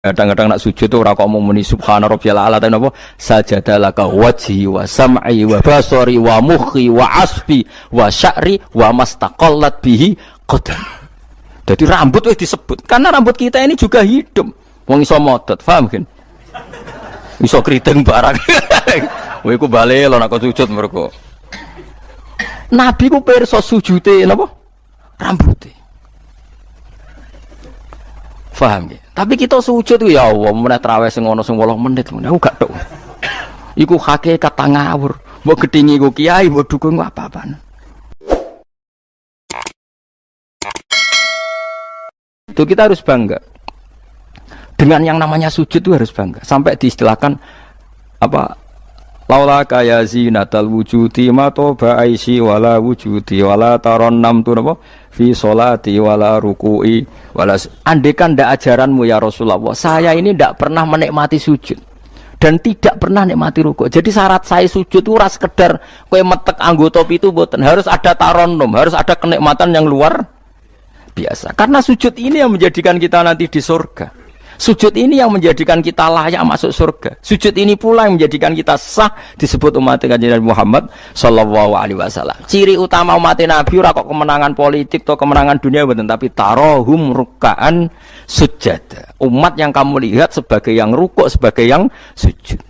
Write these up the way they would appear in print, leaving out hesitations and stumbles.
Kadang-kadang nak sujud tuh ora kok muni subhana rabbiyal a'la ta napa sajadalaka wajhi wa sam'i wa basari wa mukhi wa asbi wa sya'ri wa mastaqallat bihi qadam. Jadi rambut wis disebut karena rambut kita ini juga hidup. Wong iso modot, paham kan? Iso kriting barang. Kowe iku bali lho nek sujud mergo. Nabi ku pirsa sujute napa? Rambuté. Paham ya? Tapi kita sujud itu ya Allah, meneh traweh sing ana sing 8 menit aku gak tok. Iku hakikat ngawur. Mbok gedhingi iku kiai, mbok dukung apa-apaan. Itu kita harus bangga. Dengan yang namanya sujud itu harus bangga. Sampai diistilahkan apa? Laula kaya zinatal wujudi ma toba aisi wala wujudi wala tarannam tu napa fi sholati wala ruku'i wala andekan ndak ajaranmu ya Rasulullah saya ini ndak pernah menikmati sujud dan tidak pernah nikmati ruku'. Jadi syarat saya sujud itu ora sekedar kowe metek anggota pitu mboten, harus ada tarannum, harus ada kenikmatan yang luar biasa. Karena sujud ini yang menjadikan kita nanti di surga. Sujud ini yang menjadikan kita layak masuk surga. Sujud ini pula yang menjadikan kita sah disebut umat Kanjeng Nabi Muhammad sallallahu alaihi wasallam. Ciri utama umat Nabi ora kok kemenangan politik atau kemenangan dunia mboten, tapi tarahum ruk'an sujud. Umat yang kamu lihat sebagai yang rukuk, sebagai yang sujud.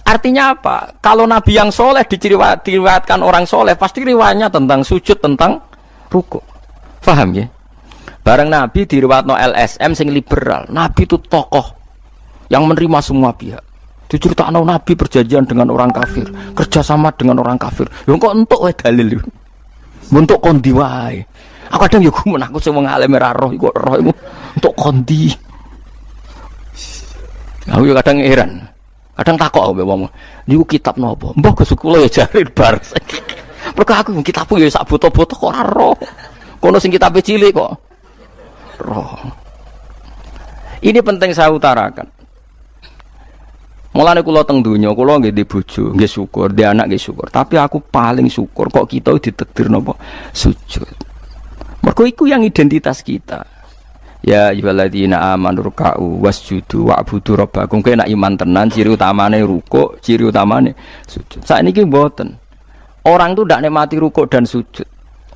Artinya apa? Kalau Nabi yang soleh diriwayatkan orang soleh, pasti riwayatnya tentang sujud, tentang rukuk. Paham ya? Bareng Nabi diriwayatno LSM sing liberal. Nabi itu tokoh yang menerima semua pihak. Diceritakan Nabi perjanjian dengan orang kafir, kerjasama dengan orang kafir. Yo kok entuk wae dalil. Untuk kondi wae. Aku kadang yo gumun aku sing wong alim ora roh iku roh iku untuk kondi. Aku yo kadang heran. Kadang takok mbek wong, niku kitab napa? Mbah Gus kula ya jarir bar. Mergo aku kitabku ya sak boto-boto kok ora roh. Kono sing kitabe cilik kok. Roh. Ini penting saya utarakan. Mulane kula teng donya, kula nggih di bojo, nggih syukur, di anak nggih syukur. Tapi aku paling syukur kok kita ditakdir napa sujud. Mergo iku yang identitas kita. Ya ayyuhalladzina amanu ruk'u wasjudu wa'budu rabbakum. Kowe nek iman tenan ciri utamane rukuk, ciri utamane sujud. Saiki mboten. Orang tuh ndak nikmati rukuk dan sujud.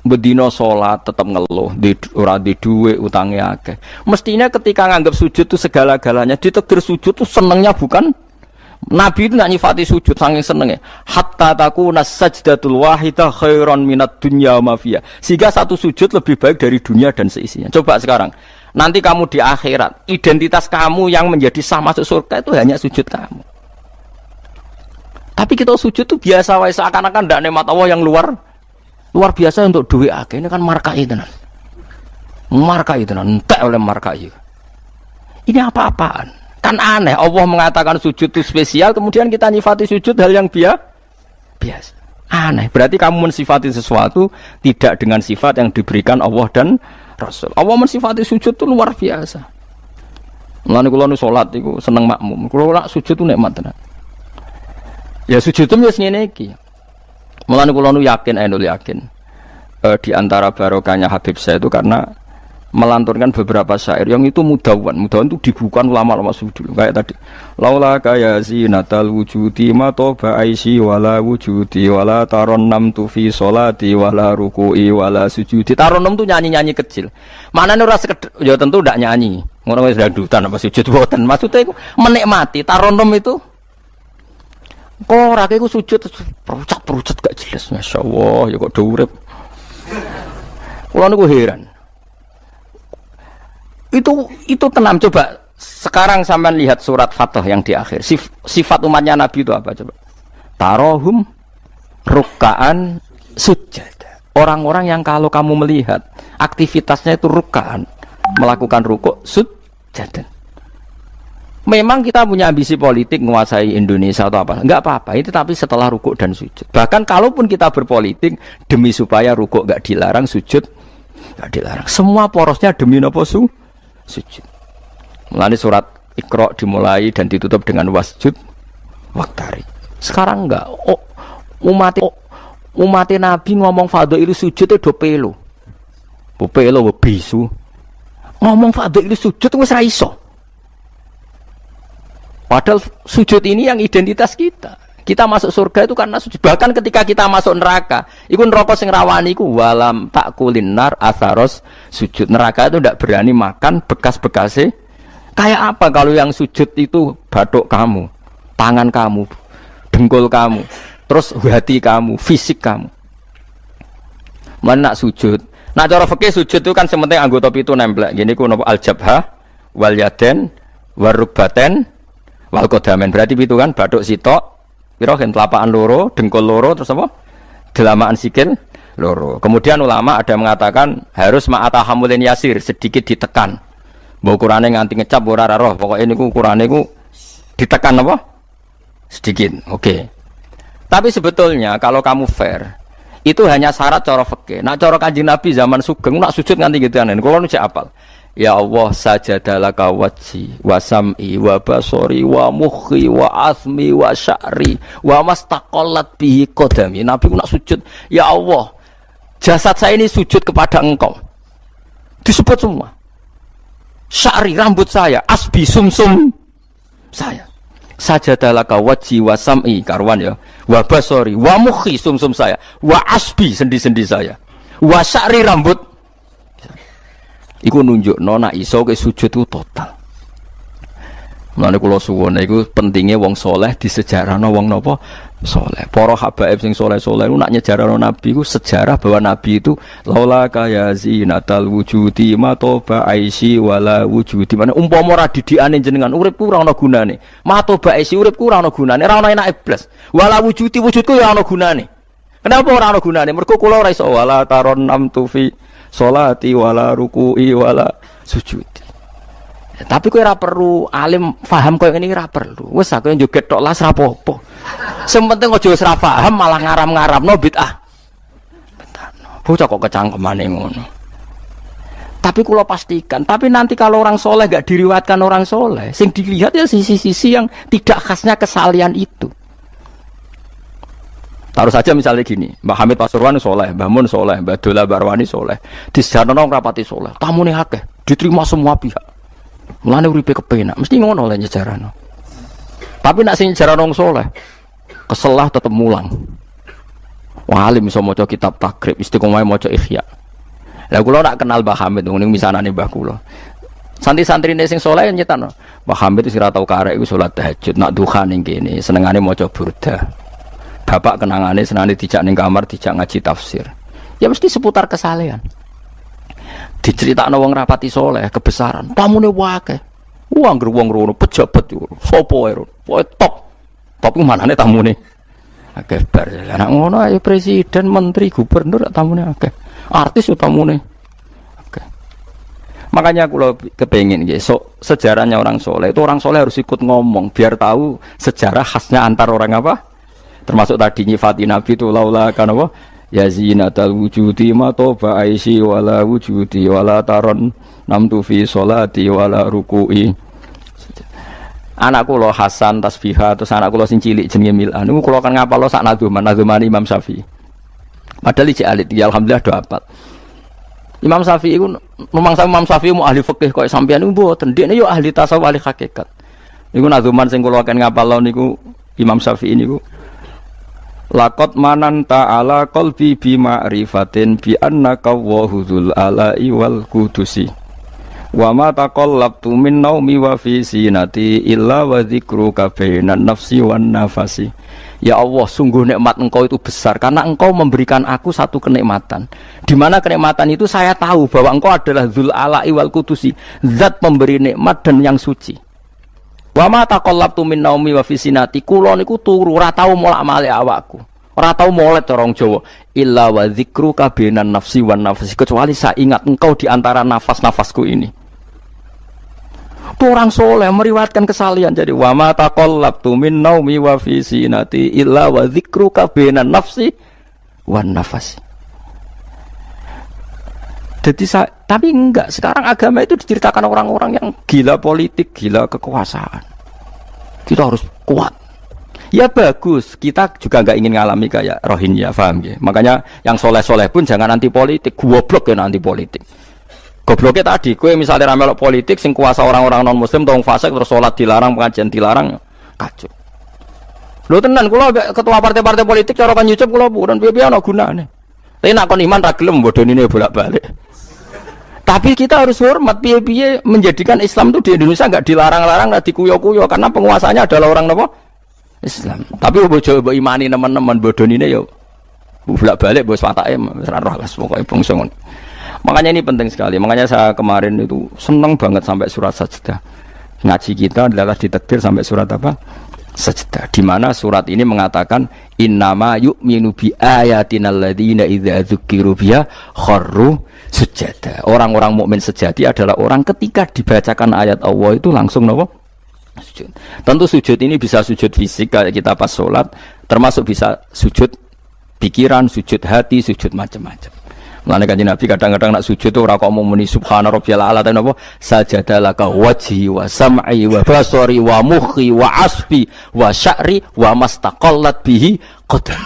Bedino sholat tetap ngeluh, ora di duwe utangnya akeh. Mestinya ketika nganggap sujud itu segala-galanya, ditakdir sujud itu senengnya bukan Nabi itu nak nyifati sujud saking senengnya. Hatta takuna sajdatul wahidah khairan minad dunya wa ma fiha. Sehingga satu sujud lebih baik dari dunia dan seisinya. Coba sekarang, nanti kamu di akhirat, identitas kamu yang menjadi sah masuk surga itu hanya sujud kamu. Tapi kita sujud itu biasa wae seakan-akan ndak nikmat Allah yang luar biasa untuk duit akeh. Ini kan markai tenan. Markai tenan, entek oleh markai. Ini apa-apaan? Kan aneh, Allah mengatakan sujud itu spesial, kemudian kita nyifati sujud hal yang biasa. Aneh, berarti kamu mensifati sesuatu tidak dengan sifat yang diberikan Allah dan Rasul. Allah mensifati sujud itu luar biasa. Mulane kula nu salat iku seneng makmum. Kula nak sujud itu nikmat tenan. Ya sujud itu wis ngene iki. Mulane kula nu yakin di antara barokahnya Habib saya itu karena melanturkan beberapa syair yang itu mudawan itu dibukukan ulama-ulama dulu kayak tadi laula kaya zinatal wujudi ma toba aisi wala wujudi wala taronnam tu fi sholati wala ruku'i wala sujudi. Taronnam tuh nyanyi-nyanyi kecil, maknane ora sekedar ya tentu ndak nyanyi ngono wis dangdutan apa sujud boten, maksudnya itu menikmati. Taronnam itu kok ora iku sujud perucat gak jelas, masyaallah ya kok do urip. Kula niku heran. Itu tenang. Coba sekarang sampean lihat surat Fathah yang di akhir. Sifat umatnya Nabi itu apa coba? Tarohum ruk'an sujud. Orang-orang yang kalau kamu melihat aktivitasnya itu ruk'an, melakukan rukuk sujud. Memang kita punya ambisi politik menguasai Indonesia atau apa? Enggak apa-apa. Itu tapi setelah rukuk dan sujud. Bahkan kalaupun kita berpolitik demi supaya rukuk enggak dilarang, sujud enggak dilarang. Semua porosnya demi napa sujud. Mulane surat Iqra dimulai dan ditutup dengan wasjud waktari. Sekarang enggak. Umat Nabi ngomong fadhil sujud itu do pelo. Bo pelo bisu. Ngomong fadhil sujud wis ra iso. Padahal sujud ini yang identitas kita. Kita masuk surga itu karena sujud. Bahkan ketika kita masuk neraka, iku neraka sing rawani iku walam takulin nar atharos sujud. Neraka itu tidak berani makan bekas-bekasnya. Kayak apa kalau yang sujud itu bathuk kamu, tangan kamu, dengkul kamu, terus hati kamu, fisik kamu. Mana nak sujud? Nah cara fikih sujud itu kan sementing anggota pitu nempel. Gini ku napa al-jabhah wal yaden warukbaten wal qadamen. Berarti pitu kan bathuk sitok, pira gen telapakan loro, dengkul loro, terus apa? Delamaan sikil loro. Kemudian ulama ada mengatakan harus ma'atahamulin yasir, sedikit ditekan. Mbok ukurane nganti ngecap ora roh, pokoke niku ukurane ku ditekan apa? Sedikit. Oke. Tapi sebetulnya kalau kamu fair, itu hanya syarat cara fikih. Nah cara Kanjeng Nabi zaman sugeng nak sujud nganti gitu anen. Kulo nu cek apal. Ya Allah sajadalaka wajhi wa sam'i wa basori wa mukhi wa asmi wa sya'ri wa mastaqallat bihi qadami. Nabi nak sujud, ya Allah, jasad saya ini sujud kepada Engkau. Disebut semua. Sya'ri rambut saya, asbi sumsum saya. Sajadalaka wajhi wa sam'i karwan ya. Wa basori wa mukhi sumsum saya, wa asbi sendi-sendi saya. Wa sya'ri rambut iku nunjuk nona iso ke sujud itu total. Mulane kula suwun iku pentingnya wong soleh disejarahno wong napa soleh. Para habaib sing soleh-soleh ku nak nyejarahno nabi ku sejarah bahwa nabi itu laula kaya zinatal wujudi matoba aisi wala wujudi. Mane umpama ora didikane jenengan uripku ora ana gunane. Matoba aisi uripku ora ana gunane, ora ana enake blas. Wala wujudi wujudku ya ana gunane. Kenapa ora ana gunane? Mergo kula ora iso wala taron namtu fi sholati wala ruku'i wala sujudi. Ya, tapi kowe ora perlu alim paham koyo ngene ora perlu. Wis aku joget tok las ra apa-apa. Sing penting aja wis ra paham malah ngaram-ngaramno bid'ah. Betano. Bocah kok kecangkemane ngono. Tapi kula pastikan, tapi nanti kalau orang soleh gak diriwayatkan orang soleh, sing dilihat ya sisi-sisi yang tidak khasnya kesalian itu. Taruh saja misalnya gini, Mbak Hamid Pasuruan soleh, Mbak Mun soleh, Mbak Dola Barwani soleh, di sejarah rapati soleh, tamu nih akeh, diterima semua pihak. Mulane uripe kepenak, mesti ngono lah nyejarano. Tapi nak sing nyejarano soleh, keselah tetep mulang. Wah alim iso maca kitab takrib, istiqomah maca Ihya. Lah kula nak kenal Mbak Hamid ning misanane Mbah kula. Santri-santrine sing soleh nyetakno. Mbah Hamid wis ora tau karek iku salat tahajud, nak duha ning kene, senengane maca burda. Bapak kenangannya senang dijak ning kamar dijak ngaji tafsir. Ya mesti seputar kesalehan. Diceritakno wong rapati soleh kebesaran. Tamune wae. Wong wong rono pejabat yo. Sopo wae. Pokoke top. Top ku manane tamune. Akeh bar. Lah ngono ae presiden, menteri, gubernur tamune akeh. Artis yo tamune. Akeh. Makanya kula kepengin nggih sejarahnya orang soleh itu orang soleh harus ikut ngomong biar tahu sejarah khasnya antar orang apa? Termasuk tadi nyifati Nabi itu laula kan apa ya zinatal wujudi matoba aisi wala wujudi wala taron namtu fi sholati wala ruku'i. Anakku lo Hasan tasbihah terus anakku lo sing cilik jenenge Milan niku kula kan ngapal lo sak nadzuman Imam Syafi'i. Padahal iki alit ya alhamdulillah do apal. Imam Syafi'i iku numangsa Imam Syafi'i mu ahli fikih kok sampeyan niku mboten ndekne yo ahli tasawuf ahli hakikat. Niku nadzuman sing kula kan ngapal lo niku Imam Syafi'i niku laqad mananta ala qalbi bi ma'rifatin bi annaka wahudul ala'i wal qudusi wa ma taqallabtu min naumi wa fi sinati illa wa dzikruka bainan nafsi wan nafasi. Ya Allah, sungguh nikmat Engkau itu besar karena Engkau memberikan aku satu kenikmatan di mana kenikmatan itu saya tahu bahwa Engkau adalah dzul ala'i wal qudusi, zat pemberi nikmat dan yang suci. Wa ma taqallabtu min naumi wa fi sinati, kula niku turu ora tau molak-malik awakku. Ora tau molet orang Jawa. Illa wa dzikruka bainan nafsi wan nafsi, kecuali saya ingat Engkau di antara nafas-nafasku ini. Itu orang soleh meriwayatkan kesalian. Jadi wa ma taqallabtu min naumi wa fi sinati illa wa dzikruka bainan nafsi wan nafsi. Jadi tapi enggak, sekarang agama itu diceritakan orang-orang yang gila politik, gila kekuasaan. Kita harus kuat. Ya bagus, kita juga enggak ingin ngalami kayak Rohingya, paham ya? Makanya yang soleh-soleh pun jangan anti politik, goblok ya anti politik. Gobloknya tadi, kue misalnya ramelok politik, sing kuasa orang-orang non muslim, tong fasik terus sholat dilarang, pengajian dilarang, kacau. Lo tenan, kalau ketua partai-partai politik cara kan YouTube kalau bukan biaya no guna nih. Tapi nak kon iman ragilem bodoh ini bolak-balik. Tapi kita harus hormat biaya menjadikan Islam itu di Indonesia nggak dilarang-larang, nggak dikuyo-kuyo karena penguasanya adalah orang apa? Islam. Tapi bojo imani teman-teman bodoh ini yo bolak-balik bos watake serah lah pokoknya bongso. Makanya ini penting sekali. Makanya saya kemarin itu senang banget sampai surat Sajdah. Ngaji kita adalah ditakdir sampai surat apa? Sajdah. Di mana surat ini mengatakan innama yu'minu bi ayatinal ladzina idza dzukiru biha kharru sujada. Orang-orang mukmin sejati adalah orang ketika dibacakan ayat Allah itu langsung napa? Sujud. Tentu sujud ini bisa sujud fisik kayak kita pas sholat, termasuk bisa sujud pikiran, sujud hati, sujud macam-macam. Mulane Kanjeng Nabi kadang-kadang nak sujud ora kok mau muni subhana rabbiyal a'la ta napa sajadalaka wajhi wa sam'i wa basari wa mukhi wa asbi wa sya'ri wa mastaqallat bihi qadam.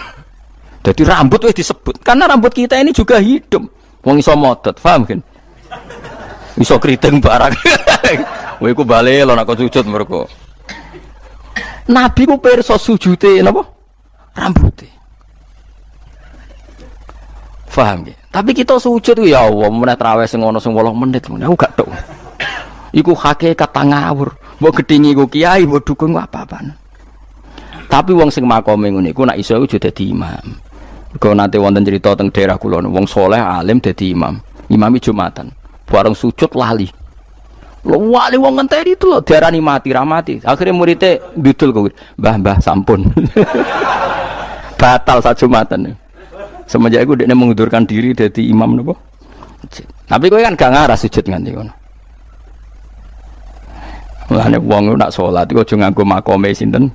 Jadi rambut wis disebut karena rambut kita ini juga hidup. Wong iso modot, paham kan? Iso kriting barang. Kowe iku bali lho nek sujud mergo. Nabi ku pirsa sujude napa? Rambuté. Paham ya? Tapi kita sujud ya Allah, meneh traweh sing ono sing 8 menit ngono. Aku gak tok. Iku hakikat ngawur. Mbok gedhingi iku kiai, mbok dukung apa-apaan. Tapi wong sing makome ngono iku nek iso iku dadi imam. Kok nate wonten cerita teng daerah kula wong saleh alim dadi imam. Imami Jumatan. Bareng sujud lali. Lho wali wong ngenteni itu lho diarani mati ra mati. Akhire muridé bidul kok. Mbah sampun. Batal sak Jumatan. Semenjak itu dia mengundurkan diri dari imam nopo. Tapi kowe kan gak ngarah sujud nganti ngono. Mulane wong nak salat iku aja nganggo makome sinten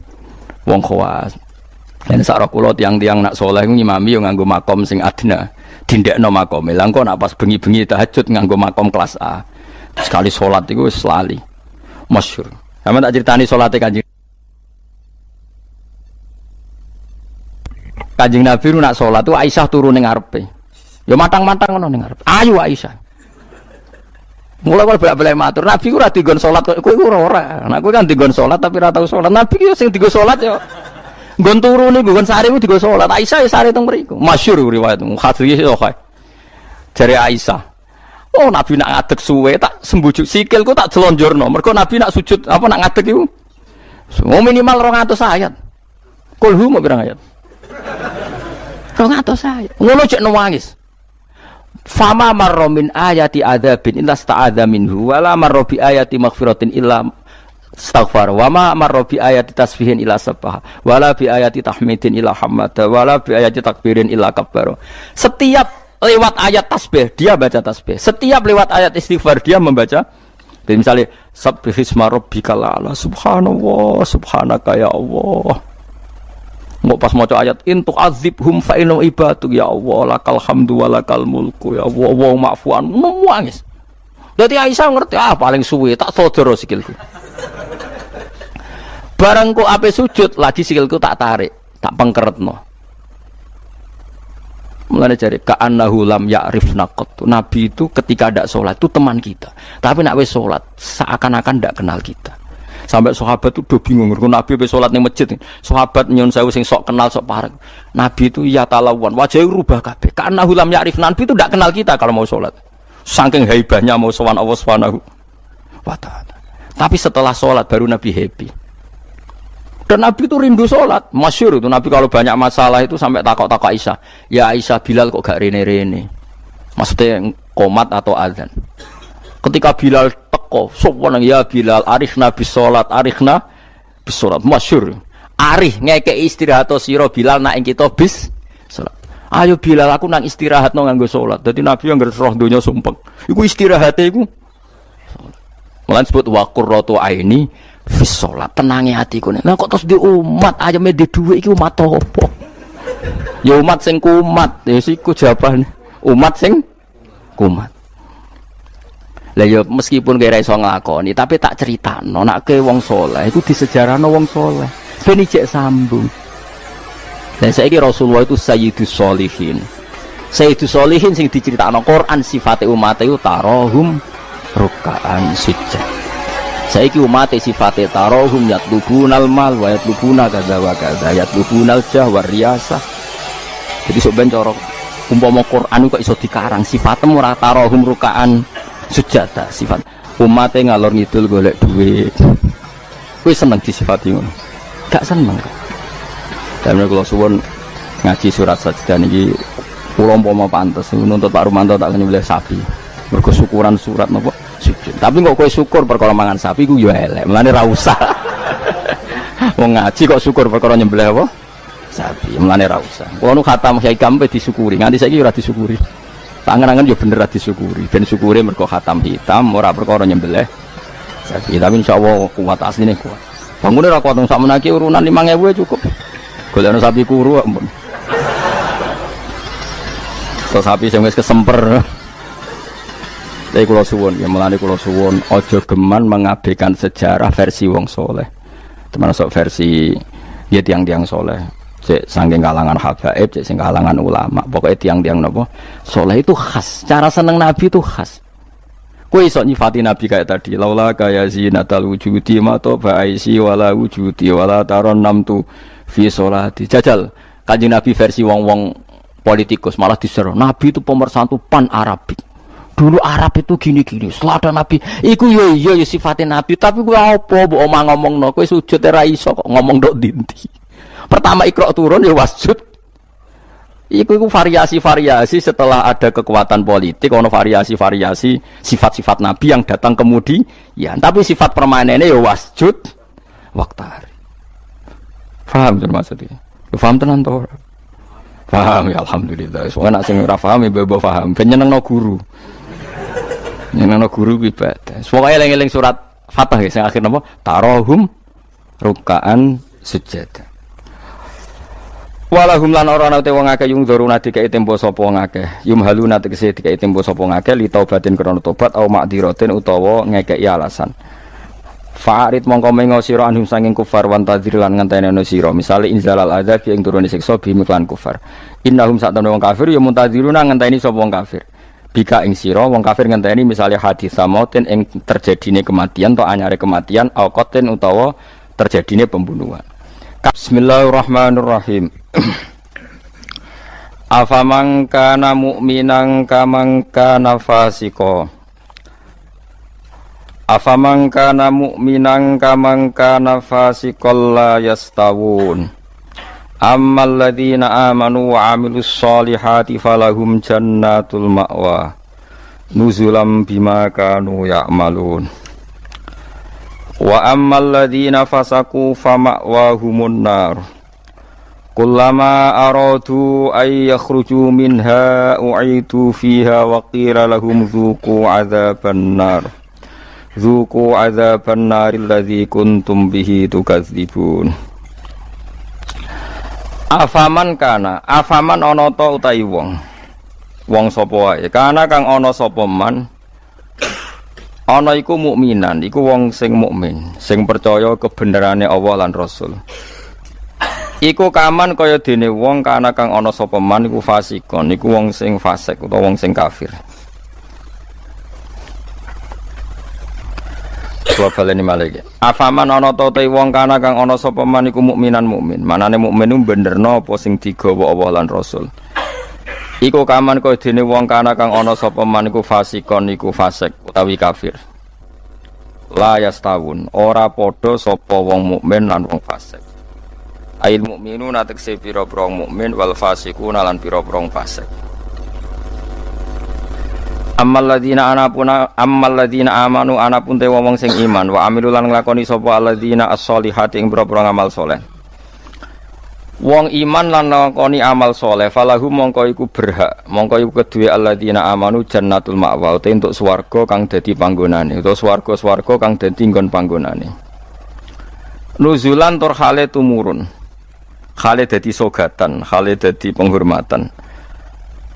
wong khawas. Lan sak kula tiang-tiang nak saleh iku ngimami yo nganggo makom sing adna. Dindekno makome. Lah engko nak pas bengi-bengi tahajud nganggo makom kelas A. Sekali salat iku wis lali. Masyhur. Sampe tak critani salate Kanjeng Kanjeng Nabi nak sholat tu Aisyah turun ning ngarepe. Ya matang-matang ngono ning ngarepe. Ayo Aisyah. Mulai bolak-balik matur, Nabi ku ora digon sholat kowe iku ora. Nek kowe kan digon sholat tapi ora tau sholat. Nabi ku sing digon sholat ya nggon turu niku nggon sare ku digon sholat. Aisyah ya sare teng mriku. Masyhur riwayat hadis iki kok. Jare Aisyah. Oh Nabi nak ngadeg suwe tak sembujuk sikilku tak jelonjorno. Mergo Nabi nak sujud apa nak ngadeg iku. Minimal 200 ayat. Kulhu mau pirang ayat? Atau saya ngono cek nangis. Fama marra min ayati adzabin illa sta'adza minhu wala marra bi ayati maghfiratin illa astaghfar wa ma marra bi ayati tasbihin illa sabbaha wala bi ayati tahmidin illa hamada wala bi ayati takbirin illa kabbara. Setiap lewat ayat tasbih dia baca tasbih. Setiap lewat ayat istighfar dia membaca. Jadi misalnya subbihisma rabbikal a'la subhanallah subhanaka ya Allah. Mau pas maca ayat intu azibhum fa inna ibadu ya Allah lakal hamdu wa lakal mulku ya Allah wa ma'fuan nangis. Dadi Aisyah ngerti paling suwe tak sodoro sikilku. Barang kok ape sujud lagi sikilku tak tarik, tak pengkeretno. Mulane jare ka'annahu lam ya'rifna qat. Nabi itu ketika ndak salat itu teman kita. Tapi nek wis salat seakan-akan ndak kenal kita. Sampai sahabat itu udah bingung, Nabi be salat ning masjid. Sahabat nyun sewu sing sok kenal sok parek. Nabi itu ya talawan, wajahnya rubah kabeh. Karena hulam ya'rif Nabi itu tidak kenal kita kalau mau salat. Saking haibahnya mau sowan Allah Subhanahu wa taala. Tapi setelah salat baru Nabi happy. Dan Nabi itu rindu salat. Masyhur itu Nabi kalau banyak masalah itu sampai takok-takok Aisyah. Ya Aisyah Bilal kok gak rene-rene. Maksudnya qomat atau azan. Ketika Bilal teko, sopan ya Bilal, arifna bis salat, arifna bis salat. Masyhur. Arif ngeke istirahat sira Bilal nak ing kita bis salat. Ayo Bilal aku nang istirahat no nganggo salat. Dadi Nabi yang roh donya sumpek. Iku istirahate iku salat. Mulan sebut wa qurratu aini fis salat. Tenange atiku. Lah kok terus di umat ayame di dhuwit iki umat apa? Ya umat sing kumat. Ya siku jawabane. Umat sing kumat. Lah ya meskipun kira iso nglakoni tapi tak critakno nek ke wong saleh iku disejarahno wong saleh ben ijek sambung. Dan saiki Rasulullah itu sayyidus sholihin. Sayyidus Sholihin sing diceritakno Quran sifate umate iku tarahum ruk'an sujud. Saiki umate sifate tarahum yatlubunal mal wa yatlubuna kadza wa kadza yatlubunal jah wa riyasah. Jadi sok ben cara umpama Quran kok iso dikarang sifatemu ora tarahum ruk'an sujud. Sifat umate ngalor ngidul golek duit. Kuwi seneng disifati ngono. Gak seneng. Dan kula suwun ngaji surat sajdah niki kula umpama pantes nuntut Pak Rumanto tak nyembelih sapi. Mergo syukuran surat napa sujud. Tapi kok kowe syukur perkara mangan sapi ku ya elek. Mulane ra usah. Wong ngaji kok syukur perkara nyembelih apa? Sapi. Mulane ra usah. Kula nu khatam Kyai Kampe disyukuri. Nganti saiki ora disyukuri. Tangan-tangan ya bener ra disyukuri. Ben syukure mergo khatam hitam ora perkara nyembelih sapi. Tapi insyaallah kuat asline kuat. Bangune ra kuat sak menaki urunan 5.000 cukup. Golekno sapi kuru ampun. So sapi sing wis kesemper. Lha kula suwun ya melane kula suwun aja geman mengabaikan sejarah versi wong soleh. Termasuk versi ya tiang-tiang soleh. Cek saking kalangan habaib, cek sing kalangan ulama. Pokoknya tiang-tiang napa soleh itu khas. Cara seneng Nabi itu khas. Kowe iso nyifati Nabi kayak tadi. Laula kaya zinatal wujudi ma to ba'isi wala wujudi wala taron namtu fi sholati. Jajal Kanjeng Nabi versi wong-wong politikus malah diseru. Nabi itu pemersatu pan Arabik. Dulu Arab itu gini-gini, setelah ada Nabi, iku iya sifatnya Nabi, tapi gue apa, bu omah ngomong no, gue sujud era iso kok ngomong dok dinti. Pertama Iqra turun ya wasjud. Iku variasi-variasi setelah ada kekuatan politik, ono variasi-variasi sifat-sifat Nabi yang datang kemudian. Tapi sifat permanennya ya wasjud waktari. Paham tuh maksudnya? Paham tenan toh? Paham ya alhamdulillah. Soalnya nak sing ora paham ya bebo paham. Ben nyenengno guru. Nyenengno guru ku ibadah. Pokoke eling-eling surat Fatah ya sing akhir napa? Tarahum ruk'an sujud. Walahum lan ora ana te wong akeh yung dzuruna dikai tempo sapa wong akeh. Yumhaluna tegese dikai tempo sapa wong akeh li taubatin krana tobat au ma'diratin utawa ngekeki alasan. Fa'arid mongko mengo sira anhum sanging kufar wan tadzir lan ngenteni sira misale inzalal adzab ing turune siksa bimiklan kufar innahum satamne wong kafir ya muntadziruna ngenteni sapa wong kafir bika ing sira wong kafir ngenteni misale hadis samautin ing terjadine kematian atau anyare kematian au qatin utawa terjadine pembunuhan. Bismillahirrahmanirrahim. Afaman kana mu'minan kaman kana fasiqo. Afaman kana mu'minan kaman kana fasiqal la yastawun. Ammal ladzina amanu wa 'amilus solihati falahum jannatul ma'wa nuzulam bima kanu ya'malun. Wa ammal ladzina fasaqu fama'wahumun nar. Kullama aradu ay yakhruju minha u'idu fiha wa qila lahum dzuqu 'adzaban nar. Dzuqu 'adzaban nar alladzi kuntum bihi tukadzibun. Afaman kana, afaman ana ta utahi wong. Wong sapa wae, kana kang ana sapa man. Ana iku mukminan, iku wong sing mukmin, sing percaya kebenerane Allah lan Rasul. Iku kaman kaya dene wong kana kang ana sapa man iku fasikon, iku wong sing fasik utawa wong sing kafir. Baleni malih. Afaman ana ta te wong kana kang ana sapa man iku mukminan mukmin. Manane mukmin ku benerno apa sing digawa Allah lan Rasul. Iku kaman kaya dene wong kana kang ana sapa man iku fasikon iku fasik utawi kafir. La yastawun, ora padha sapa wong mukmin lan wong fasik. Ail mukminuna tekse pira-pira mukmin wal fasiquna lan pira-pira fasik. Ammal ladzina amanu anapun te wong sing iman wa amilu lan nglakoni sapa alladzina as-solihati ing pira-pira amal saleh. Wong iman lan nglakoni amal saleh falahu mongko iku berhak, mongko iku kedue alladzina amanu jannatul ma'wa te entuk swarga kang dadi panggonane utawa swarga-swarga kang dadi nggon panggonane. Nuzulan tur hale tumurun. Hale dadi sogatan, hale dadi penghormatan.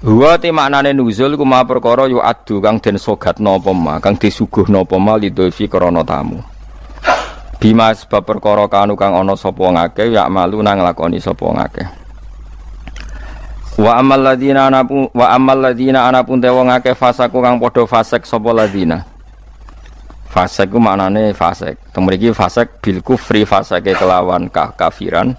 Huwa te maknane nuzul ku ma perkara yu adu kang den sogatna apa ma kang disuguhna apa ma lidulfi krana tamu. Bima sebab perkara kanu kang ana sapa ngake ya malu nang lakoni sapa ngake. Wa amal ladina anapun te wong akeh fasaku kang padha fasik sapa ladina. Fasik ku maknane fasik. Teng mriki fasik bil kufri fasike kelawan kafiran.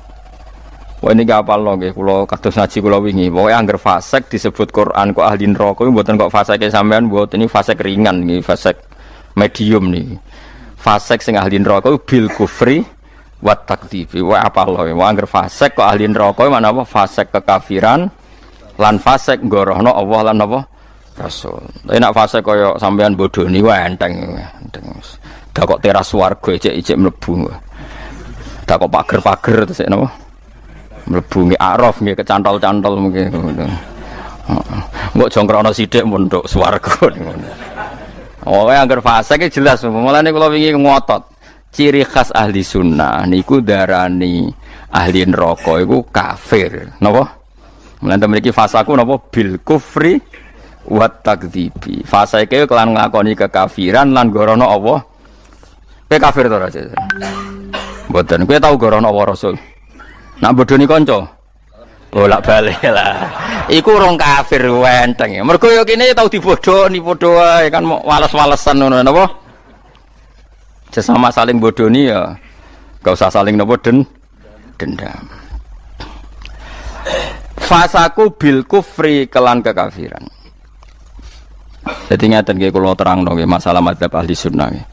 Wah ini gak apal lho nggih kula kados ngaji kula wingi. Pokoke angger fasik disebut Quran kok ahli neraka kuwi mboten kok fasike sampean mboten ini fasik ringan nggih, fasik medium nih. Fasik sing ahli neraka bil kufri wa takdzibi. Wah apal lho. Wah angger fasik kok ahli neraka mana apa fasik kekafiran lan fasik nggorohno Allah lan apa Rasul. Tapi nak fasik kaya sampean bodoni wae enteng. Dak kok teras swarga ijek-ijek mlebu. Dak kok pager-pager terus napa? Mlebu nggih araf nggih kecantol-cantol mungkin ngono. Mbok jongkrono sithik munduk swarga ngono. Oh angger fase iki jelas mulane kula wingi ngotot. Ciri khas ahli sunnah niku darani ahli neraka iku kafir. Napa? Mulane mriki fasaku napa bil kufri wa takdzibi. Fase iki kelan nglakoni kekafiran lan gorono Allah. Kowe kafir to ora? Mboten. Kowe tau gorono Allah Rasul? Nak bodoni kanca. Bolak balik lah. Iku urung kafir wenteng. Mergo yo kene tau dibodoni padha wae kan wales-walesan ngono napa? Sesama saling bodoni ya. Gak usah saling napa dendam. Fasaku bil kufri kelan kekafiran. Jadi ngaten nggih kula terangno nggih masalah madzhab ahli sunnah nggih.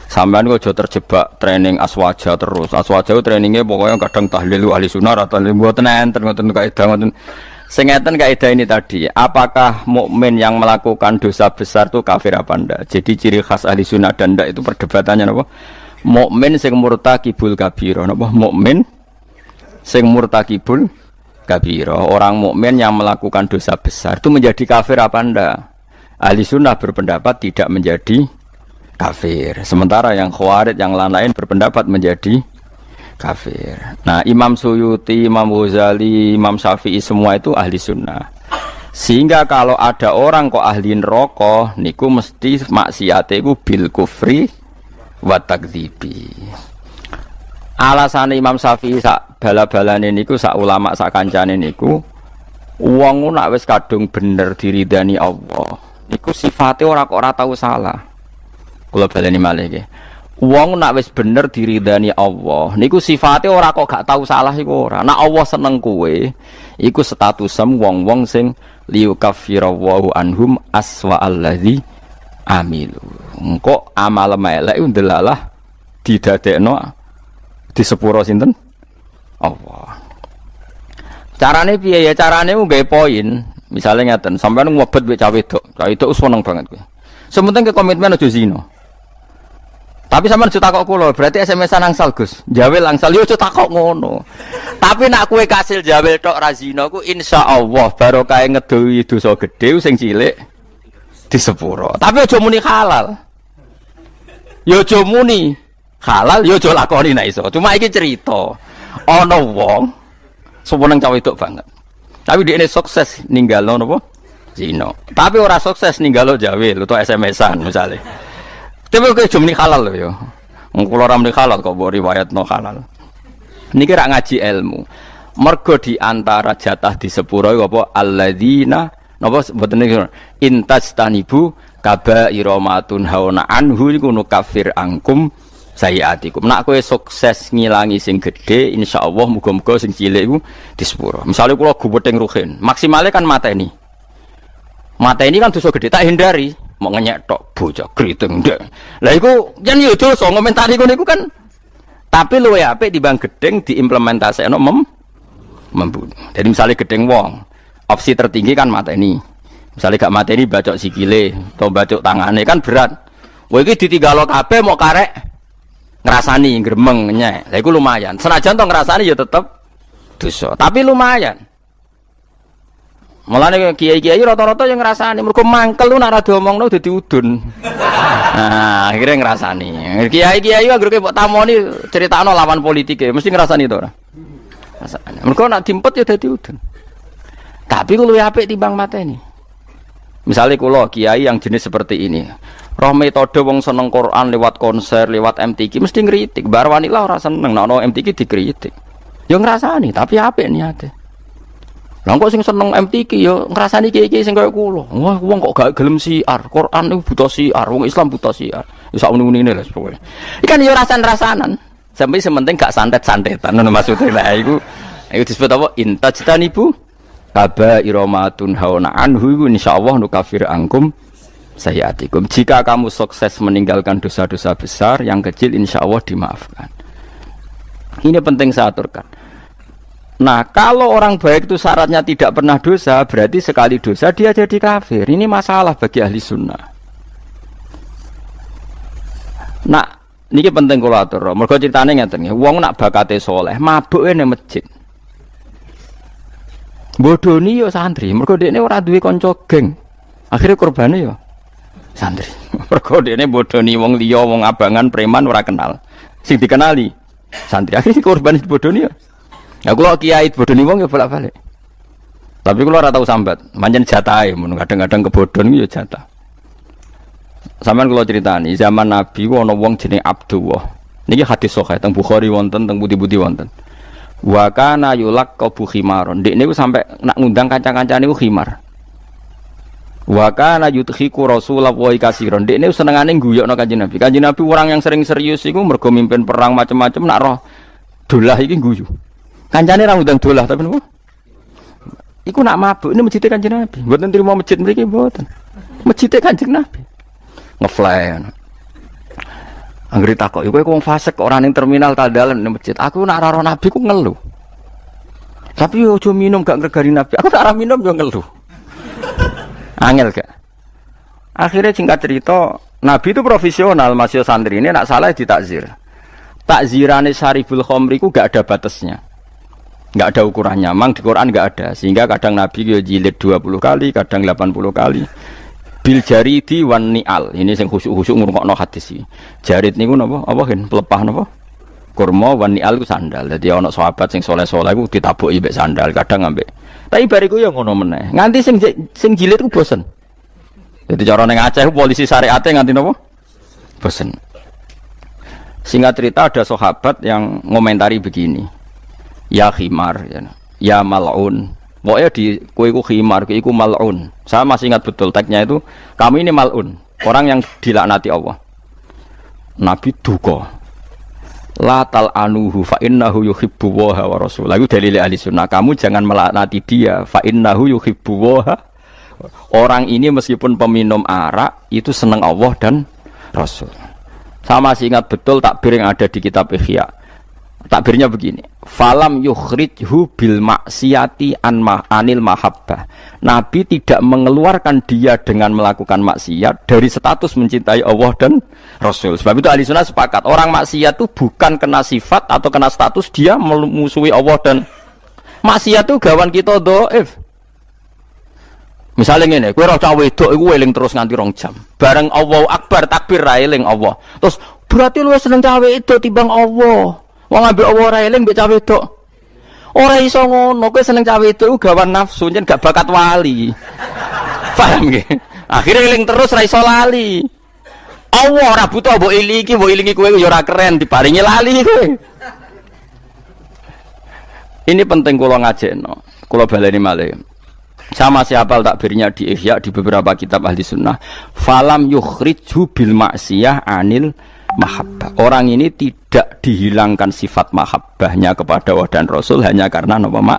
Sampeyan kok aja terjebak training aswaja terus. Aswaja trainingnya pokoknya kadang tahlil ahli sunnah atau mboten enten ngoten kaidah ngoten. Sing ngeten kaidah ini tadi, apakah mukmin yang melakukan dosa besar itu kafir apa ndak? Jadi ciri khas ahli sunnah dan ndak itu perdebatannya napa? Mukmin sing murtakibul kabira napa? Mukmin sing murtakibul kabira. Orang mukmin yang melakukan dosa besar itu menjadi kafir apa ndak? Ahli sunnah berpendapat tidak menjadi kafir. Sementara yang khawarij yang lain berpendapat menjadi kafir. Nah, Imam Suyuti, Imam Ghazali, Imam Syafi'i semua itu ahli sunnah. Sehingga kalau ada orang kok ahli neraka, niku mesti maksiate iku bil kufri wa takdzibi. Alasan Imam Syafi'i sak bala-balane niku sak ulama sak kancane niku wong nak wis kadung bener diridani Allah. Niku sifate ora kok ora tau salah. Kula baleni malih nggih. Wong nak wis bener diridani Allah, niku sifate ora kok gak tau salah iku ora. Nek Allah seneng kowe, iku statusem wong-wong sing liyukaffirallahu anhum aswa allazi amilu. Engko amal elek ndelalah didadekno di sepuro sinten? Allah. Carane piye ya? Carane nggawe poin. Misale ngaten, sampeyan ngobet wek cah wedok. Cah wedok seneng banget kowe. Sementing ke komitmen aja zina. Tapi sampean aja takok kula, berarti SMS-an angsal Gus. Jawel angsal yo aja takok ngono. Tapi nak kowe kasil jawel tok ra zina ku insyaallah barokah ngedohi dosa gedhe sing cilik di sepuro. Tapi aja muni halal. Yo aja muni halal, yo aja lakoni nek iso. Cuma iki cerita. Ana wong seneng cah wedok banget. Tapi dia ini sukses ninggalo napa? Zina. Tapi ora sukses ninggalo jawel utawa SMS-an misale. Tapi kok jumni halal lho ya. Wong kula ora muni halal kok mbok riwayatno halal. Niki rak ngaji ilmu. Mergo di antara jatah di sepuro apa alladzina napa mboten niki intastanibu kaba'ira matun hauna anhu niku kafir angkum sayiatikum. Nak kowe sukses ngilangi sing gedhe insyaallah muga-muga sing cilik iku di sepuro. Misale kula guwething ruhin, maksimale kan mateni. Mateni kan dosa gedhe tak hindari. Mau ngenyek tok bocah kriting ndek. Lah iku yen yo dosa ngomentari ngono iku kan. Tapi luwe apik dibanding gedeng diimplementasekno membunuh. Jadi misalnya gedeng wong, opsi tertinggi kan mateni. Misalnya gak mateni bacok sikile atau bacok tangane kan berat. Wah iki ditinggalo kabeh mau karek ngrasani gremeng nyek. Lah iku lumayan. Senajan to ngrasani ya tetep dosa, tapi lumayan. Mulane kiai-kiai rata-rata yang ngrasani mergo mangkel lu nek ora diomongno dadi udun. Nah, akhirnya ngrasani. Kiai-kiai anggere mbok tamoni critakno lawan politike, mesti ngrasani to ora? Ngrasani. Mergo nek dimpet ya dadi udun. Tapi ku luwih apik timbang mateni. Misalnya kula kiai yang jenis seperti ini. Roh metode wong seneng Quran lewat konser, lewat MTQ mesti ngritik. Bar wanita ora seneng nek ono MTQ dikritik. Ya ngrasani, tapi apik niate. Lah kok sing seneng MTQ ya ngrasani kiai-kiai sing kaya kula. Wah, wong kok gak gelem siar. Quran niku buta siar, wong Islam buta siar. Ya sak muni-munine lho pokoke. Ikan ya rasan-rasanan. Sampai sementing gak santet-santetan ngono maksudnya. Lah iku disebut apa? Intajtanibu kabairomatun hauna anhu iku insyaallah nukafir angkum sayyatikum. Jika kamu sukses meninggalkan dosa-dosa besar, yang kecil insyaallah dimaafkan. Ini penting saya aturkan. Nah, kalau orang baik itu syaratnya tidak pernah dosa, berarti sekali dosa dia jadi kafir. Ini masalah bagi ahli sunnah. Nah, ini penting kalau atur. Mergo ceritane ngeten nggih, wong nak bakate saleh, mabuke nang masjid. Bodoni yo santri, mergo dekne ora duwe kanca geng. Akhire korbane yo santri. Mergo dekne bodoni wong liya, wong abangan, preman ora kenal. Sing dikenali santri. Akhire korban bodoni yo. Ya kula kiai bodoni wong ya bolak-balik. Tapi kula ora tau sambat, pancen jatahe mun kadang-kadang kebodhon ya jatah. Sampeyan kula critani, zaman Nabi ana wong jenenge Abdullah. Niki hadis sahih teng Bukhari wonten, teng pundi-pundi wonten. Wa kana yulaqabu khimaron. Ndek niku sampe nak ngundang kanca-kancane niku khimar. Wa kana yudhiku Rasulullah wa kasiron. Ndek niku senengane guyokno Kanjeng Nabi. Kanjeng Nabi orang yang sering serius iku mergo mimpin perang macam-macam nak roh dolah iki guyu. Kancane ra ngundang dolah tapi napa? Iku nak mabuk ini masjid Kanjeng Nabi. Mboten trimo masjid mriki mboten. Masjid Kanjeng Nabi. Ngefly. Anggere takok, kowe wong fasik kok ora ning terminal ta dalan ning masjid. Aku nak ora Nabi ku ngeluh. Tapi yo aja minum gak ngregani Nabi. Aku nak ora minum yo ngeluh. Angel gak? Akhirnya singkat cerita, Nabi itu profesional, masih santri ini nak salah ditakzir. Takzirane Syaribul Khamri ku gak ada batasnya. Enggak ada ukurannya, memang di Quran enggak ada. Sehingga kadang Nabi jilid 20 kali, kadang 80 kali. Bil jaridi wan ni'al. Ini sing khusuk-khusuk ngrungokno hadis iki. Jarid niku napa? Apa kan pelepah napa? Kurma wan ni'al ku sandal. Dadi ana sahabat sing saleh-saleh iku ditabuki mbek sandal, kadang ambek. Tapi bariku ya ngono meneh. Nganti sing jilid ku bosen. Jadi cara ning Aceh polisi syariate nganti napa? Bosen. Singkat cerita ada sahabat yang ngomentari begini. Ya khimar, ya mal'un. Pokoknya di kuiku khimar, kuiku mal'un. Saya masih ingat betul tagnya itu, kamu ini mal'un, orang yang dilaknati Allah. Nabi duka. La tal'anuhu fa innahu yuhibbu wa rasul. Lalu dalil ahli sunnah, kamu jangan melaknati dia, fa innahu yuhibbu wa. Orang ini meskipun peminum arak, itu senang Allah dan Rasul. Saya masih ingat betul takbir yang ada di kitab Ihya. Takbirnya begini, falam yukhrijhu bil maksiati anil mahabbah. Nabi tidak mengeluarkan dia dengan melakukan maksiat dari status mencintai Allah dan Rasul. Sebab itu ahli sunnah sepakat, orang maksiat itu bukan kena sifat atau kena status dia memusuhi Allah dan maksiat itu gawan kita dhaif. Misalnya ngene, kowe ora cah wedok iku eling terus nganti 2 jam. Bareng Allahu Akbar takbir ra eling Allah. Terus berarti lu seneng cah wedok timbang Allah. Wong ambek Allah ora eling mbek cah wedok. Ora iso ngono, kowe seneng cah wedok gawan nafsu yen gak bakat wali. Paham nggih? Akhire eling terus ra iso lali. Allah ora butuh mbok ilingi kowe ya ora keren diparingi lali kowe. Ini penting kula ngajekno. Kula baleni malih. Sama siapa takbirnya di Ihya di beberapa kitab ahli sunnah. Falam yukhrijhu bil maksiyah anil mahabbah. Orang ini tidak dihilangkan sifat mahabbahnya kepada Allah dan Rasul hanya karena nama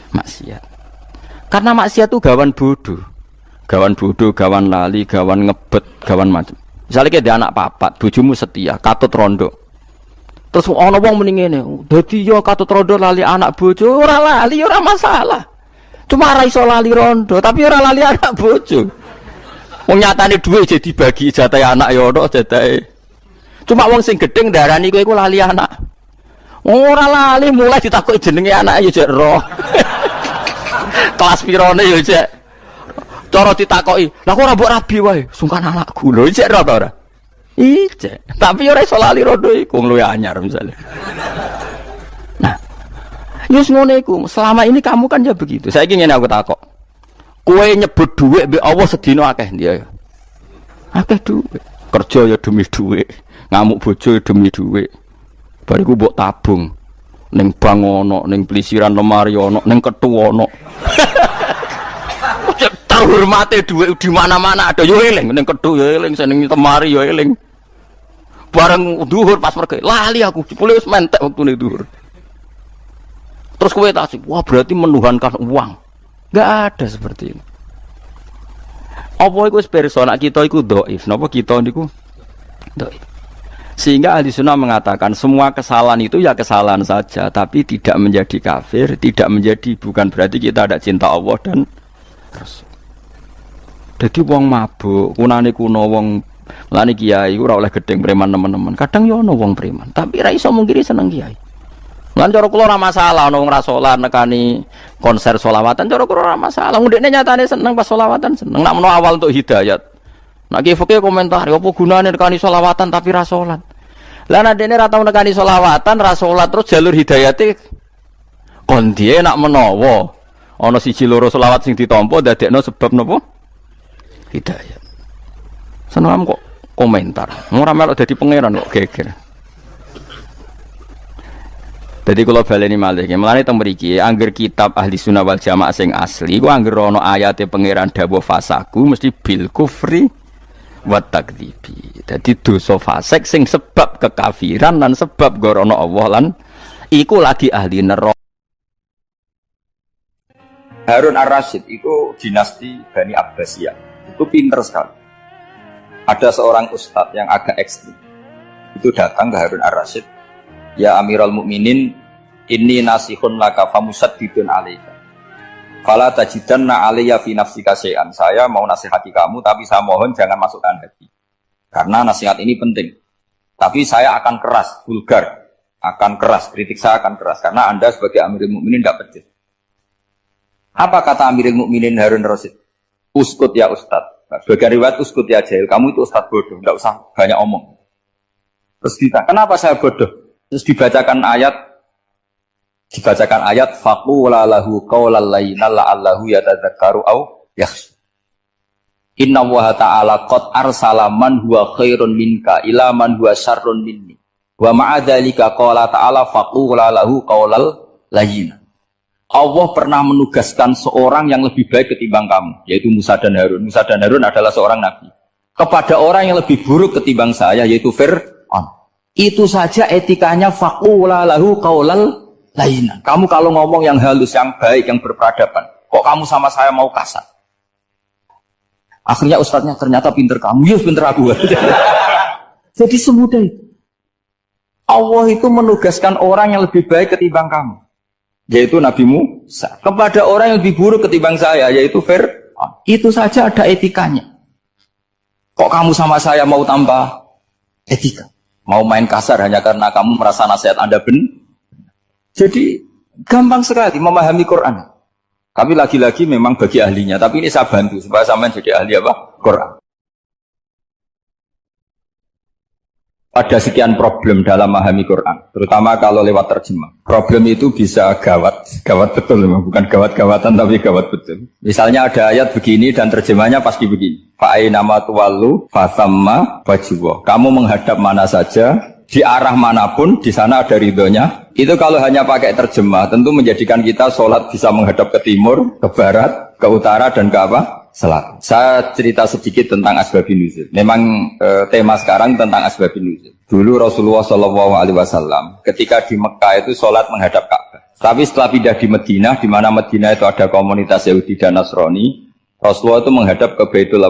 maksiat. Karena maksiat itu gawan bodoh, gawan lali, gawan ngebet, gawan macam. Misalnya kayak dia anak papat, bojomu setia, katut rondo. Terus ana wong muni ngene, dadi yo katut rondo lali anak bojo, ora lali ora masalah. Cuma ora iso lali rondo, tapi ora lali anak bojo. Wong nyatane duwe jadi dibagi jatah anak ya ono jatahe. Cuma wong sing gedeng darani kowe iku lali anak. Ora lali mulai ditakoki jenenge anake ya jek roh. Kelas pirone ya jek. Cara ditakoki, "Lah kok ora mbok rabi wae?" Sungkan anakku lho, jek roh ta ora? Ijek. Tapi ora iso lali rondo iku luwih anyar misalnya. Nah, yus ngono iku. Selama ini kamu kan ya begitu. Saiki ngene aku takok. Kowe nyebut dhuwit mbek Allah sedina akeh dia. Akeh dhuwit. Kerja ya demi dhuwit. Ngamuk bojo demi dhuwit. Bariku mbok tabung. ning bang ono, ning plisiran lemari ono, ning ketu ono. Terhormate dhuwit di mana-mana ada yo eling, ning ketu yo eling, ning lemari yo eling. Bareng dhuwur pas pergi, lali aku, jebule wis mentek wektune dhuwur. Terus kowe tasik, wah berarti menuhankan uang. Enggak ada seperti ini. Apa iku wis pirsa nek kita iku dhaif, napa kita niku dhaif. Sehingga ahli sunnah mengatakan semua kesalahan itu ya kesalahan saja, tapi tidak menjadi kafir, tidak menjadi bukan berarti kita tidak cinta Allah dan Rasul. Jadi wong mabuk, kunane kuno wong lani kiai ora oleh gedeng preman teman-teman. Kadang yo ono wong preman, tapi ra iso mungkiri seneng kiai. Lan cara kula ora masalah ono wong ra salat nekani konser selawatan, cara kula ora masalah. Ndekne nyatane seneng pas selawatan seneng. Nak menawa awal untuk hidayat. Nak ki fikih komentar, apa gunane nekani selawatan tapi ra salat. Lah nek dene ra tau nekani selawatan, ra salat terus jalur hidayate kon diye nak menawa ana siji loro selawat sing ditampa dadekno sebab napa? Hidayat. Seneng kok komentar. Ora melok dadi pangeran kok geger. Jadi kalau baleni malih, mulane teng mriki angger kitab ahli sunnah wal jamaah sing asli, ku angger ana ayate pangeran dawuh fasaku mesti bil kufri wa takdzibi. Dadi dosa fasik sing sebab kekafiran lan sebab gorono Allah lan iku lagi ahli neraka. Harun ar-Rasyid itu dinasti Bani Abbasiyah. Itu pinter sekali. Ada seorang ustadz yang agak ekstrim. Itu datang ke Harun ar-Rasyid. Ya Amirul Mukminin, inni nasihun laka famusaddidun alaika. Fala tajidanna alayya fi nafsika syai'an. Saya mau nasihati kamu, tapi saya mohon jangan masukkan hati. Karena nasihat ini penting. Tapi saya akan keras, vulgar. Akan keras, kritik saya akan keras. Karena Anda sebagai Amirul Mukminin tidak pedes. Apa kata Amirul Mukminin Harun ar-Rasyid? Uskut ya Ustadz. Sebagai riwayat uskut ya jahil. Kamu itu Ustadz bodoh, tidak usah banyak omong. Terus ditanya, kenapa saya bodoh? Terus dibacakan ayat faqula lahu qaulal layyinal la'allahu yatadzakkaru au yakhsha. Inna Allaha ta'ala qad arsala man huwa khairun minka ila man huwa syarrun minni. Wa ma'a dzalika qala ta'ala faqula lahu qaulal layyin. Allah pernah menugaskan seorang yang lebih baik ketimbang kamu, yaitu Musa dan Harun. Musa dan Harun adalah seorang nabi. Kepada orang yang lebih buruk ketimbang saya, yaitu Fir'aun. Itu saja etikanya faqula lahu qaulal layyinan. Kamu kalau ngomong yang halus, yang baik, yang berperadaban, kok kamu sama saya mau kasar? Akhirnya ustadznya ternyata pinter kamu, ya pinter aku. Jadi semudah itu. Allah itu menugaskan orang yang lebih baik ketimbang kamu, yaitu Nabi Musa, kepada orang yang lebih buruk ketimbang saya, yaitu Fir'aun. Itu saja ada etikanya. Kok kamu sama saya mau tambah etika? Mau main kasar hanya karena kamu merasa nasihat Anda benar? Jadi gampang sekali memahami Quran. Tapi lagi-lagi memang bagi ahlinya. Tapi ini saya bantu supaya sampean jadi ahli apa? Quran. Ada sekian problem dalam memahami Quran, terutama kalau lewat terjemah. Problem itu bisa gawat betul, bukan gawat-gawatan tapi gawat betul. Misalnya ada ayat begini dan terjemahnya pasti begini. Fa'ainama tuwallu fathamma wajhullah. Kamu menghadap mana saja, di arah manapun, di sana ada ridhonya. Itu kalau hanya pakai terjemah, tentu menjadikan kita sholat bisa menghadap ke timur, ke barat, ke utara, dan ke apa? Selatan. Saya cerita sedikit tentang asbabun nuzul. Memang tema sekarang tentang asbabun nuzul. Dulu Rasulullah SAW ketika di Mekah itu sholat menghadap Ka'bah. Tapi setelah pindah di Madinah, di mana Madinah itu ada komunitas Yahudi dan Nasrani, Rasulullah itu menghadap ke Baitul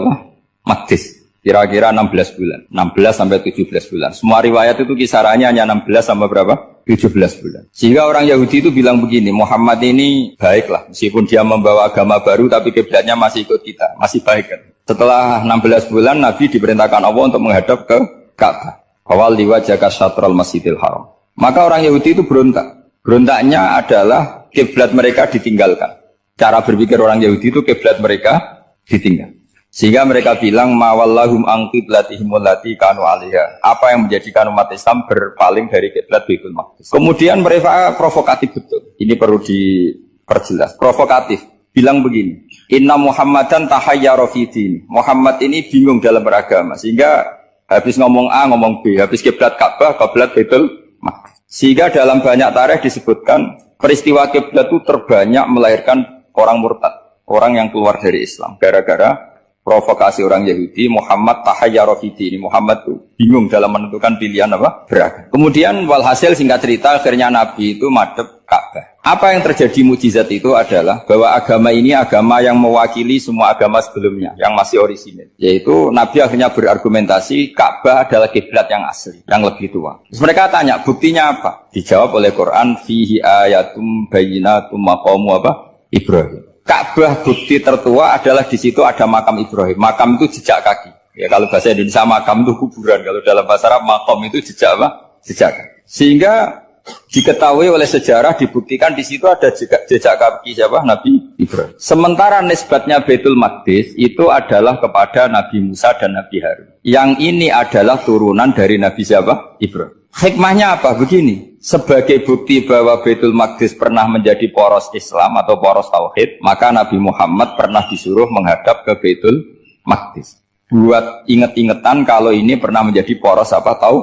Maqdis. Kira-kira 16 bulan, 16 sampai 17 bulan. Semua riwayat itu kisarannya hanya 16 sampai berapa? 17 bulan. Sehingga orang Yahudi itu bilang begini, Muhammad ini baiklah, meskipun dia membawa agama baru, tapi kiblatnya masih ikut kita, masih baik kan. Setelah 16 bulan, Nabi diperintahkan Allah untuk menghadap ke Ka'bah. Awal liwajaka syatrul masjidil haram. Maka orang Yahudi itu berontak. Berontaknya adalah kiblat mereka ditinggalkan. Cara berpikir orang Yahudi itu kiblat mereka ditinggal. Sehingga mereka bilang mawallahum an qiblatihim allati kanu 'alaiha. Apa yang menjadikan umat Islam berpaling dari kiblat Baitul Maqdis. Kemudian mereka provokatif betul. Ini perlu diperjelas. Provokatif. Bilang begini, "Inna Muhammadan tahayyara fi din." Muhammad ini bingung dalam beragama. Sehingga habis ngomong A ngomong B, habis kiblat Ka'bah, kiblat Baitul Maqdis. Sehingga dalam banyak tarikh disebutkan peristiwa kiblat itu terbanyak melahirkan orang murtad, orang yang keluar dari Islam gara-gara provokasi orang Yahudi. Muhammad tahayyara fi dini, Muhammad tuh bingung dalam menentukan pilihan apa beragama. Kemudian walhasil singkat cerita akhirnya Nabi itu madhep Ka'bah. Apa yang terjadi mukjizat itu adalah bahwa agama ini agama yang mewakili semua agama sebelumnya yang masih orisinil, yaitu Nabi akhirnya berargumentasi Ka'bah adalah kiblat yang asli, yang lebih tua. Terus mereka tanya buktinya apa? Dijawab oleh Quran, fihi ayatum bayyinatum maqamu apa? Ibrahim. Ka'bah bukti tertua adalah di situ ada makam Ibrahim. Makam itu jejak kaki. Ya kalau bahasa Indonesia makam itu kuburan. Kalau dalam bahasa Arab makam itu jejak apa? Jejak kaki. Sehingga diketahui oleh sejarah dibuktikan di situ ada jejak kaki siapa? Nabi Ibrahim. Sementara nisbatnya Baitul Maqdis itu adalah kepada Nabi Musa dan Nabi Harun. Yang ini adalah turunan dari Nabi siapa? Ibrahim. Hikmahnya apa? Begini, sebagai bukti bahwa Baitul Maqdis pernah menjadi poros Islam atau poros Tauhid, maka Nabi Muhammad pernah disuruh menghadap ke Baitul Maqdis. Buat inget-ingetan kalau ini pernah menjadi poros apa? Tahu?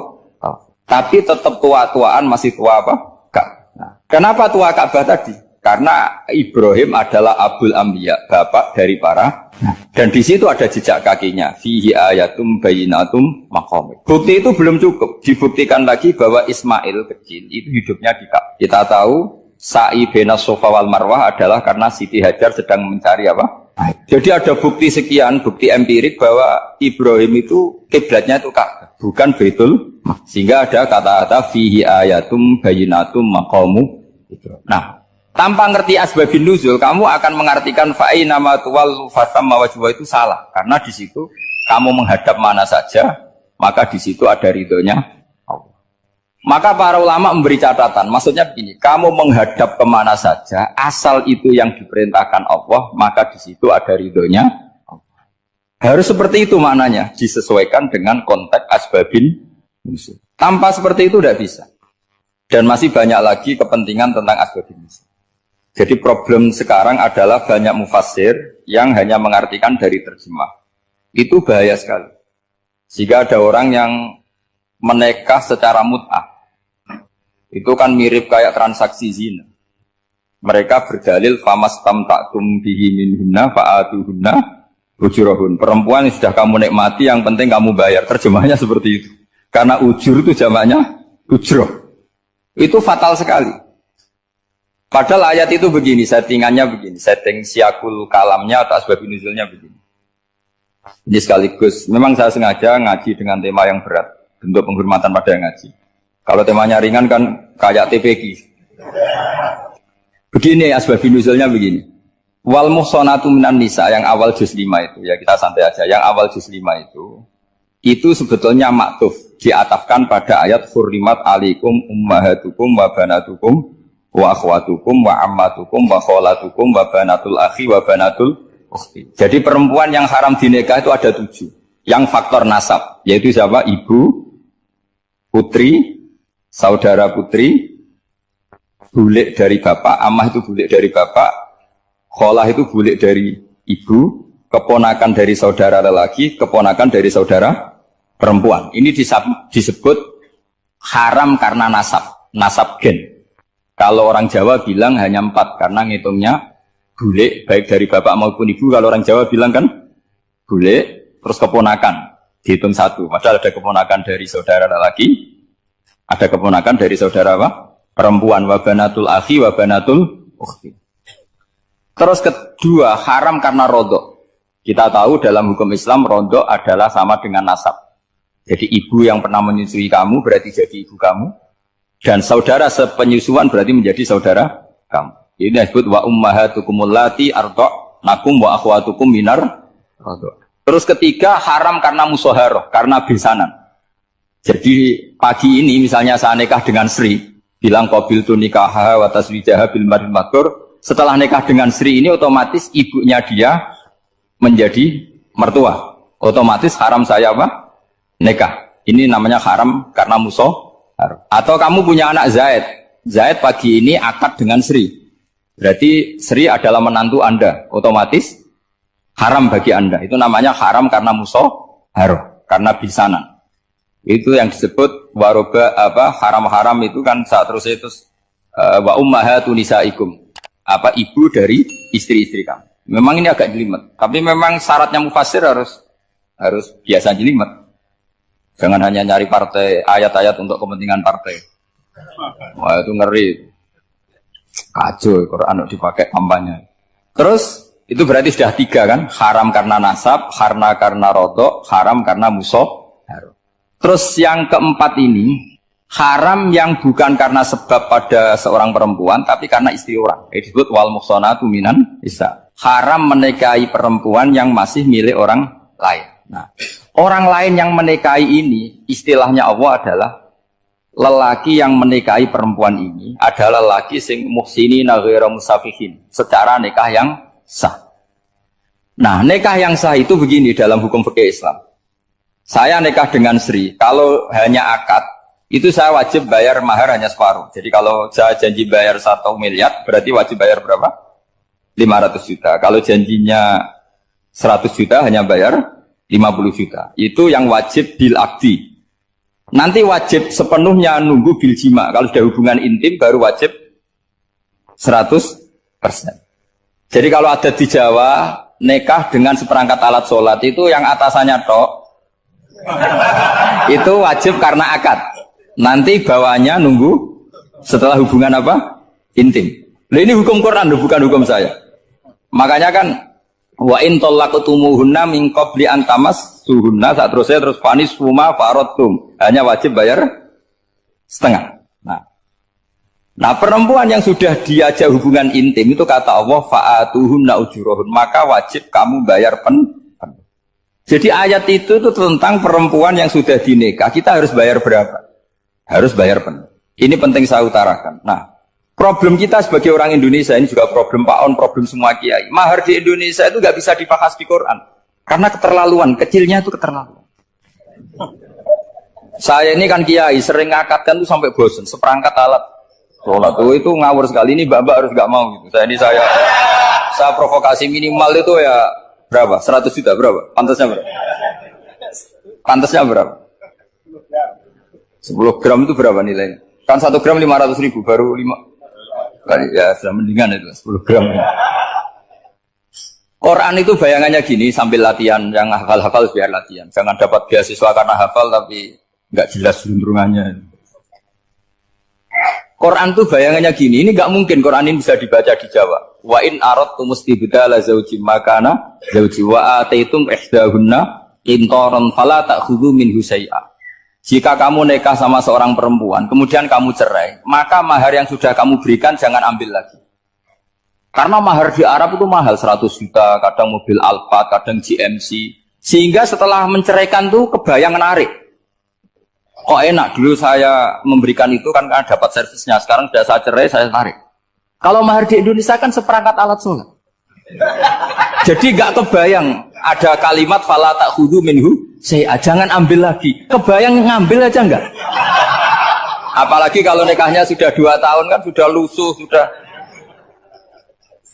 Tapi tetap tua-tuaan masih tua apa? Nah, kenapa tua Ka'bah tadi? Karena Ibrahim adalah Abul Anbiya, bapak dari para. Dan di situ ada jejak kakinya. Fihi ayatum bayyinatum maqam. Bukti itu belum cukup. Dibuktikan lagi bahwa Ismail kecil itu hidupnya di Ka'bah. Kita tahu sa'i baina Safa wal Marwah adalah karena Siti Hajar sedang mencari apa? Jadi ada bukti sekian, bukti empirik bahwa Ibrahim itu kiblatnya itu Ka'bah, bukan Baitul. Sehingga ada kata-kata fihi ayatum bayyinatum maqamu Ibrahim. Nah, tanpa ngerti asbabun nuzul, kamu akan mengartikan fa'ina ma tuwallu fasamma wajhu itu salah. Karena di situ kamu menghadap mana saja, maka di situ ada ridhonya Allah. Maka para ulama memberi catatan, maksudnya begini, kamu menghadap kemana saja, asal itu yang diperintahkan Allah, maka di situ ada ridhonya Allah. Harus seperti itu maknanya, disesuaikan dengan konteks asbabun nuzul. Tanpa seperti itu tidak bisa. Dan masih banyak lagi kepentingan tentang asbabun nuzul. Jadi problem sekarang adalah banyak mufassir yang hanya mengartikan dari terjemah. Itu bahaya sekali. Jika ada orang yang menikah secara mut'ah, itu kan mirip kayak transaksi zina. Mereka berdalil famastamta'tum bihi minhunna fa'atuhunna ujurahun. Perempuan yang sudah kamu nikmati, yang penting kamu bayar. Terjemahnya seperti itu. Karena ujur itu jamaknya ujroh. Itu fatal sekali. Padahal ayat itu begini, settingannya begini, setting siakul kalamnya atau asbabun nuzulnya begini. Ini sekaligus, memang saya sengaja ngaji dengan tema yang berat, bentuk penghormatan pada yang ngaji. Kalau temanya ringan kan kayak TPQ. Begini asbabun nuzulnya begini. Wal muhsanatu minan nisa yang awal juz 5 itu, ya kita santai aja, yang awal juz 5 itu sebetulnya maktuf, diatafkan pada ayat hurrimat alikum ummahatukum wa banatukum wa akhwatukum wa ammatukum wa kholatukum wa banatul akhi wa banatul ukhti. Jadi perempuan yang haram dinikah itu ada 7. Yang faktor nasab, yaitu siapa? Ibu, putri, saudara putri, bulik dari bapak, ammah itu bulik dari bapak, kholah itu bulik dari ibu, keponakan dari saudara lelaki, keponakan dari saudara perempuan. Ini disebut haram karena nasab gen. Kalau orang Jawa bilang hanya 4 karena ngitungnya bulik baik dari bapak maupun ibu. Kalau orang Jawa bilang kan bulik terus keponakan dihitung 1. Padahal ada keponakan dari saudara lelaki, ada keponakan dari saudara apa? Perempuan. Wa banatul akhi wa banatul ukhti. Terus kedua haram karena rodok. Kita tahu dalam hukum Islam rodok adalah sama dengan nasab. Jadi ibu yang pernah menyusui kamu berarti jadi ibu kamu. Dan saudara sepenyusuan berarti menjadi saudara kamu. Ini disebut wa ummahatukum allati arda'nakum wa akhwatukum minar radha'. Terus ketiga haram karena musaharah, karena besanan. Jadi pagi ini misalnya saya nikah dengan Sri, bilang qabiltu nikaha wa taswijaha bil mar'il matur. Setelah nikah dengan Sri ini otomatis ibunya dia menjadi mertua. Otomatis haram saya apa? Nikah. Ini namanya haram karena musaharah. Atau kamu punya anak Zaid. Zaid pagi ini akad dengan Sri. Berarti Sri adalah menantu Anda. Otomatis haram bagi Anda. Itu namanya haram karena musaharah, karena bisanan. Itu yang disebut waroba haram-haram itu kan saat terus itu wa ummahatu nisaikum. Ibu dari istri-istri kamu. Memang ini agak jelimet, tapi memang syaratnya mufassir harus biasa jelimet. Jangan hanya nyari partai ayat-ayat untuk kepentingan partai. Wah itu ngeri. Kacau Quran dipakai kampanye. Terus itu berarti sudah 3 kan? Haram karena nasab, karena rodok, haram karena musoh. Terus yang keempat ini haram yang bukan karena sebab pada seorang perempuan, tapi karena istri orang. Disebut wal muhsanatu minan nisa. Haram menikahi perempuan yang masih milik orang lain. Nah, orang lain yang menikahi ini, istilahnya Allah adalah lelaki yang menikahi perempuan ini adalah lelaki sing muhsinina ghairu musafihin, secara nikah yang sah. Nah, nikah yang sah itu begini dalam hukum fikih Islam. Saya nikah dengan Sri, kalau hanya akad, itu saya wajib bayar mahar hanya separuh. Jadi kalau saya janji bayar 1 miliar, berarti wajib bayar berapa? 500 juta. Kalau janjinya 100 juta, hanya bayar 50 juta. Itu yang wajib bil akdi. Nanti wajib sepenuhnya nunggu bil jima. Kalau sudah hubungan intim, baru wajib 100%. Jadi kalau ada di Jawa, nikah dengan seperangkat alat sholat, itu yang atasannya tok, itu wajib karena akad. Nanti bawahnya nunggu setelah hubungan intim. Nah, ini hukum Quran, bukan hukum saya. Makanya kan wa in talaqtumuhunna min qabli an tamassuhunna, terus fanis huma faradtum, hanya wajib bayar setengah. Nah perempuan yang sudah diajak hubungan intim itu kata Allah fa'atuhunna ujurahun, maka wajib kamu bayar Jadi ayat itu tentang perempuan yang sudah dinikah, kita harus bayar berapa? Harus bayar penuh. Ini penting saya utarakan. Nah, problem kita sebagai orang Indonesia, ini juga problem Pak On, problem semua kiai. Mahar di Indonesia itu nggak bisa dibahas di Quran. Karena keterlaluan, kecilnya itu keterlaluan. Saya ini kan kiai, sering ngakatkan tuh sampai bosan, seperangkat alat sholat itu ngawur sekali. Ini mbak-mbak harus nggak mau gitu. Saya provokasi minimal itu ya berapa? 100 juta berapa? Pantasnya berapa? Pantasnya berapa? 10 gram itu berapa nilainya? Kan 1 gram 500 ribu, baru 5. Ya sudah mendingan itu 10 gram. Quran itu bayangannya gini, sambil latihan, yang hafal-hafal biar latihan. Jangan dapat beasiswa karena hafal tapi nggak jelas juntrungannya. Quran itu bayangannya gini, ini nggak mungkin Quran ini bisa dibaca di Jawa. Wa in aradtum istibdala zawjin makana zawji wa ataitum ihdahunna qintaran fala ta'khudhu minhu syai'a. Jika kamu nikah sama seorang perempuan, kemudian kamu cerai, maka mahar yang sudah kamu berikan jangan ambil lagi. Karena mahar di Arab itu mahal, 100 juta, kadang mobil Alphard, kadang GMC. Sehingga setelah menceraikan tuh kebayang menarik. Kok enak, dulu saya memberikan itu kan karena dapat servisnya, sekarang sudah saya cerai, saya tarik. Kalau mahar di Indonesia kan seperangkat alat sholat. Jadi gak kebayang ada kalimat fala ta'khudhu minhu syai'a, jangan ambil lagi. Kebayang ngambil aja enggak? Apalagi kalau nikahnya sudah 2 tahun kan sudah lusuh, sudah.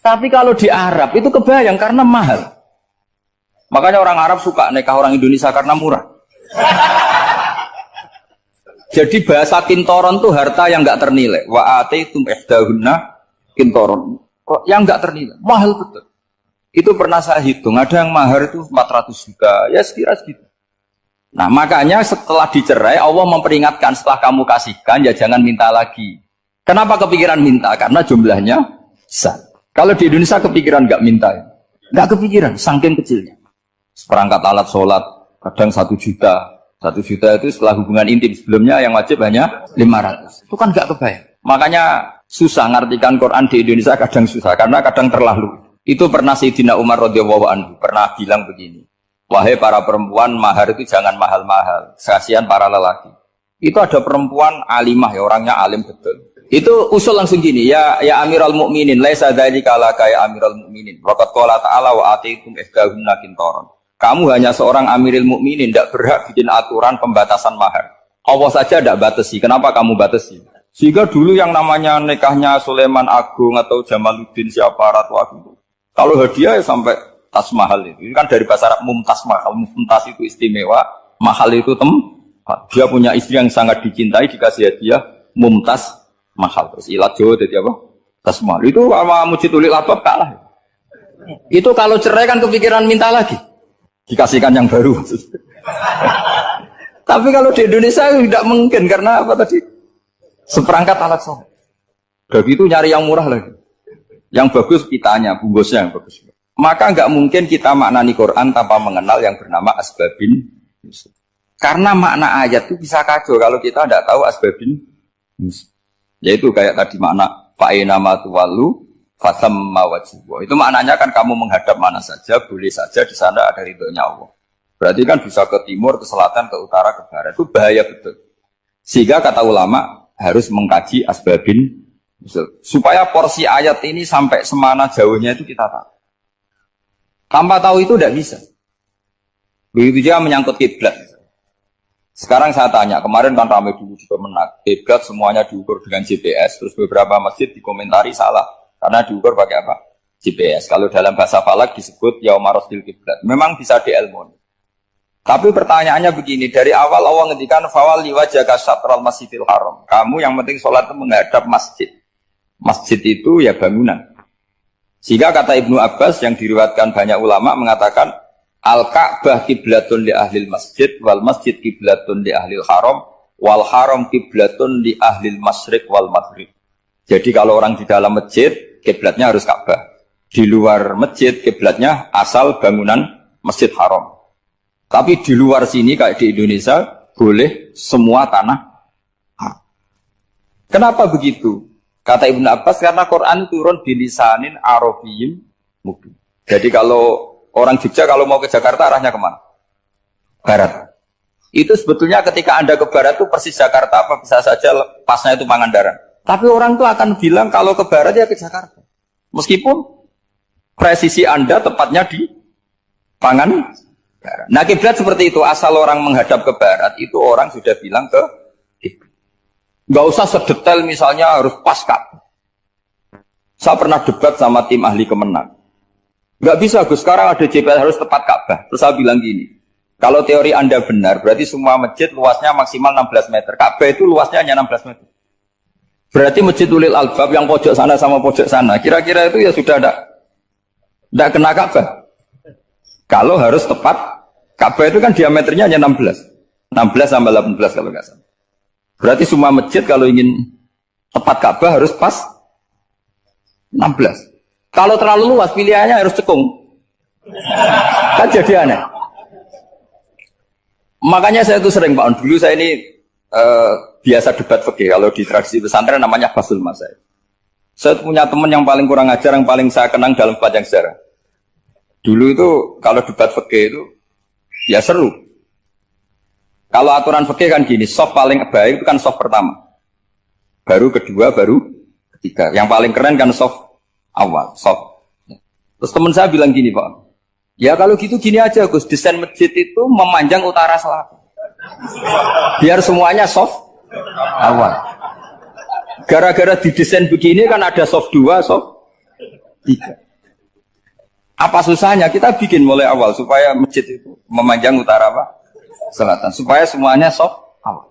Tapi kalau di Arab itu kebayang karena mahal. Makanya orang Arab suka nikah orang Indonesia karena murah. Jadi bahasa kintoron itu harta yang enggak ternilai. Wa ataitum ihdahunna kintoron. Kok yang enggak ternilai? Mahal betul. Itu pernah saya hitung, ada yang mahar itu 400 juta, ya sekira segitu. Nah makanya setelah dicerai, Allah memperingatkan setelah kamu kasihkan, ya jangan minta lagi. Kenapa kepikiran minta? Karena jumlahnya besar. Kalau di Indonesia kepikiran nggak minta, ya? Nggak kepikiran, saking kecilnya. Seperangkat alat sholat, kadang 1 juta. 1 juta itu setelah hubungan intim, sebelumnya yang wajib hanya 500. Itu kan nggak kebayang. Makanya susah ngartikan Quran di Indonesia, kadang susah, karena kadang terlalu. Itu pernah Sayyidina Umar radhiyallahu anhu pernah bilang begini, wahai para perempuan, mahar itu jangan mahal-mahal, kasihan para lelaki. Itu ada perempuan alimah, ya orangnya alim betul. Itu usul langsung gini, ya Amirul Mukminin, laisa dzalika laka ya Amirul Mukminin. Waqad qala ta'ala wa atiitum ihdahunna qintaran. Kamu hanya seorang Amirul Mukminin, tidak berhak bikin aturan pembatasan mahar. Allah saja tidak batasi, kenapa kamu batasi? Sehingga dulu yang namanya nikahnya Sulaiman Agung atau Jamaluddin siapa Ratu Agung, kalau hadiah ya sampai tas mahal itu. Ini kan dari bahasa Arab mumtaz mahal. Mumtaz itu istimewa, mahal itu Dia punya istri yang sangat dicintai, dikasih hadiah mumtaz mahal. Terus ilat Jawa jadi apa? Tasmal. Itu sama Mujid Ulil Albab kalah. Itu kalau cerai kan kepikiran minta lagi. Dikasihkan yang baru. Tapi kalau di Indonesia tidak mungkin karena apa tadi? Seperangkat alat sholat. Udah gitu nyari yang murah lagi. Yang bagus kitanya, bungkusnya yang bagus. Maka nggak mungkin kita maknani Quran tanpa mengenal yang bernama asbabin. Karena makna ayat itu bisa kacau kalau kita tidak tahu asbabin. Yaitu kayak tadi makna fa'ina matuwalu fatamma wajibwa. Itu maknanya kan kamu menghadap mana saja, boleh saja di sana ada ridhonya Allah. Berarti kan bisa ke timur, ke selatan, ke utara, ke barat. Itu bahaya betul. Sehingga kata ulama harus mengkaji asbabin. Supaya porsi ayat ini sampai semana jauhnya itu kita tahu. Tanpa tahu itu tidak bisa. Begitu juga menyangkut kiblat. Sekarang saya tanya, kemarin kan ramai dulu juga menak. Kiblat semuanya diukur dengan GPS. Terus beberapa masjid dikomentari salah. Karena diukur pakai apa? GPS. Kalau dalam bahasa falak disebut yaumarostil kiblat. Memang bisa diilmoni. Tapi pertanyaannya begini, dari awal Allah ngendikan fawali wajhaka syatral masjidil haram. Kamu yang penting sholat itu menghadap masjid. Masjid itu ya bangunan. Sehingga kata Ibnu Abbas yang diriwayatkan banyak ulama mengatakan Al-Ka'bah kiblatun li ahlil masjid wal masjid kiblatun li ahlil haram wal haram kiblatun li ahlil masyriq wal maghrib. Jadi kalau orang di dalam masjid kiblatnya harus Ka'bah. Di luar masjid kiblatnya asal bangunan Masjid Haram. Tapi di luar sini kayak di Indonesia boleh semua tanah. Kenapa begitu? Kata Ibnu Abbas karena Quran turun bilisanin Arabiyyin mubin. Jadi kalau orang Jogja kalau mau ke Jakarta arahnya kemana? Barat. Itu sebetulnya ketika Anda ke barat itu persis Jakarta apa bisa saja pasnya itu Pangandaran. Tapi orang itu akan bilang kalau ke barat ya ke Jakarta. Meskipun presisi Anda tepatnya di Pangandaran. Nah kiblat seperti itu, asal orang menghadap ke barat itu orang sudah bilang ke kiblat. Nggak usah sedetail misalnya harus pas Ka'bah. Saya pernah debat sama tim ahli Kemenang. Nggak bisa Gus, sekarang ada GPS harus tepat Ka'bah. Terus saya bilang gini, kalau teori Anda benar, berarti semua masjid luasnya maksimal 16 meter. Ka'bah itu luasnya hanya 16 meter. Berarti Masjid Ulil Albab yang pojok sana sama pojok sana, kira-kira itu ya sudah tidak kena Ka'bah. Kalau harus tepat, Ka'bah itu kan diameternya hanya 16. 16 sampai 18 kalau nggak salah. Berarti semua masjid kalau ingin tepat Ka'bah harus pas 16. Kalau terlalu luas pilihannya harus cekung. Kan jadi aneh. Makanya saya itu sering Pak On, dulu saya ini biasa debat fikih. Kalau di tradisi pesantren namanya Basul Masail. Saya punya teman yang paling kurang ajar, yang paling saya kenang dalam panjang sejarah. Dulu itu kalau debat fikih itu ya seru. Kalau aturan fikih kan gini, soft paling baik itu kan soft pertama. Baru kedua, baru ketiga. Yang paling keren kan soft awal, soft. Terus teman saya bilang gini Pak, ya kalau gitu gini aja Gus, desain masjid itu memanjang utara selatan. Biar semuanya soft awal. Gara-gara didesain begini kan ada soft 2, soft 3. Apa susahnya? Kita bikin mulai awal supaya masjid itu memanjang utara apa? Selatan. Supaya semuanya soft awal.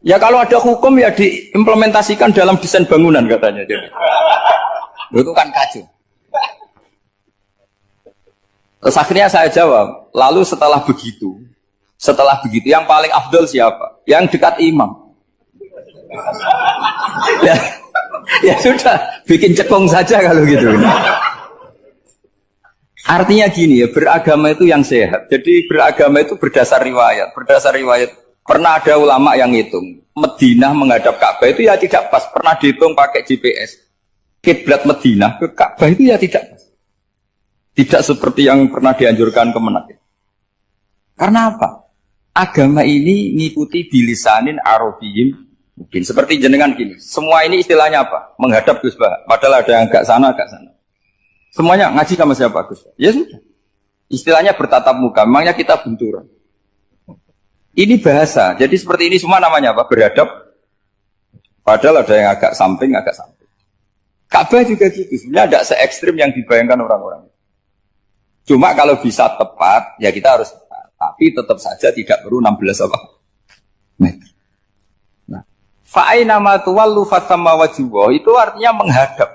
Ya kalau ada hukum ya diimplementasikan dalam desain bangunan katanya. Itu kan kacau. Terus akhirnya saya jawab, lalu setelah begitu yang paling afdol siapa? Yang dekat imam. Ya sudah, bikin cekung saja kalau gitu. Artinya gini ya, beragama itu yang sehat. Jadi beragama itu berdasar riwayat. Berdasar riwayat, pernah ada ulama yang hitung. Madinah menghadap Ka'bah itu ya tidak pas. Pernah dihitung pakai GPS. Kiblat Madinah ke Ka'bah itu ya tidak pas. Tidak seperti yang pernah dianjurkan Kemenak. Karena apa? Agama ini ngikuti bilisanin Arabiyyin mungkin. Seperti jenengan gini. Semua ini istilahnya apa? Menghadap Gus Bah. Padahal ada yang agak sana, agak sana. Semuanya ngaji sama siapa Gus? Ya sudah. Istilahnya bertatap muka. Memangnya kita benturan. Ini bahasa. Jadi seperti ini semua namanya apa? Berhadap. Padahal ada yang agak samping, agak samping. Ka'bah juga gitu. Sebenarnya tidak se-ekstrim yang dibayangkan orang-orang. Cuma kalau bisa tepat, ya kita harus tepat. Tapi tetap saja tidak perlu 16 apa? Meter. Nah, fa'aina ma tuwallu fatamma wajhuhu itu artinya menghadap.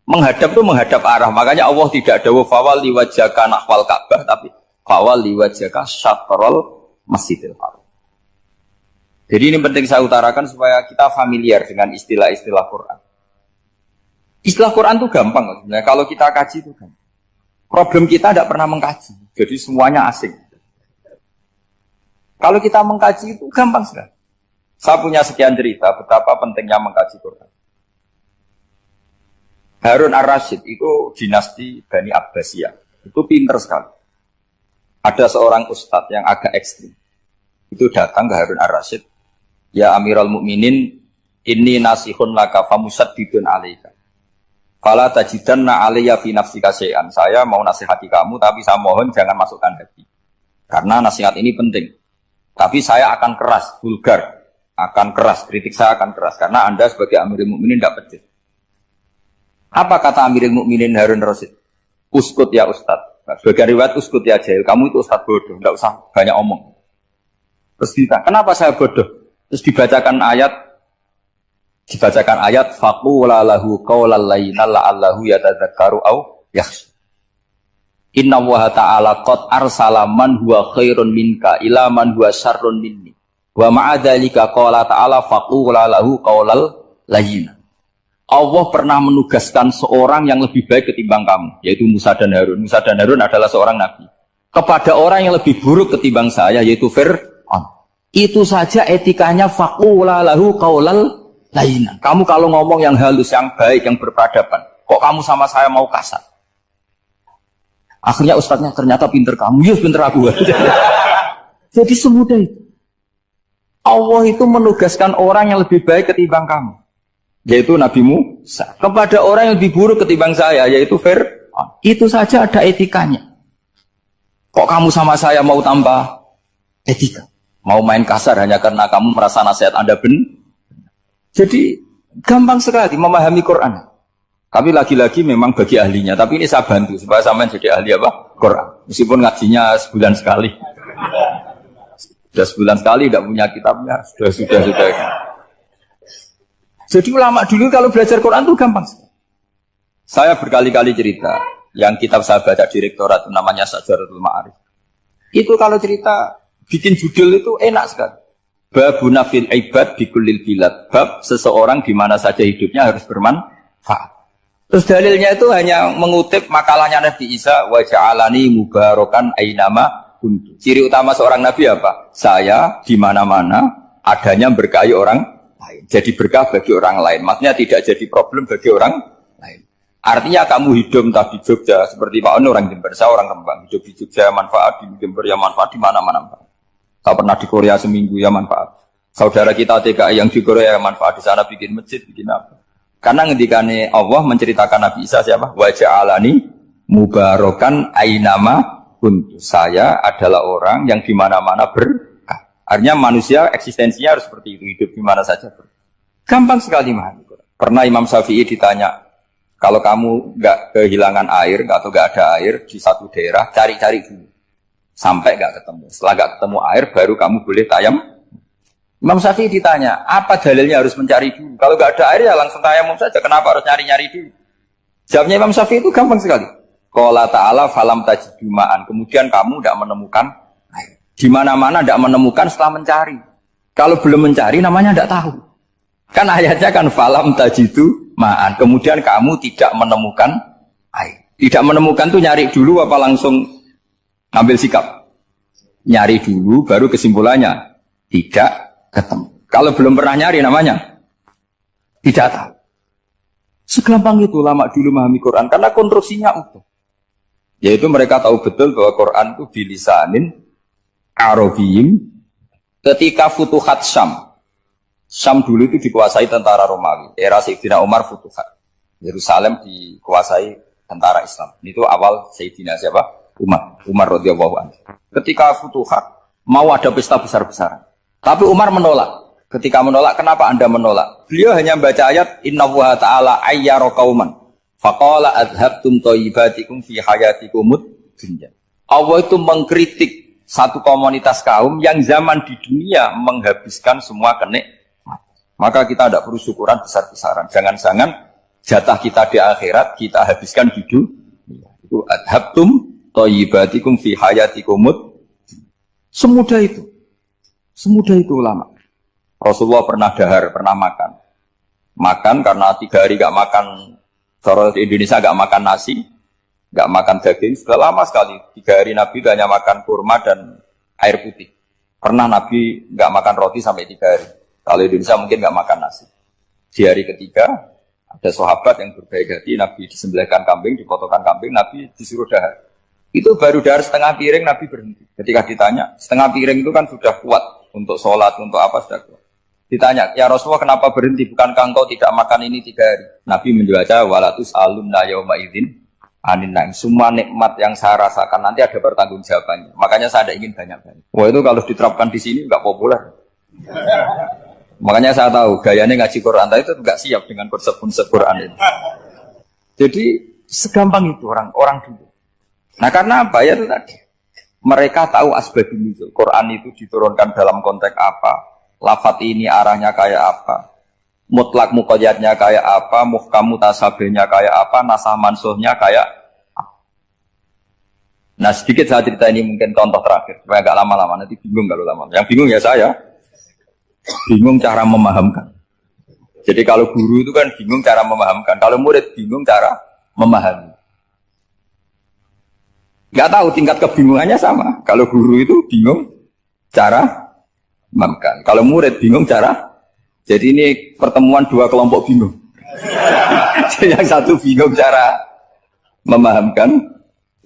Menghadap itu menghadap arah. Makanya Allah tidak dawuh fawalli wajhaka nahwal Ka'bah tapi fawalli wajhaka syatrul Masjidil Haram. Jadi ini penting saya utarakan supaya kita familiar dengan istilah-istilah Quran. Istilah Quran itu gampang sebenarnya. Kalau kita kaji itu gampang. Problem kita tidak pernah mengkaji. Jadi semuanya asing. Kalau kita mengkaji itu gampang sekali. Saya punya sekian cerita betapa pentingnya mengkaji Quran. Harun ar-Rasyid itu dinasti Bani Abbasiyah. Itu pinter sekali. Ada seorang ustadz yang agak ekstrim. Itu datang ke Harun ar-Rasyid. Ya Amirul Mukminin, inni nasihun laka famusaddidun alaika. Fala tajidanna alayya fi nafsika syai'an. Saya mau nasihati kamu tapi saya mohon jangan masukkan hati. Karena nasihat ini penting. Tapi saya akan keras, vulgar, akan keras, kritik saya akan keras karena Anda sebagai Amirul Mukminin tidak pedes. Apa kata Amirul Mukminin Harun ar-Rasyid? Uskut ya Ustadz. Sebagai riwayat uskut ya jahil. Kamu itu Ustadz bodoh, tidak usah banyak omong. Terus ditanya, kenapa saya bodoh? Terus dibacakan ayat faqula lahu qaulal layyina la'allahu yatadzakkaru aw yakhsha. Inna Allaha ta'ala qad arsala man huwa khairun minka ila man huwa syarrun minni. Wa ma'a dzalika qala ta'ala faqula lahu qaulal layyina. Allah pernah menugaskan seorang yang lebih baik ketimbang kamu, yaitu Musa dan Harun. Musa dan Harun adalah seorang nabi. Kepada orang yang lebih buruk ketimbang saya, yaitu Fir'aun. Itu saja etikanya faqula lahu qaulal layyina. Kamu kalau ngomong yang halus, yang baik, yang berperadaban, kok kamu sama saya mau kasar? Akhirnya ustadznya ternyata pinter kamu, yes pinter aku. Jadi semudah itu. Allah itu menugaskan orang yang lebih baik ketimbang kamu, yaitu Nabi Musa. Kepada orang yang lebih buruk ketimbang saya, yaitu Fir'aun. Itu saja ada etikanya. Kok kamu sama saya mau tambah etika? Mau main kasar hanya karena kamu merasa nasihat Anda benar? Jadi gampang sekali memahami Quran. Tapi lagi-lagi memang bagi ahlinya. Tapi ini saya bantu supaya sampean jadi ahli apa? Quran. Meskipun ngajinya sebulan sekali. Sudah sebulan sekali tidak punya kitabnya. Sudah. Jadi ulama dulu kalau belajar Quran itu gampang. Saya berkali-kali cerita. Yang kitab saya baca di rektorat namanya Syajaratul Ma'arif. Itu kalau cerita bikin judul itu enak sekali. Babuna fil ibad bikullil bilad. Bab seseorang di mana saja hidupnya harus bermanfaat. Terus dalilnya itu hanya mengutip makalahnya Nabi Isa, wa ja'alani mubarakan ainama kuntu. Ciri utama seorang nabi apa? Saya di mana-mana adanya berkahi orang lain. Jadi berkah bagi orang lain. Maksudnya tidak jadi problem bagi orang lain. Artinya kamu hidup entah di Jogja seperti Pak Ono orang Jember, saya orang Kembang. Hidup di Jogja manfaat, di Jember ya manfaat, di mana-mana. Saya pernah di Korea seminggu ya manfaat. Saudara kita TKI yang di Korea ya manfaat, di sana bikin masjid, bikin apa. Karena ngendikane Allah menceritakan Nabi Isa siapa? Wa ja'alani mubarakan ainama kuntu. Saya adalah orang yang di mana-mana berkah. Artinya manusia eksistensinya harus seperti itu, hidup di mana saja. Gampang sekali memahami. Pernah Imam Syafi'i ditanya, kalau kamu nggak kehilangan air atau nggak ada air di satu daerah, cari-cari dulu sampai nggak ketemu. Setelah nggak ketemu air, baru kamu boleh tayam. Imam Syafi'i ditanya, apa dalilnya harus mencari dulu? Kalau nggak ada air ya langsung tayamum saja. Kenapa harus nyari-nyari dulu? Jawabnya Imam Syafi'i itu gampang sekali. Qala ta'ala falam tajidu ma'an. Kemudian kamu tidak menemukan air. Di mana-mana tidak menemukan setelah mencari. Kalau belum mencari namanya tidak tahu. Kan ayatnya kan falam tajidu ma'an. Kemudian kamu tidak menemukan air. Tidak menemukan tuh nyari dulu apa langsung ngambil sikap? Nyari dulu baru kesimpulannya tidak ketemu. Kalau belum pernah nyari namanya tidak tahu. Segampang itu ulama dulu memahami Quran karena konstruksinya utuh. Yaitu mereka tahu betul bahwa Quran itu bilisanin Arabiyyin. Ketika Futuhat Syam dulu itu dikuasai tentara Romawi. Era Sayyidina Umar Futuhat. Yerusalem dikuasai tentara Islam. Itu awal Sayyidina siapa? Umar radhiyallahu anhu. Ketika Futuhat mau ada pesta besar-besaran. Tapi Umar menolak. Ketika menolak, kenapa Anda menolak? Beliau hanya baca ayat Inna Allaha ta'ala ayyara qauman faqala adhabtum thayyibatikum fi hayatikumud dunya. Allah itu mengkritik satu komunitas kaum yang zaman di dunia menghabiskan semua kenikmatan. Maka kita tidak perlu syukuran besar-besaran. Jangan-jangan jatah kita di akhirat kita habiskan di dunia. Itu adhabtum thayyibatikum fi hayatikumut. Semudah itu. Semudah itu ulama. Rasulullah pernah dahar, pernah makan. Makan karena 3 hari gak makan, cara di Indonesia gak makan nasi, gak makan daging, sudah lama sekali. 3 hari Nabi hanya makan kurma dan air putih. Pernah Nabi gak makan roti sampai 3 hari. Kalau Indonesia mungkin gak makan nasi. Di hari ketiga, ada sahabat yang berbaik hati, Nabi disembelihkan kambing, dipotongkan kambing, Nabi disuruh dahar. Itu baru dahar setengah piring, Nabi berhenti. Ketika ditanya, setengah piring itu kan sudah kuat untuk sholat, untuk apa sudah kuat. Ditanya, ya Rasulullah kenapa berhenti? Bukankah engkau tidak makan ini 3 hari? Nabi menjawab, walatus alumna yauma idzin anin naim. Semua nikmat yang saya rasakan nanti ada pertanggungjawabannya. Makanya saya tidak ingin banyak-banyak. Wah itu kalau diterapkan di sini nggak populer. Makanya saya tahu gayanya ngaji Quran itu nggak siap dengan konsep-konsep Quran ini. Jadi segampang itu orang dulu. Nah karena apa ya itu tadi? Mereka tahu asbabun nuzul. Quran itu diturunkan dalam konteks apa? Lafat ini arahnya kayak apa? Mutlak muqayyadnya kayak apa? Muhkam mutasabihnya kayak apa? Nasah mansuhnya kayak apa? Nah sedikit saya cerita ini mungkin contoh terakhir supaya agak lama-lama, nanti bingung kalau lama. Yang bingung ya saya. Bingung cara memahamkan. Jadi kalau guru itu kan bingung cara memahamkan. Kalau murid bingung cara memahami. Gak tahu tingkat kebingungannya sama. Kalau guru itu bingung cara memahamkan. Kalau murid bingung cara. Jadi ini pertemuan 2 kelompok bingung. Yang satu bingung cara memahamkan.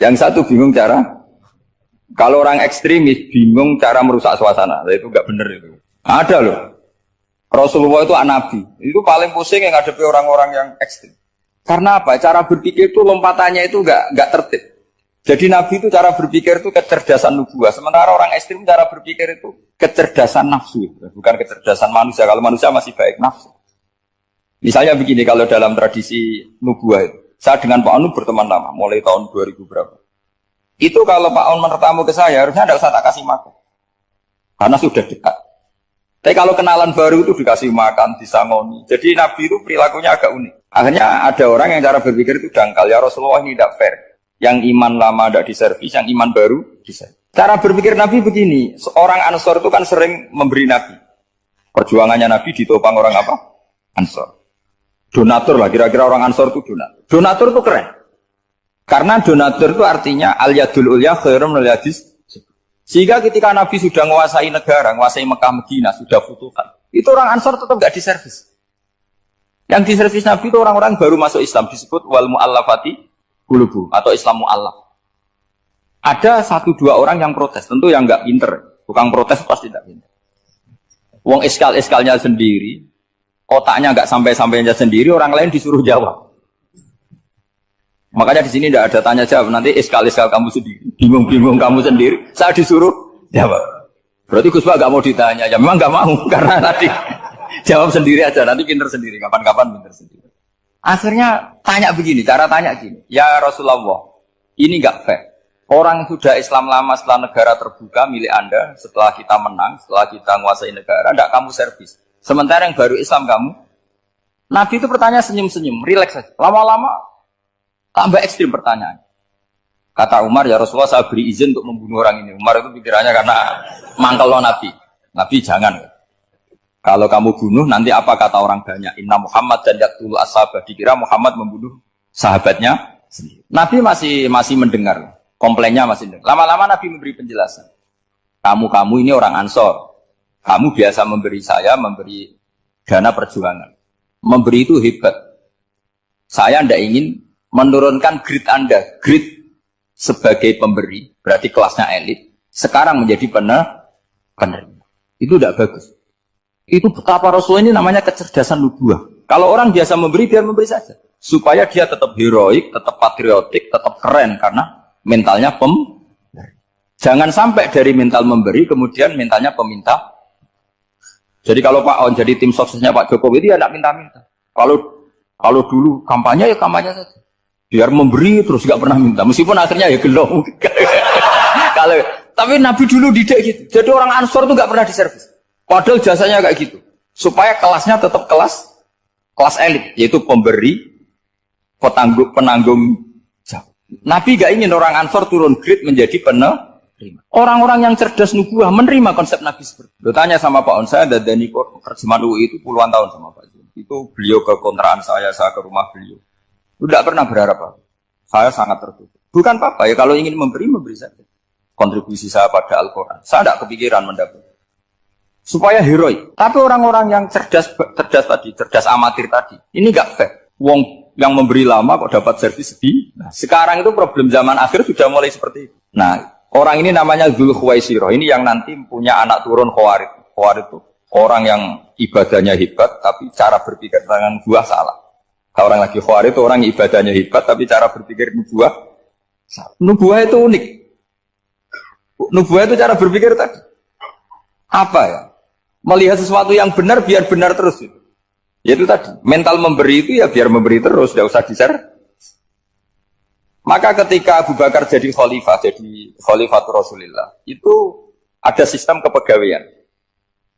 Yang satu bingung cara. Kalau orang ekstremis bingung cara merusak suasana. Itu gak benar itu. Ada loh. Rasulullah itu nabi. Itu paling pusing yang ngadepi orang-orang yang ekstrem. Karena apa? Cara berpikir itu lompatannya itu enggak tertib. Jadi nabi itu cara berpikir itu kecerdasan nubuah. Sementara orang ekstrem cara berpikir itu kecerdasan nafsu. Bukan kecerdasan manusia. Kalau manusia masih baik nafsu. Misalnya begini, kalau dalam tradisi nubuah itu. Saya dengan Pak Anu berteman lama. Mulai tahun 2000 berapa. Itu kalau Pak Anu bertamu ke saya, harusnya tidak usah tak kasih makan. Karena sudah dekat. Tapi kalau kenalan baru itu dikasih makan, disangoni. Jadi Nabi itu perilakunya agak unik. Akhirnya ada orang yang cara berpikir itu dangkal. Ya Rasulullah ini tidak fair. Yang iman lama tidak diservis, yang iman baru diservis. Cara berpikir Nabi begini. Seorang Ansor itu kan sering memberi Nabi. Perjuangannya Nabi ditopang orang apa? Ansor. Donatur lah, kira-kira orang Ansor itu donatur. Donatur itu keren. Karena donatur itu artinya al-yadul ulya khairum minal yadis. Sehingga ketika Nabi sudah menguasai negara, menguasai Mekah Medina, sudah futuhan, itu orang Ansor tetap gak diservis. Yang diservis Nabi itu orang-orang baru masuk Islam, disebut wal mu'allafati qulubuhum atau Islam mu'allaf. Ada 1-2 orang yang protes, tentu yang gak pinter. Bukan protes pasti tidak pinter. Wong iskal-iskalnya sendiri, otaknya gak sampai-sampainya sendiri, orang lain disuruh jawab. Makanya di sini tidak ada tanya jawab. Nanti iskal-iskal kamu sendiri, bingung-bingung kamu sendiri, saya disuruh jawab. Berarti Gus Pak gak mau ditanya. Ya memang gak mau karena tadi jawab sendiri aja. Nanti pinter sendiri. Kapan-kapan pinter sendiri. Akhirnya tanya begini, cara tanya gini. Ya Rasulullah, ini gak fair. Orang sudah Islam lama setelah negara terbuka milik Anda, setelah kita menang, setelah kita menguasai negara, tidak kamu servis. Sementara yang baru Islam kamu. Nabi itu bertanya senyum-senyum, rileks saja. Lama-lama tambah ekstrim pertanyaan. Kata Umar, ya Rasulullah saya beri izin untuk membunuh orang ini. Umar itu pikirannya karena mangkel lo Nabi. Nabi jangan. Kalau kamu bunuh, nanti apa kata orang banyak? Inna Muhammad dan yaqtul ashabah. Dikira Muhammad membunuh sahabatnya sendiri. Nabi masih mendengar. Komplainnya masih dengar. Lama-lama Nabi memberi penjelasan. Kamu ini orang Ansor. Kamu biasa memberi saya, memberi dana perjuangan. Memberi itu hebat. Saya tidak ingin menurunkan grade Anda, grade sebagai pemberi, berarti kelasnya elit, sekarang menjadi penerima. Itu tidak bagus. Itu betapa Rasul ini namanya kecerdasan nubuah. Kalau orang biasa memberi, biar memberi saja. Supaya dia tetap heroik, tetap patriotik, tetap keren, karena mentalnya Jangan sampai dari mental memberi, kemudian mentalnya peminta. Jadi kalau Pak On jadi tim suksesnya Pak Jokowi, dia tidak minta-minta. Kalau dulu kampanye, ya kampanye saja. Biar memberi terus gak pernah minta, meskipun akhirnya ya gelo. Tapi Nabi dulu didik gitu. Jadi orang Ansor itu nggak pernah diservis. Padahal jasanya kayak gitu. Supaya kelasnya tetap kelas elit, yaitu pemberi, penanggung jawab. Nabi nggak ingin orang Ansor turun grade menjadi penerima. Orang-orang yang cerdas nubuah menerima konsep Nabi seperti itu. Tanya sama Pak On, saya dadani terjemahan UI itu puluhan tahun sama Pak Zul. Itu beliau ke kontrakan saya ke rumah beliau. Tidak pernah berharap apa. Saya sangat tertutup. Bukan apa-apa ya, kalau ingin memberi saja. Kontribusi saya pada Al-Quran. Saya tidak kepikiran mendapat. Supaya heroik. Tapi orang-orang yang cerdas amatir tadi, ini nggak fair. Wong yang memberi lama kok dapat servis sedih. Nah, sekarang itu problem zaman akhir sudah mulai seperti itu. Nah, orang ini namanya Dzul Khuwaisirah. Ini yang nanti punya anak turun Khawarij. Khawarij itu orang yang ibadahnya hebat, tapi cara berpikir dengan buah salah. Kalau orang lagi Khawarij itu orang ibadahnya hebat, tapi cara berpikir nubuah salah. Nubuah itu unik. Nubuah itu cara berpikir tadi. Apa ya? Melihat sesuatu yang benar biar benar terus itu. Yaitu tadi, mental memberi itu ya biar memberi terus, tidak usah di-share. Maka ketika Abu Bakar jadi Khalifatul Rasulillah, itu ada sistem kepegawaian.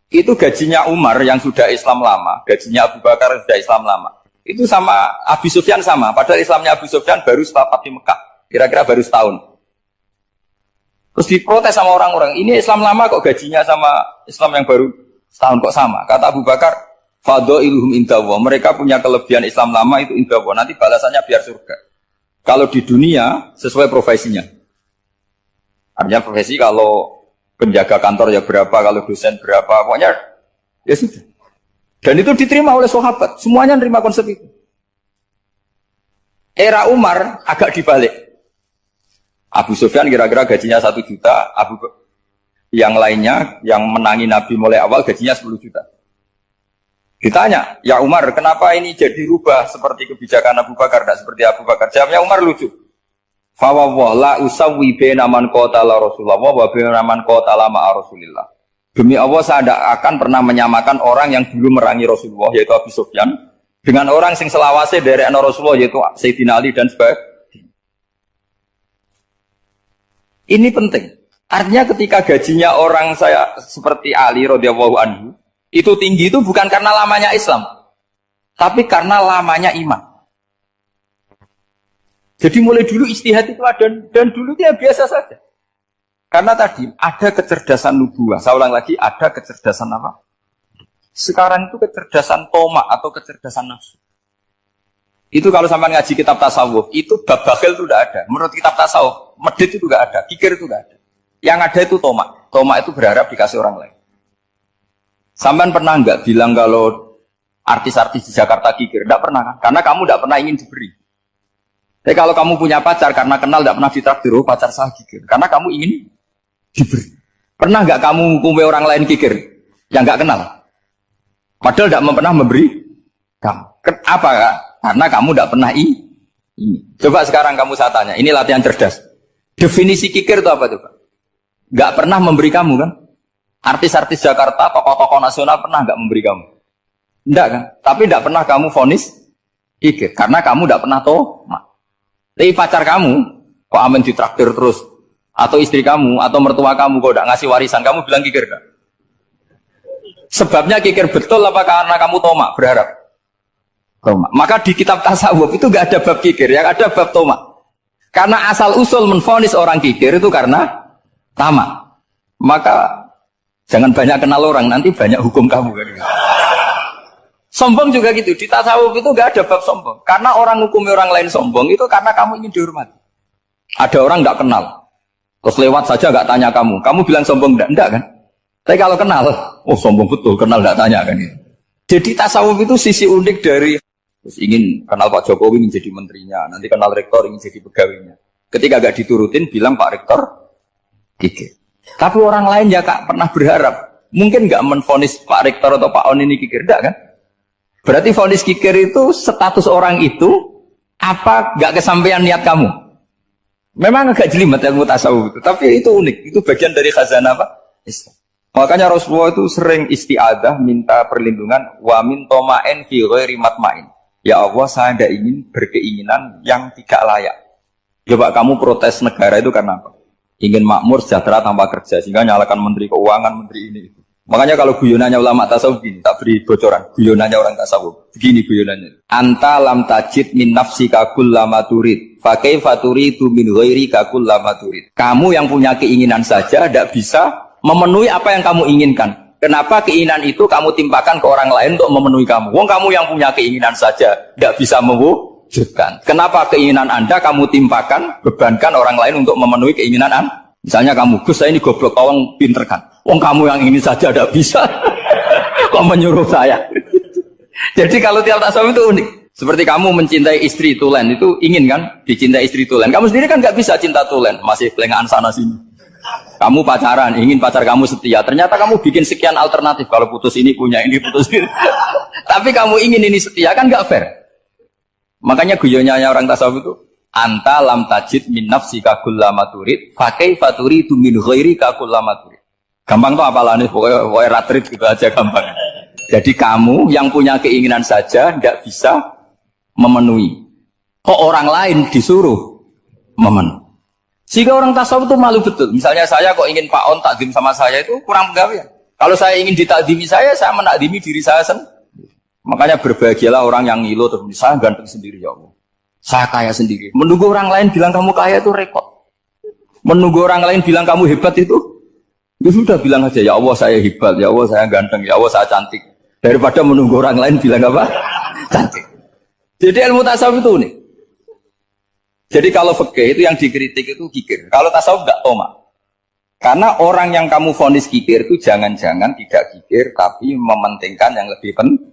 Itu gajinya Umar yang sudah Islam lama, gajinya Abu Bakar yang sudah Islam lama. Itu sama Abu Sufyan sama, padahal Islamnya Abu Sufyan baru setelah Fathu Mekah, kira-kira baru setahun. Terus diprotes sama orang-orang, ini Islam lama kok gajinya sama Islam yang baru setahun kok sama. Kata Abu Bakar, fadailuhum indallah, mereka punya kelebihan Islam lama itu indallah, nanti balasannya biar surga. Kalau di dunia sesuai profesinya. Artinya profesi kalau penjaga kantor ya berapa, kalau dosen berapa, pokoknya ya sudah. Dan itu diterima oleh sahabat, semuanya nerima konsep itu. Era Umar agak dibalik. Abu Sufyan kira-kira gajinya 1 juta, yang lainnya yang menangi Nabi mulai awal gajinya 10 juta. Ditanya, ya Umar, kenapa ini jadi rubah seperti kebijakan Abu Bakar, tidak seperti Abu Bakar? Jawabnya Umar lucu. Fawwah la usawwi baina man qatala Rasulullah wa baina man qatala ma'a Rasulillah. Demi Allah saya tidak akan pernah menyamakan orang yang dulu merangi Rasulullah yaitu Abu Sufyan dengan orang sing selawase dari Rasulullah yaitu Sayyidina Ali dan sebagainya. Ini penting. Artinya ketika gajinya orang saya seperti Ali radhiyallahu anhu itu tinggi itu bukan karena lamanya Islam, tapi karena lamanya iman. Jadi mulai dulu istihad itu ada dan dulu dia biasa saja. Karena tadi ada kecerdasan nubuah. Saya ulang lagi, ada kecerdasan apa? Sekarang itu kecerdasan tomak atau kecerdasan nafsu. Itu kalau sampai ngaji kitab tasawuf, itu bab bakhil itu tidak ada. Menurut kitab tasawuf, medit itu tidak ada, kikir itu tidak ada. Yang ada itu tomak. Tomak itu berharap dikasih orang lain. Sampean pernah nggak bilang kalau artis-artis di Jakarta kikir? Tidak pernah kan? Karena kamu tidak pernah ingin diberi. Tapi kalau kamu punya pacar karena kenal tidak pernah ditraktir, oh pacar saya kikir. Karena kamu ingin diberi. Pernah nggak kamu hukumi orang lain kikir yang nggak kenal? Padahal tidak pernah memberi kamu. Apa kak? Karena kamu tidak pernah ini. Coba sekarang kamu saya tanya, ini latihan cerdas. Definisi kikir itu apa tuh Pak? Nggak pernah memberi kamu kan? Artis-artis Jakarta, tokoh-tokoh nasional pernah nggak memberi kamu? Enggak kan? Tapi tidak pernah kamu vonis kikir. Karena kamu tidak pernah tomak. Tapi pacar kamu, kok amin ditraktir terus? Atau istri kamu, atau mertua kamu, kok tidak ngasih warisan, kamu bilang kikir kan? Sebabnya kikir betul apa karena kamu tomak, berharap? Tomak. Maka di kitab tasawuf itu nggak ada bab kikir, yang ada bab tomak. Karena asal usul menvonis orang kikir itu karena tamak. Maka jangan banyak kenal orang, nanti banyak hukum kamu kan. Sombong juga gitu, di tasawuf itu nggak ada bab sombong. Karena orang hukumi orang lain sombong itu karena kamu ingin dihormati. Ada orang nggak kenal, terus lewat saja nggak tanya kamu bilang sombong enggak kan? Tapi kalau kenal, oh sombong betul, kenal nggak tanya kan. Jadi tasawuf itu sisi unik dari terus ingin kenal Pak Jokowi ingin jadi menterinya, nanti kenal rektor ingin jadi pegawainya. Ketika nggak diturutin, bilang Pak Rektor kikir. Tapi orang lain ya kak pernah berharap, mungkin nggak menvonis Pak Rektor atau Pak On ini kikir, enggak kan? Berarti vonis kikir itu status orang itu apa nggak kesampaian niat kamu? Memang agak jelimet ilmu tasawuf itu, tapi itu unik, itu bagian dari khazanah apa? Islam. Makanya Rasulullah itu sering isti'adah minta perlindungan wa min toma'in fi ghairi matma'in. Ya Allah, saya tidak ingin berkeinginan yang tidak layak. Coba kamu protes negara itu karena apa? ingin makmur sejahtera tanpa kerja sehingga nyalakan menteri keuangan, menteri ini. Makanya kalau guyonannya ulama tasawuf gini, tak beri bocoran. Guyonannya orang tasawuf. Begini guyonannya. Anta lam tajid min nafsika kullama turid. Fa kaifa turidu min ghairika kullama turid. Kamu yang punya keinginan saja tidak bisa memenuhi apa yang kamu inginkan. Kenapa keinginan itu kamu timpakan ke orang lain untuk memenuhi kamu? Wong kamu yang punya keinginan saja tidak bisa mewujudkan. Kenapa keinginan Anda kamu timpakan, bebankan orang lain untuk memenuhi keinginan Anda? Misalnya kamu, Gus saya ini goblok, orang pinter kan? Wong kamu yang ini saja tidak bisa. Kok menyuruh saya? Jadi kalau tiap tasawuf itu unik. Seperti kamu mencintai istri tulen, itu ingin kan dicintai istri tulen. Kamu sendiri kan nggak bisa cinta tulen, masih pelengahan sana sini. Kamu pacaran, ingin pacar kamu setia. Ternyata kamu bikin sekian alternatif. Kalau putus ini punya ini, putus ini. Tapi kamu ingin ini setia, kan nggak fair. Makanya guyonnya orang tasawuf itu, anta lam tajid min nafsika kullama turid, fa kaifa turidu min ghairika kullama turid. Gampang tuh apalane, pokoknya ratrit gitu aja gampang. Jadi kamu yang punya keinginan saja tidak bisa memenuhi. Kok orang lain disuruh memenuhi. Sehingga orang tasawuf itu malu betul. Misalnya saya kok ingin Pak On takdim sama saya itu kurang pegawaian. Kalau saya ingin ditakdimi saya menakdimi diri saya sendiri. Makanya berbahagialah orang yang ngilu terus saya ganteng sendiri ya Allah. Saya kaya sendiri. Menunggu orang lain bilang kamu kaya itu rekod. Menunggu orang lain bilang kamu hebat itu, ya sudah bilang aja ya Allah saya hebat, ya Allah saya ganteng, ya Allah saya cantik. Daripada menunggu orang lain bilang apa? Cantik. Jadi ilmu tasawuf itu nih. Jadi kalau fikih itu yang dikritik itu kikir. Kalau tasawuf enggak toma. Karena orang yang kamu vonis kikir itu jangan-jangan tidak kikir tapi mementingkan yang lebih penting.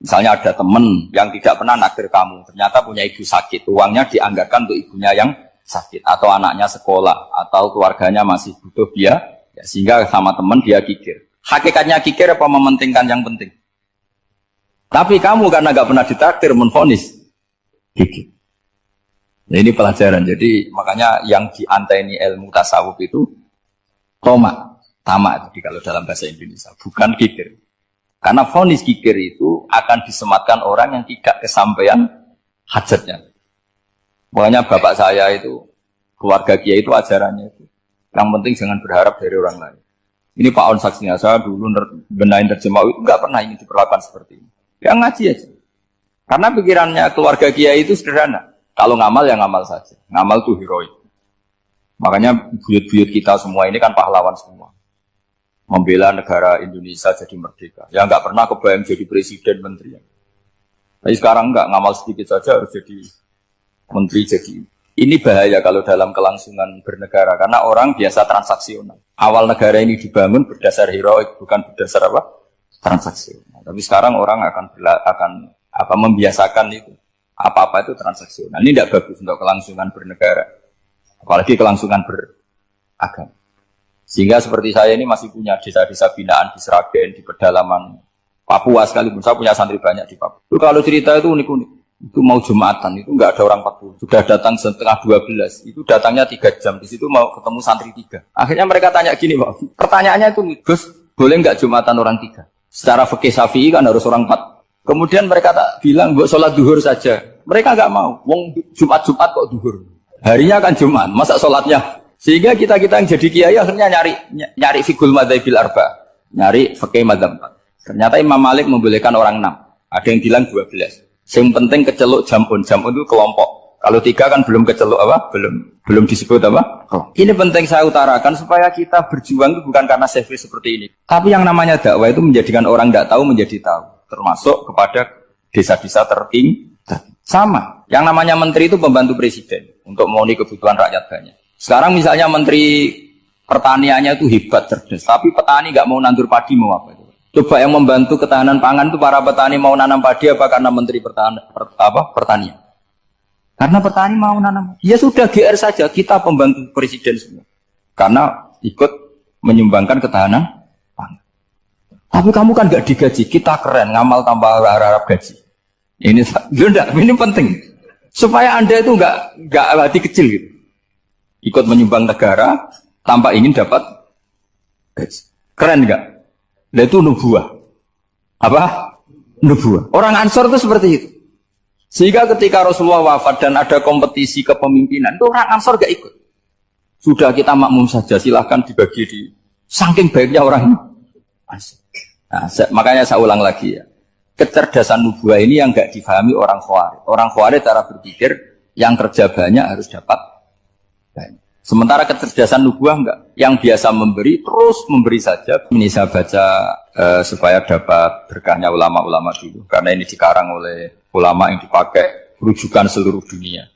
Misalnya ada teman yang tidak pernah naksir kamu, ternyata punya ibu sakit, uangnya dianggarkan untuk ibunya yang sakit, atau anaknya sekolah, atau keluarganya masih butuh dia, ya, sehingga sama teman dia kikir. Hakikatnya kikir apa mementingkan yang penting? Tapi kamu karena nggak pernah ditakdir menvonis kikir. Nah, ini pelajaran. Jadi makanya yang dianteni ilmu tasawuf itu tamak. Jadi kalau dalam bahasa Indonesia bukan kikir. Karena vonis kikir itu akan disematkan orang yang tidak kesampaian hajatnya. Makanya bapak saya itu, keluarga kiai itu ajarannya itu. Yang penting jangan berharap dari orang lain. Ini Pak On saksinya, saya dulu benahin terjemah itu nggak pernah ingin diperlakukan seperti ini. Ya ngaji aja. Karena pikirannya keluarga kiai itu sederhana. Kalau ngamal ya ngamal saja. Ngamal itu heroik. Makanya buyut-buyut kita semua ini kan pahlawan semua. Membela negara Indonesia jadi merdeka. Ya nggak pernah kebayang jadi presiden, menteri. Tapi sekarang nggak, ngamal sedikit saja harus jadi menteri. Jadi ini bahaya kalau dalam kelangsungan bernegara karena orang biasa transaksional. Awal negara ini dibangun berdasar heroik, bukan berdasar apa? Transaksional. Tapi sekarang orang akan membiasakan itu. Apa-apa itu transaksional. Ini tidak bagus untuk kelangsungan bernegara. Apalagi kelangsungan beragama. Sehingga seperti saya ini masih punya desa-desa binaan di Sragen, di pedalaman Papua sekalipun. Saya punya santri banyak di Papua. Itu kalau cerita itu unik-unik. Itu mau Jumatan, itu nggak ada orang 40. Sudah datang setengah 12. Itu datangnya 3 jam. Di situ mau ketemu santri 3. Akhirnya mereka tanya gini, Pak. Pertanyaannya itu, Gus, boleh nggak Jumatan orang 3? Secara fikih Syafi'i kan harus orang 4. Kemudian mereka tak bilang, buat sholat duhur saja. Mereka nggak mau. Wong Jumat-Jumat kok duhur. Harinya kan Jumat, masa sholatnya? Sehingga kita yang jadi kiai akhirnya nyari fikul madzhabil arba, nyari fikih madzhab 4. Ternyata Imam Malik membolehkan orang 6. Ada yang bilang 12. Yang penting keceluk jamun itu kelompok. Kalau 3 kan belum keceluk apa? Belum disebut apa? Ini penting saya utarakan supaya kita berjuang itu bukan karena selfish seperti ini. Tapi yang namanya dakwah itu menjadikan orang tidak tahu menjadi tahu. Termasuk kepada desa-desa tertinggi. Sama. Yang namanya menteri itu pembantu presiden untuk memenuhi kebutuhan rakyat banyak. Sekarang misalnya menteri pertaniannya itu hebat, cerdas, tapi petani nggak mau nandur padi, mau apa itu? Coba yang membantu ketahanan pangan itu para petani mau nanam padi apa karena menteri pertanian? Karena petani mau nanam. Ya sudah GR saja, kita pembantu presiden semua. Karena ikut menyumbangkan ketahanan pangan. Tapi kamu kan nggak digaji, kita keren, ngamal tambah harap gaji. Ini penting supaya Anda itu nggak hati kecil gitu. Ikut menyumbang negara tanpa ingin dapat gaji. Keren enggak? Nah itu nubuah. Apa? Nubuah. Orang Ansor itu seperti itu. Sehingga ketika Rasulullah wafat dan ada kompetisi kepemimpinan, itu orang Ansor gak ikut. Sudah kita makmum saja, silahkan dibagi di saking baiknya orang ini. Nah, makanya saya ulang lagi ya. Kecerdasan nubuah ini yang enggak difahami orang Khawarij. Orang Khawarij cara berpikir yang kerja banyak harus dapat banyak. Sementara kecerdasan nubuah enggak. Yang biasa memberi terus memberi saja. Ini saya baca supaya dapat berkahnya ulama-ulama dulu. Karena ini dikarang oleh ulama yang dipakai rujukan seluruh dunia.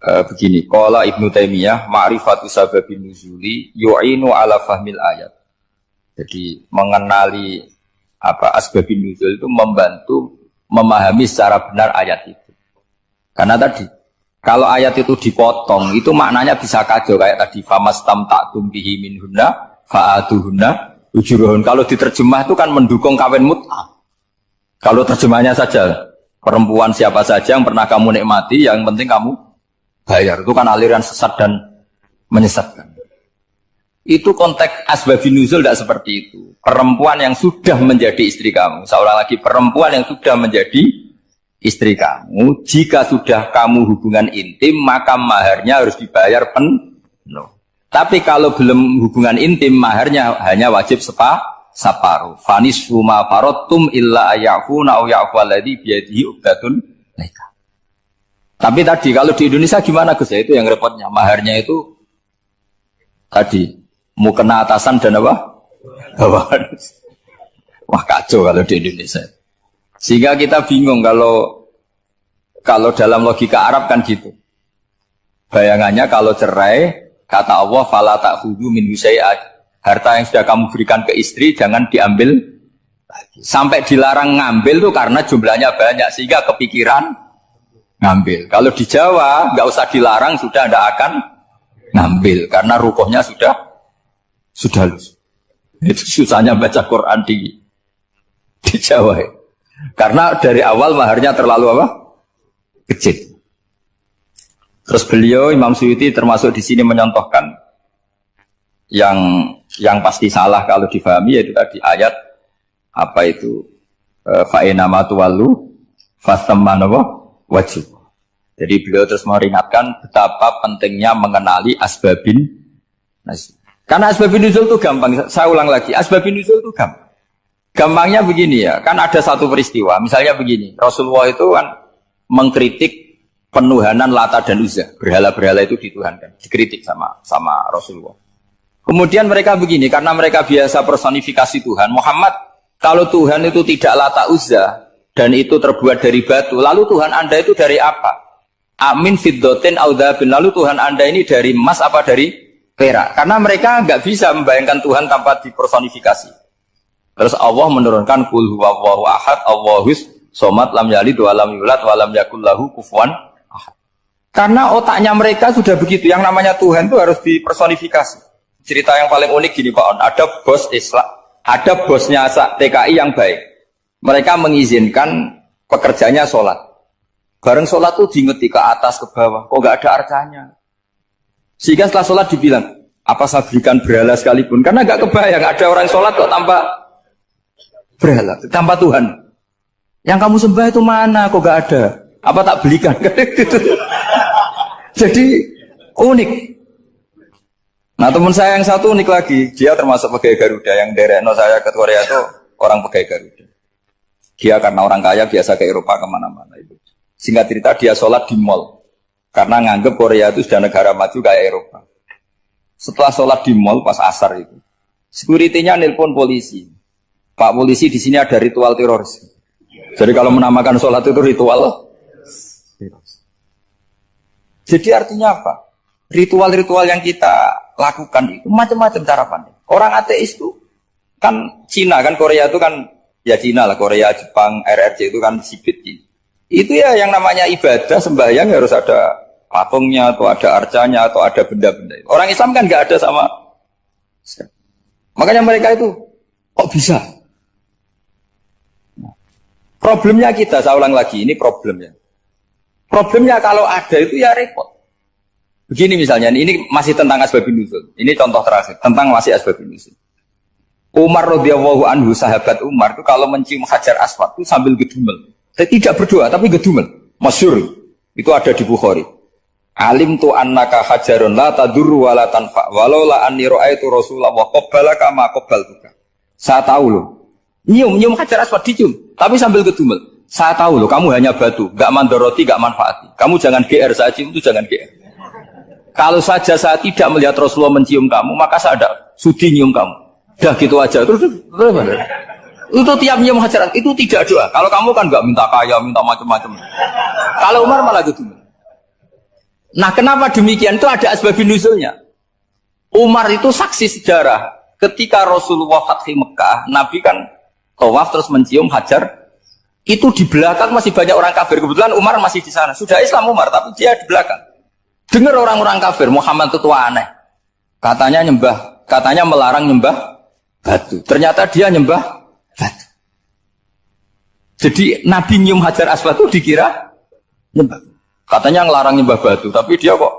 Begini, qala Ibnu Taimiyah ma'rifatu sababin nuzuli yu'inu ala fahmil ayat. Jadi mengenali asbabun nuzul itu membantu memahami secara benar ayat itu. Karena tadi kalau ayat itu dipotong itu maknanya bisa kacau kayak tadi famastamta'tum bihi minhunna fa'atuhunna ujurahun. Kalau diterjemah itu kan mendukung kawin mut'ah. Kalau terjemahnya saja perempuan siapa saja yang pernah kamu nikmati yang penting kamu bayar, itu kan aliran sesat dan menyesatkan. Itu konteks asbabun nuzul tidak seperti itu. Perempuan yang sudah menjadi istri kamu, seorang lagi perempuan yang sudah menjadi istri kamu, jika sudah kamu hubungan intim, maka maharnya harus dibayar penuh. Tapi kalau belum hubungan intim, maharnya hanya wajib separuh. Fanisfu ma faradtum illa ayafuna aw ya'fu alladhi biyadihi uqdatun nikah. Tapi tadi kalau di Indonesia gimana Gus? Itu yang repotnya. Maharnya itu tadi mau kena atasan dan apa? Bawahan. Wah kacau kalau di Indonesia. Sehingga kita bingung kalau dalam logika Arab kan gitu. Bayangannya kalau cerai, kata Allah fala ta'khudhu minhu syai'an. Harta yang sudah kamu berikan ke istri jangan diambil lagi. Sampai dilarang ngambil tuh karena jumlahnya banyak sehingga kepikiran ngambil. Kalau di Jawa nggak usah dilarang sudah tidak akan ngambil karena rukuhnya sudah lulus. Itu susahnya baca Quran di Jawa ya. Karena dari awal maharnya terlalu apa? Kecil. Terus beliau Imam Suyuti termasuk di sini menyontohkan yang pasti salah kalau difahami yaitu tadi ayat apa itu fa'inama tuwallu fasamman wajib. Jadi beliau terus meringatkan betapa pentingnya mengenali asbabin nuzul. Karena asbabin nuzul itu gampang. Saya ulang lagi, asbabin nuzul itu gampang. Gampangnya begini ya, kan ada satu peristiwa. Misalnya begini, Rasulullah itu kan mengkritik penuhanan Lata dan Uzza. Berhala-berhala itu dituhankan, dikritik sama Rasulullah. Kemudian mereka begini, karena mereka biasa personifikasi Tuhan. Muhammad, kalau Tuhan itu tidak Lata Uzza dan itu terbuat dari batu, lalu Tuhan Anda itu dari apa? Amin fiddotin audabin. Lalu Tuhan Anda ini dari emas apa dari perak? Karena mereka nggak bisa membayangkan Tuhan tanpa dipersonifikasi. Terus Allah menurunkan qul huwallahu ahad, Allahus somad, lam yalid wa lam yulad wa lam yakul lahu kufuwan ahad. Karena otaknya mereka sudah begitu, yang namanya Tuhan itu harus dipersonifikasi. Cerita yang paling unik gini Pak On, ada bos Islam, ada bosnya TKI yang baik. Mereka mengizinkan pekerjanya sholat. Bareng sholat tuh diingeti ke atas ke bawah, kok nggak ada arcanya. Sehingga setelah sholat dibilang, apa saya berikan berhala sekalipun? Karena nggak kebayang ada orang sholat kok tanpa berhala, tanpa Tuhan. Yang kamu sembah itu mana? Kok nggak ada? Apa tak belikan? Jadi unik. Nah teman saya yang satu unik lagi, dia termasuk pegawai Garuda yang derekno saya ke Korea itu orang pegawai Garuda. Dia karena orang kaya biasa ke Eropa kemana-mana itu. Singkat cerita dia sholat di mall karena nganggep Korea itu sudah negara maju kayak Eropa. Setelah sholat di mall pas asar itu, security-nya nelpon polisi. Pak polisi di sini ada ritual teroris. Jadi kalau menamakan sholat itu ritual. Jadi artinya apa? Ritual-ritual yang kita lakukan itu macam-macam cara pandang. Orang ateis itu kan Cina kan Korea itu kan ya Cina lah, Korea, Jepang, RRC itu kan sibit gitu. Itu ya yang namanya ibadah sembahyang harus ada patungnya atau ada arcanya atau ada benda-benda. Orang Islam kan nggak ada sama. Makanya mereka itu kok bisa? Problemnya kita, saya ulang lagi, ini problemnya. Problemnya kalau ada itu ya repot. Begini misalnya, ini masih tentang asbabun nuzul. Ini contoh terakhir, tentang masih asbabun nuzul. Umar radhiyallahu anhu, sahabat Umar itu kalau mencium Hajar Aswad itu sambil gedumel. Tidak berdoa, tapi gedumel. Masyhur. Itu ada di Bukhari. Alim tu annaka hajarun la tadurru wa la tanfa walau la anni ra'aitu Rasulullah wa qabbalaka ma qabbaltuka. Saya tahu loh. Nyium hajar aswad dicium, tapi sambil gedumel. Saya tahu loh, kamu hanya batu, enggak mandoroti, enggak manfaati. Kamu jangan GR, saya cium itu jangan GR. Kalau saja saya tidak melihat Rasulullah mencium kamu, maka saya ada sudi nyium kamu. Dah gitu aja. Terus itu tiap nyium hajar itu tidak doa. Kalau kamu kan enggak minta kaya, minta macam-macam. Kalau Umar malah gedumel. Nah, kenapa demikian? Itu ada asbabun nuzulnya. Umar itu saksi sejarah. Ketika Rasulullah Fathi Mekah, Nabi kan tawaf terus mencium hajar. Itu di belakang masih banyak orang kafir. Kebetulan Umar masih di sana. Sudah Islam Umar, tapi dia di belakang. Dengar orang-orang kafir, Muhammad itu tua aneh. Katanya melarang nyembah batu. Ternyata dia nyembah batu. Jadi Nabi nyium hajar aswad itu dikira nyembah. Katanya ngelarang nyembah batu, tapi dia kok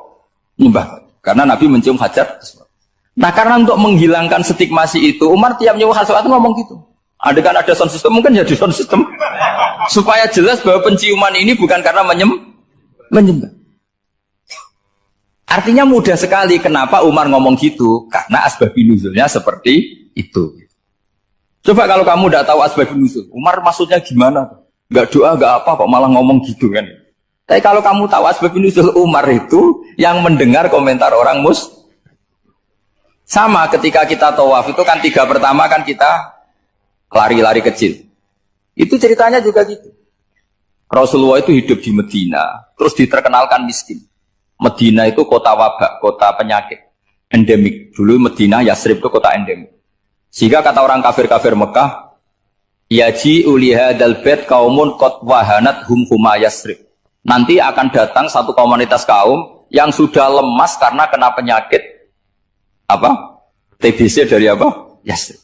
nyembah batu. Karena Nabi mencium hajar aswad. Nah, karena untuk menghilangkan stigmasi itu, Umar tiap nyium hajar aswad itu ngomong gitu. Kan ada sound system, mungkin jadi sound system. Supaya jelas bahwa penciuman ini bukan karena menyembah. Artinya mudah sekali kenapa Umar ngomong gitu. Karena asbabun nuzulnya seperti itu. Coba kalau kamu tidak tahu asbabun nuzul, Umar maksudnya gimana? Gak doa, gak apa, kok malah ngomong gitu kan. Tapi kalau kamu tahu asbabun nuzul Umar itu yang mendengar komentar orang sama ketika kita tawaf itu kan 3 pertama kan kita lari-lari kecil. Itu ceritanya juga gitu. Rasulullah itu hidup di Medina, terus diterkenalkan miskin. Medina itu kota wabak, kota penyakit, endemik. Dulu Medina, Yasrib itu kota endemik. Sehingga kata orang kafir-kafir Mekah, yaji uliha dalbet kaumun kot wahanat huma Yasrib. Nanti akan datang satu komunitas kaum yang sudah lemas karena kena penyakit TBC dari Yasrib.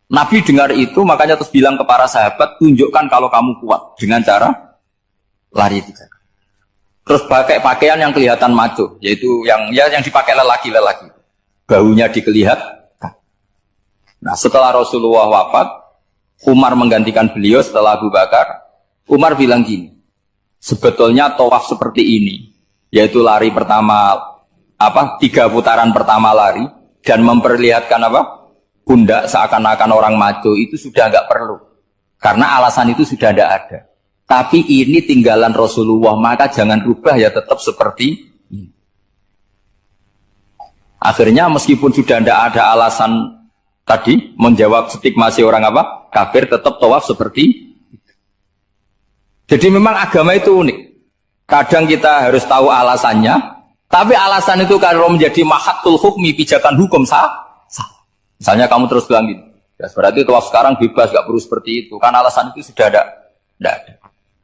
Nabi dengar itu makanya terus bilang ke para sahabat, tunjukkan kalau kamu kuat dengan cara lari 3 kali. Terus pakai pakaian yang kelihatan maco, yaitu yang dipakai lelaki-lelaki. Bahunya dikelihatan. Nah, setelah Rasulullah wafat, Umar menggantikan beliau setelah Abu Bakar. Umar bilang gini, sebetulnya tawaf seperti ini, yaitu lari pertama 3 putaran pertama lari dan memperlihatkan pundak seakan-akan orang maco itu sudah enggak perlu. Karena alasan itu sudah tidak ada. Tapi ini tinggalan Rasulullah, maka jangan rubah ya tetap seperti ini. Akhirnya meskipun sudah tidak ada alasan tadi menjawab stigmasi orang kafir, tetap tawaf seperti itu. Jadi memang agama itu unik. Kadang kita harus tahu alasannya, tapi alasan itu kalau menjadi mahatul hukmi, pijakan hukum sah. Misalnya kamu terus bilang gitu, ya berarti tawaf sekarang bebas, gak perlu seperti itu. Kan alasan itu sudah tidak ada.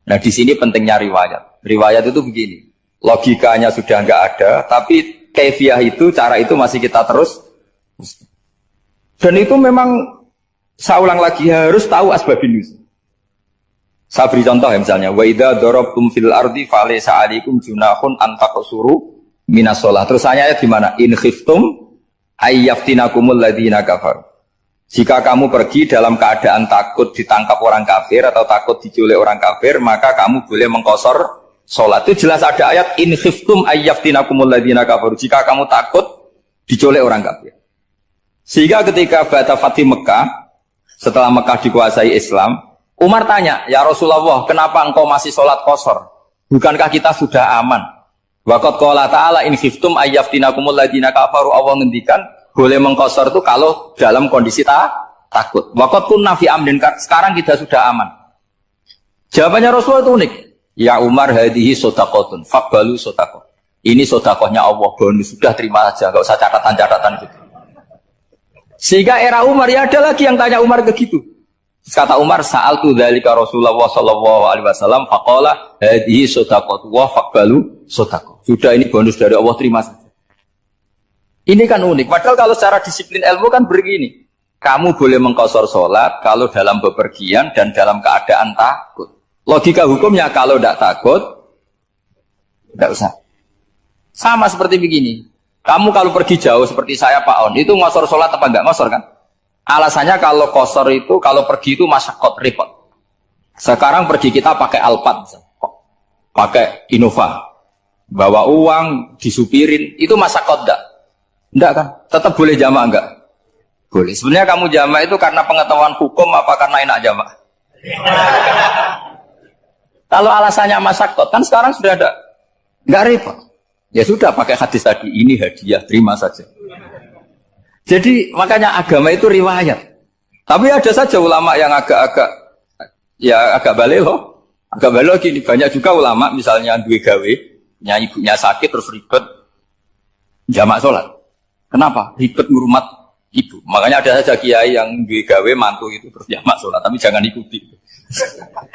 Nah di sini pentingnya riwayat. Riwayat itu begini, logikanya sudah nggak ada, tapi kaifiah itu, cara itu masih kita terus. Dan itu memang, saya ulang lagi, harus tahu asbabun nuzul. Saya beri contoh ya misalnya, wa idza darabtum fil ardi falaysa 'alaikum junahun an taqsuru minas shalah. Terus ayatnya di mana? In khiftum ayyaftinakumul ladzina kafaru. Jika kamu pergi dalam keadaan takut ditangkap orang kafir atau takut diculik orang kafir, maka kamu boleh mengqasar salat. Itu jelas ada ayat in khiftum ayyaftinakumul ladzina kafaru. Jika kamu takut diculik orang kafir. Sehingga ketika Ba'da Fathi Mekah, setelah Mekah dikuasai Islam, Umar tanya, "Ya Rasulullah, kenapa engkau masih salat qasar? Bukankah kita sudah aman?" Waqad qala ta'ala in khiftum ayyaftinakumul ladzina kafaru. Allah ngendikan boleh mengqasar itu kalau dalam kondisi takut. Waqad kunna fi amrin, sekarang kita sudah aman. Jawabannya Rasulullah itu unik. Ya Umar, hadhihi shadaqatun faqbalu shadaqah. Ini sedekahnya Allah, bonus, sudah terima aja, enggak usah catatan-catatan gitu. Sehingga era Umar ya ada lagi yang tanya Umar begitu. Kata Umar, sa'altu dzalika Rasulullah sallallahu alaihi wasallam faqala hadhihi shadaqatu wa faqbalu shadaqah. Sudah ini bonus dari Allah, terima saja. Ini kan unik. Padahal kalau secara disiplin ilmu kan begini. Kamu boleh mengqasar sholat kalau dalam bepergian dan dalam keadaan takut. Logika hukumnya kalau tidak takut, tidak usah. Sama seperti begini. Kamu kalau pergi jauh seperti saya Pak On, itu ngosor sholat apa enggak ngosor kan? Alasannya kalau kosor itu, kalau pergi itu masyakot, repot. Sekarang pergi kita pakai Alphard, pakai Innova. bawa uang, disupirin, itu masyakot enggak? Enggak kan? Tetap boleh jamak enggak? Boleh. Sebenarnya kamu jamak itu karena pengetahuan hukum apa karena enak jamak? Kalau alasannya masyakot, kan sekarang sudah ada, enggak repot. Ya sudah pakai hadis tadi, ini hadiah, terima saja. Jadi makanya agama itu riwayat. Tapi ada saja ulama yang agak balik loh. Agak balik gini, banyak juga ulama misalnya duwe gawe, ibunya sakit terus ribet jamak sholat. Kenapa? Ribet ngurmat ibu. Makanya ada saja kiai yang duwe gawe mantu itu terus jamak sholat, tapi jangan ikuti.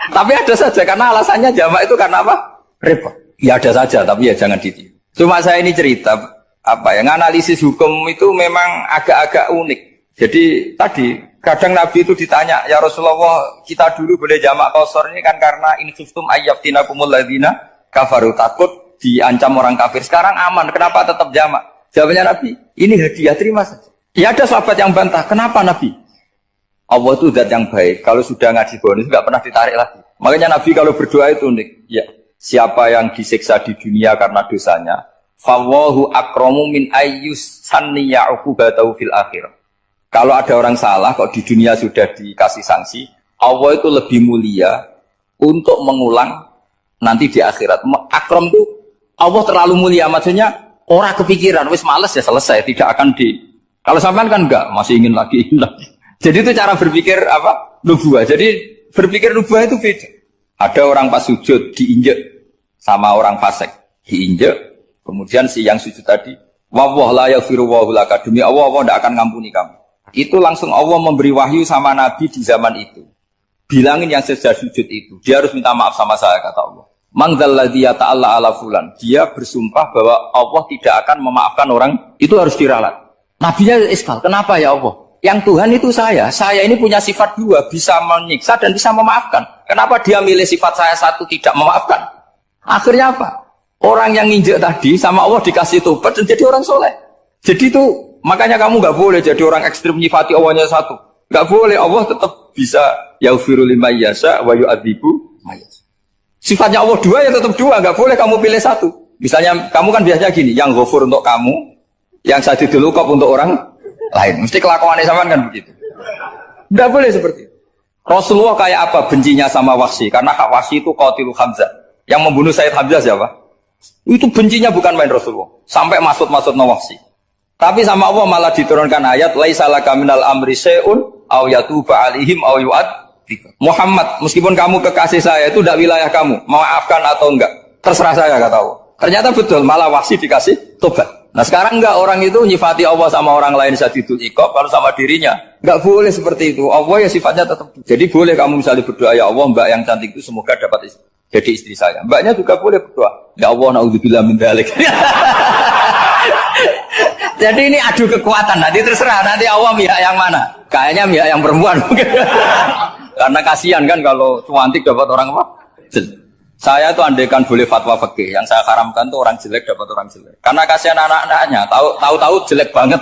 Tapi ada saja karena alasannya jamak itu karena apa? Repot. Ya ada saja, tapi ya jangan ditiru. Cuma saya ini cerita analisis hukum itu memang agak-agak unik. Jadi tadi kadang Nabi itu ditanya, ya Rasulullah, kita dulu boleh jamak qasar ini kan karena in khiftum ayyabtinakumul ladzina kafaru, takut diancam orang kafir. Sekarang aman, kenapa tetap jamak? Jawabnya Nabi, ini hadiah, terima saja. Ya ada sahabat yang bantah, kenapa Nabi? Allah itu zat yang baik, kalau sudah ngaji bonus nggak pernah ditarik lagi. Makanya Nabi kalau berdoa itu unik. Ya, siapa yang disiksa di dunia karena dosanya, fawahu akramu min ayyus sanni ya'uqubatahu fil akhirah. Kalau ada orang salah kok di dunia sudah dikasih sanksi, Allah itu lebih mulia untuk mengulang nanti di akhirat. Akram itu Allah terlalu mulia, maksudnya orang kepikiran wis males ya selesai, tidak akan kalau sampean kan enggak, masih ingin lagi. Jadi itu cara berpikir nubuah. Jadi berpikir nubuah itu beda. Ada orang pas sujud diinjek sama orang fasik, diinjek. Kemudian si yang sujud tadi, wallahu la yaghfiru wa laka, demi Allah tidak akan ngampuni kamu. Itu langsung Allah memberi wahyu sama Nabi di zaman itu. Bilangin yang sedang sujud itu, dia harus minta maaf sama saya, kata Allah. Mangdalladzi yata'alla ala fulan. Dia bersumpah bahwa Allah tidak akan memaafkan orang, itu harus diralat. Nabinya iskal, kenapa ya Allah? Yang Tuhan itu saya ini punya sifat dua, bisa menyiksa dan bisa memaafkan. Kenapa dia milih sifat saya satu tidak memaafkan? Akhirnya apa? Orang yang nginjek tadi sama Allah dikasih tobat dan jadi orang soleh. Jadi itu makanya kamu nggak boleh jadi orang ekstrim nyifati Allahnya satu. Nggak boleh, Allah tetap bisa yaghfiru liman yasha wa yu'adzibu man yasha. Sifatnya Allah dua ya tetap dua, nggak boleh kamu pilih satu. Misalnya kamu kan biasanya gini, yang ghafur untuk kamu, yang sadidul uqab untuk orang lain. Mesti kelakuannya sama kan begitu. Nggak boleh seperti itu. Rasulullah kayak apa bencinya sama Wahsy? Karena Wahsy itu qatilu Hamzah. Yang membunuh Sayyid Hamzah siapa? Itu bencinya bukan main Rasulullah. Sampai maksud-maksud Wahsy. Tapi sama Allah malah diturunkan ayat laisa laka minal amri syai'un aw yatuba alaihim aw yu'adzib. Muhammad, meskipun kamu kekasih saya itu tidak wilayah kamu, maafkan atau enggak, terserah saya, kata Allah. Ternyata betul, malah Wahsy dikasih tobat. Nah sekarang enggak, orang itu nyifati Allah sama orang lain sadidul iqab, kalau sama dirinya enggak boleh seperti itu. Allah ya sifatnya tetap. Jadi boleh kamu misalnya berdoa, ya Allah, mbak yang cantik itu semoga dapat jadi istri saya. Mbaknya juga boleh berdoa, ya Allah, naudzubillah min dzalik. Jadi ini adu kekuatan, nanti terserah, nanti Allah pihak yang mana? Kayaknya pihak yang perempuan. Karena kasihan kan kalau cantik dapat orang apa? Saya tuh andaikan boleh fatwa fikih, yang saya haramkan tuh orang jelek dapat orang jelek. Karena kasihan anak-anaknya, tahu-tahu jelek banget.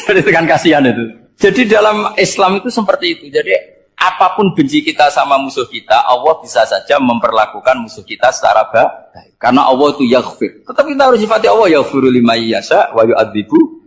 Jadi itu kan kasihan itu. Jadi dalam Islam itu seperti itu. Jadi apapun benci kita sama musuh kita, Allah bisa saja memperlakukan musuh kita secara baik. Karena Allah itu yaghfir. Tetapi kita harus sifati Allah yaghfiru liman yasha wa yu'adzibu.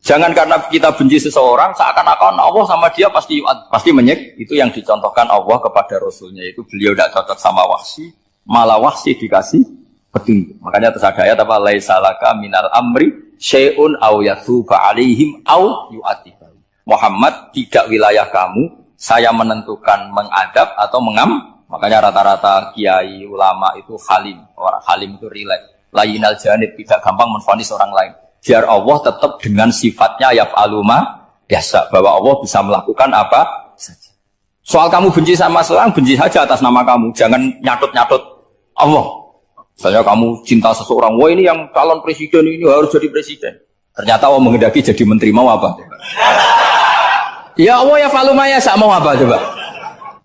Jangan karena kita benci seseorang seakan-akan Allah sama dia pasti menyek. Itu yang dicontohkan Allah kepada Rasulnya. Itu beliau tidak cocok sama Wahsy, malah Wahsy dikasih petunjuk. Makanya terus ada ayat apa? Laisa laka minal amri syai'un aw yatuba alaihim aw yu'adzib. Muhammad, tidak wilayah kamu, saya menentukan mengadab atau mengam. Makanya rata-rata kiai ulama itu halim. Orang halim itu rileks. Layinal janib, tidak gampang menvonis orang lain. Biar Allah tetap dengan sifatnya yaf'alu ma yasha, bahwa Allah bisa melakukan apa saja. Soal kamu benci sama seorang, benci saja atas nama kamu. Jangan nyatut-nyatut Allah. Misalnya kamu cinta seseorang, wah ini yang calon presiden ini harus jadi presiden. Ternyata Allah menghendaki jadi menteri, mau apa? Ya Allah yaf'alu ma yasha, mau apa coba?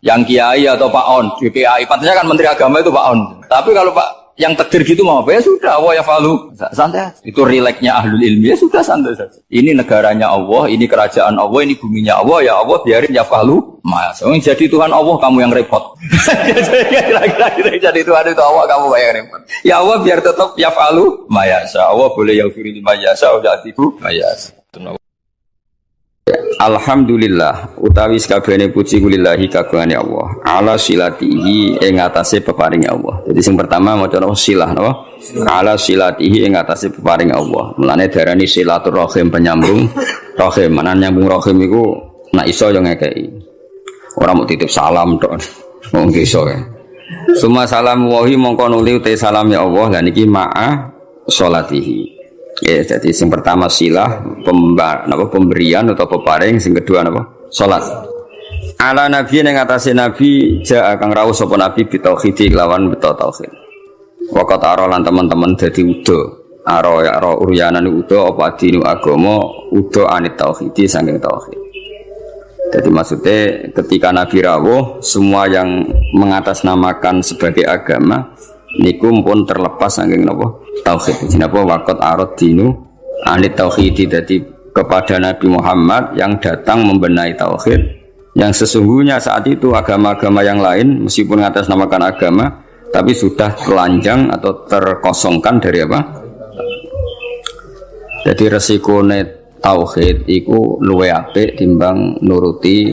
Yang kiai atau Pak On, DPAI, pantasnya kan Menteri Agama itu Pak On. Tapi kalau Pak yang takdir gitu mau apa ya sudah Allah ya falu santai. Itu rileksnya ahlul ilmi ya sudah santai saja. Ini negaranya Allah, ini kerajaan Allah, ini buminya Allah ya Allah biarin ya falu. Mas, jadi Tuhan Allah kamu yang repot. Kira-kira jadi Tuhan itu Allah kamu yang repot. Ya Allah biar tetap ya falu. Mayasa Allah boleh yang firi lima yasa udah tibu mayasa. Alhamdulillah utawi sakabehane puji kulillahi kagungane Allah ala silatihi ing atase peparing Allah. Jadi sing pertama maca silah napa? Ala silatihi ing atase peparing Allah. Mulane diarani silaturahim penyambung rahim. Menan nyambung rahim iku nek iso yo ngekeki. Ora mau titip salam tok. Wong iso ya. Suma salam wahi mongko nuli te salam ya Allah lan iki ma'a sholatihi. Ya, jadi yang pertama silah pemberian atau peparing, yang kedua apa? Salat. Ala nabi yang ngatasi nabi ja kang rawuh sapa nabi bitauhid lawan beto tauhid. Waqat arolan teman-teman dadi udo. Aro uryanan udo apa dinu agama udo anit tauhid saking tauhid. Jadi maksudnya ketika nabi rawuh semua yang mengatasnamakan sebagai agama niku pun terlepas saking napa tauhid. Jenapa waqat arad dinu anit tauhid dadi kepada Nabi Muhammad yang datang membenahi tauhid yang sesungguhnya saat itu agama-agama yang lain meskipun mengatasnamakan agama tapi sudah telanjang atau terkosongkan dari apa? Jadi resikone tauhid iku luwih apik timbang nuruti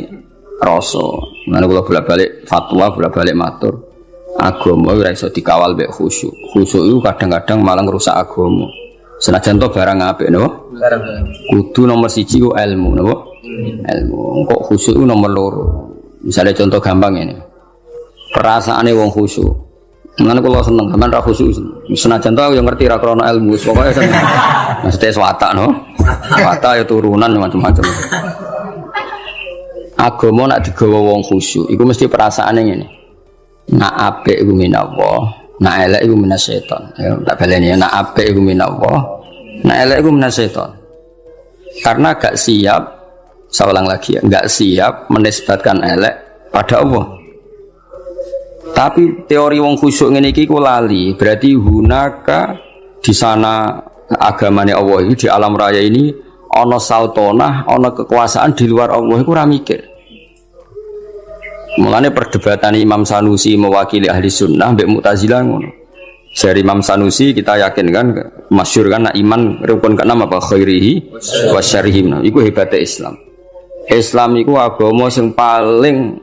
rasa. Mana kula bolak-balik fatwa bolak-balik matur agama ora iso dikawal mek khusyuk. Khusyuk itu kadang-kadang malah ngrusak agama. Senajan to barang apik napa? Barang. Kudu nomor 1 ku ilmu napa? Ilmu. Kok khusyuk itu nomor 2. Misalnya contoh gampang ini. Perasaane wong khusyuk. Ngene kula seneng sampean ra khusyuk. Senajan to aku yo ngerti ra krana ilmu, pokoke seneng. Mesti watak no. Watak ya turunan macam-macam. Agama nak digawa wong khusyuk, iku mesti perasaane ngene. Nak apik iku minallah, nak elek iku minasyaiton. Ya tak baleni nak apik iku minallah, nak elek iku minasyaiton. Karena gak siap, saya ulang lagi ya, gak siap menisbatkan elek pada Allah. Tapi teori wong khusyuk ngene iki ku lali, berarti hunaka di sana agamanya Allah ini di alam raya ini ana sultanah, ana kekuasaan di luar Allah iku ora mikir. Mulane perdebatan Imam Sanusi mewakili ahli sunnah mbek Mu'tazilah ngono. Dari Imam Sanusi kita yakin kan masyhur kan iman rukun ke-6 apa khairihi wa syarrihi. Iku hebatnya Islam. Islam iku agama sing paling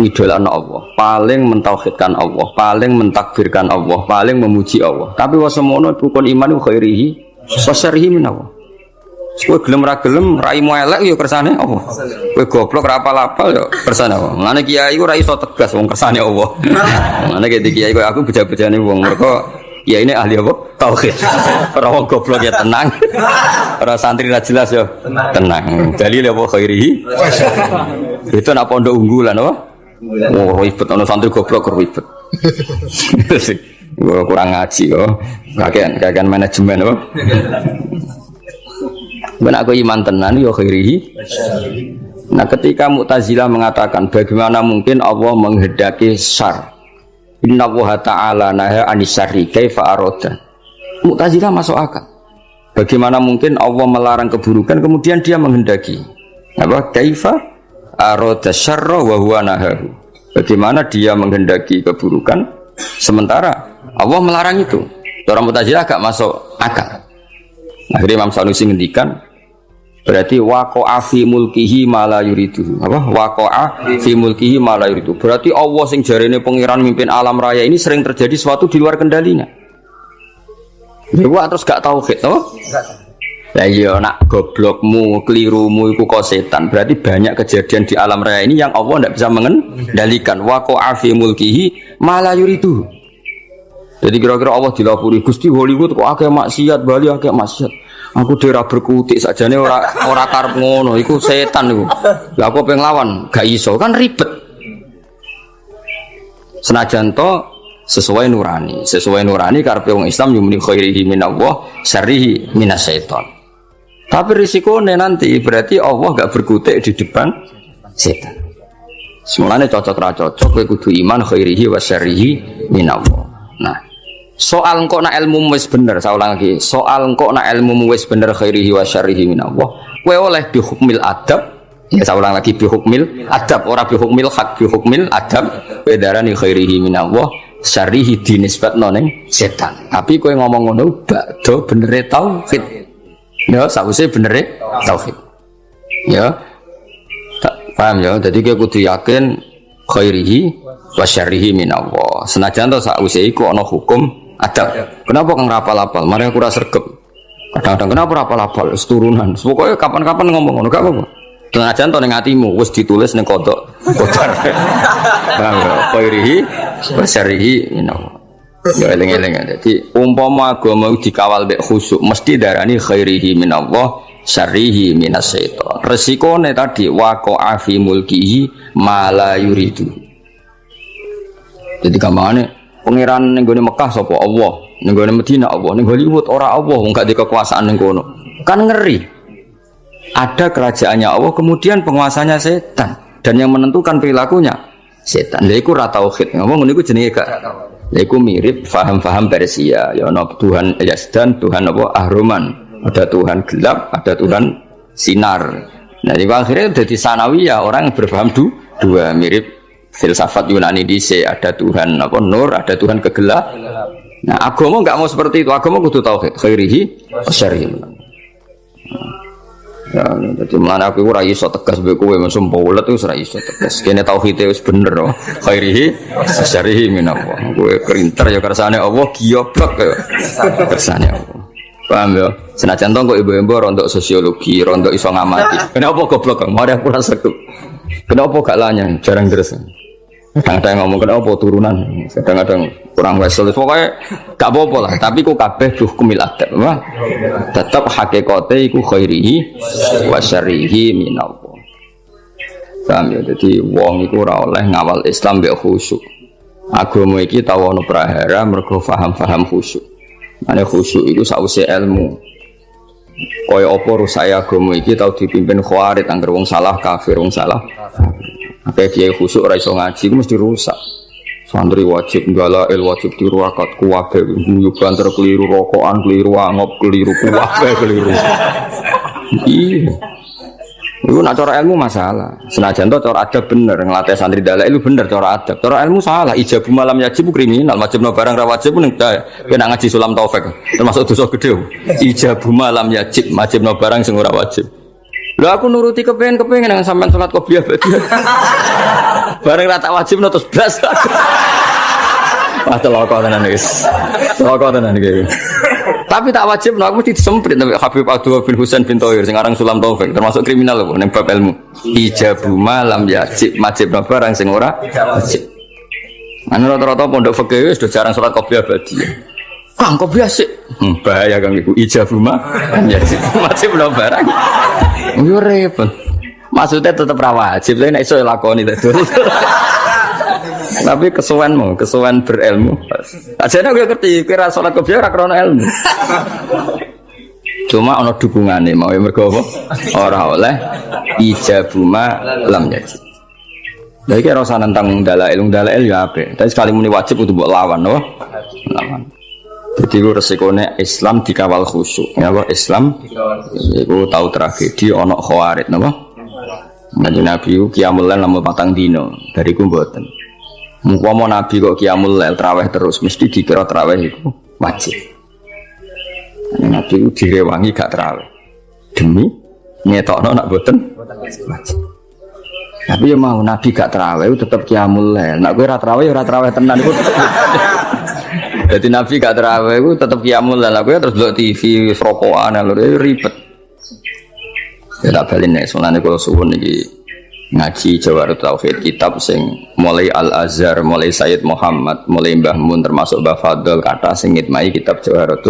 ngidolakno Allah, paling mentauhidkan Allah, paling mentakbirkan Allah, paling memuji Allah. Tapi wasemono rukun iman iku khairihi wa syarrihi min Allah. Kowe gelem ra gelem raimu elek ya kersane Allah. Kowe goblok ra apal-apal ya kersane Allah. Mulane kiai ku ora iso tegas wong kersane Allah. Mulane ketika kiai kowe aku beja-bejane wong mergo kiai ini ahli apa? Tauhid. Ora wong goblok ya tenang. Ora santri ra jelas ya tenang. Dalil apa khairihi? Itu nak pondok unggulan apa? Oh ribet ana santri goblok ribet. Kurang ngaji kok. Kakean manajemen apa? Benar aku iman tenan ya khairihi. Nah ketika Mu'tazilah mengatakan bagaimana mungkin Allah menghendaki syar. Inna Allah ta'ala naha anis syarri kaifa aroda. Mu'tazilah masuk akal. Bagaimana mungkin Allah melarang keburukan kemudian dia menghendaki. Apa? Kaifa aroda syarra wa huwa nahahu. Bagaimana dia menghendaki keburukan sementara Allah melarang itu. Orang Mu'tazilah agak masuk akal. Akhirnya Imam Sanusi ngendikan berarti waqa'a fi mulkihi ma la yuridu. Apa? Waqa'a fi mulkihi ma la yuridu. Berarti Allah sing jarene pangeran mimpin alam raya ini sering terjadi sesuatu di luar kendalinya. Dewa terus gak tauhid, toh? Lah iya nak goblokmu, kelirumu iku kok setan. Berarti banyak kejadian di alam raya ini yang Allah tidak bisa mengendalikan. Waqa'a fi mulkihi ma la yuridu. Jadi kira-kira Allah dilapuri Gusti Hollywood kok akeh maksiat, Bali akeh maksiat. Aku daerah berkutik sajane ora karep ngono, iku setan iku. Lah aku pengen lawan, gak iso kan ribet. Senajan to sesuai nurani karepe wong Islam yumni khairihi minallah, syarrihi minasyaiton. Tapi risikone nanti berarti Allah gak berkutik di depan setan. Semulane cocok ra cocok kowe kudu iman khairihi wa syarrihi minallah. Nah, Soal engko nak ilmu wis bener, saya ulang lagi. Soal engko nak ilmu wis bener khairihi wa syarrihi minallah. Kowe oleh bi hukmil adab. Ya saya ulang lagi bi hukmil adab, ora bi hukmil hak, bi hukmil adab. Kowe darani khairihi minallah, syarrihi dinisbatno ning setan. Tapi kowe ngomong ngono bakdo benere tauhid. Ya, sakwise benere tauhid. Ya. Paham ya? Jadi kowe kudu yakin khairihi wa syarrihi minallah. Senajan to sakwise iku ana hukum adab. Kenapa kang rapal-apal? Mari aku ora sregep. Kadang-kadang kenapa rapal-apal? Seturunan. Pokoke kapan-kapan ngomong ngono gak apa-apa. Senajan to ning atimu wis ditulis ning kodok. Kodar. Paham ya? Khairihi wa syarrihi minallah. Ya eling-eling. Dadi umpama agama dikawal mek khusyuk mesti darani khairihi minallah, syarrihi minasyaiton. Resikone tadi waqa'a fi mulkihi ma la yuridu. Jadi gampangane pangeran ning gone Mekah sapa Allah, ning gone Madinah Allah, ning Hollywood ora Allah, wong gak di kekuasaan ning kono. Kan ngeri. Ada kerajaannya Allah, kemudian penguasanya setan dan yang menentukan perilakunya setan. Lha iku ra tauhid. Ngomong ngono iku jenenge gak. Lha iku mirip faham-faham Persia, ya ana Tuhan Yazdan, Tuhan apa Ahruman. Ada Tuhan gelap, ada Tuhan sinar. Nah, di akhirnya jadi sanawiyah, orang yang berpaham dua mirip filsafat Yunani dhisik, ada Tuhan apa nur, ada Tuhan kegelap. Nah, agama enggak mau seperti itu. Agama kudu tauhid, khairihi wa syarrihi. Ya, jadi mulane aku ora iso tegas mbek kowe mesum paulet wis ora iso tegas. Kene tauhide wis bener kok. Khairihi wa syarrihi minallah. Kowe kerinter ya kersane Allah, giyoblok ya kersane Allah. Paham ya? Senajan to kok ibu-ibu rontok sosiologi, rontok iso ngamati. Kenapa goblok? Mari aku rasa tuh. Kenapa gak lanya? Jarang terus. Kadang-kadang ngomong kenapa turunan, kadang-kadang kurang wesel. Pokoknya gak apa-apa lah. Tapi ku kabeh hukumil adab. Tetap hakikate iku khairihi wa syarrihi minallah. Paham ya? Jadi wong iku ora oleh ngawal Islam mbek khusyuk. Agama iki tau ana prahara mergo paham-paham khusyuk. Ane khusyuk itu sausé ilmu. Kaya apa rusaya agama iki tau dipimpin khawarit angger wong salah kafir wong salah. Akeh kiai khusyuk ora iso ngaji ku mesti rusak. Santri wajib ngalail wajib diruakat kuwabe guyu banter keliru rokokan keliru angop keliru kuwabe keliru. Iya. Itu nak cara ilmu masalah. Senajan to cara adab bener nglatih santri dalek itu bener cara adab. Cara ilmu salah. Ijab malam yajib kriminal, wajibno barang ra wajib ning kena ngaji sulam taufik. Termasuk dosa gede. Ijab malam yajib, wajibno barang sing ora wajib. Lha aku nuruti kepengen nang sampean salat qobliyah badi. Barang ra tak wajibno terus blas. Wah teloko tenan wis. Teloko tenan iki. Tapi tak wajib, aku mesti disemprit sampai Habib Abdullah bin Husain bin Thohir sekarang Sulam Taufik termasuk kriminal loh, neng bab ilmu. Ijabu malam yajib, wajib barang sing ora wajib. Anu rata-rata pondok fikih sudah jarang sholat qobliyah badi. Kang qobliyah sik. Bahaya Kang iku ijabu malam yajib, wajib barang. Yo repot. Maksudnya tetap ra wajib, tapi nek iso lakoni terus. Tapi kesuwen berilmu. Ajane aku ngerti kira salat qobliyah ora krana ilmu. Cuma ana dukungane mau mergo apa? Ora oleh ijabu ma lam yajib. Lha iki ora usah nentang dalail ya apik. Tapi sekali muni wajib kudu mbok lawan, no? Lawan. Jadi ku resikone Islam dikawal khusyuk. Ya apa Islam iku tau tragedi ana khawarit napa? Kanjeng Nabi ku qiyamul lail namung 4 dina. Bariku mboten. Mumpama Nabi kok qiyamul lail traweh terus mesti dikira traweh itu wajib. Nabi itu direwangi gak traweh demi ngetokno nak boten wajib. Tapi ya mau Nabi gak traweh tetep qiyamul lail. Nak kowe ora traweh ya ora traweh tenan iku. Jadi Nabi gak traweh iku tetep qiyamul lail. Kowe terus delok TV rokokan lho ribet. Ya tak balene sunane kula suwun iki ngaji Jawarut Tauhid kitab sing mulai Al-Azhar, mulai Sayyid Muhammad, mulai Mbah Mun termasuk Mbah Fadl kata sing ngitmai kitab Jawarut.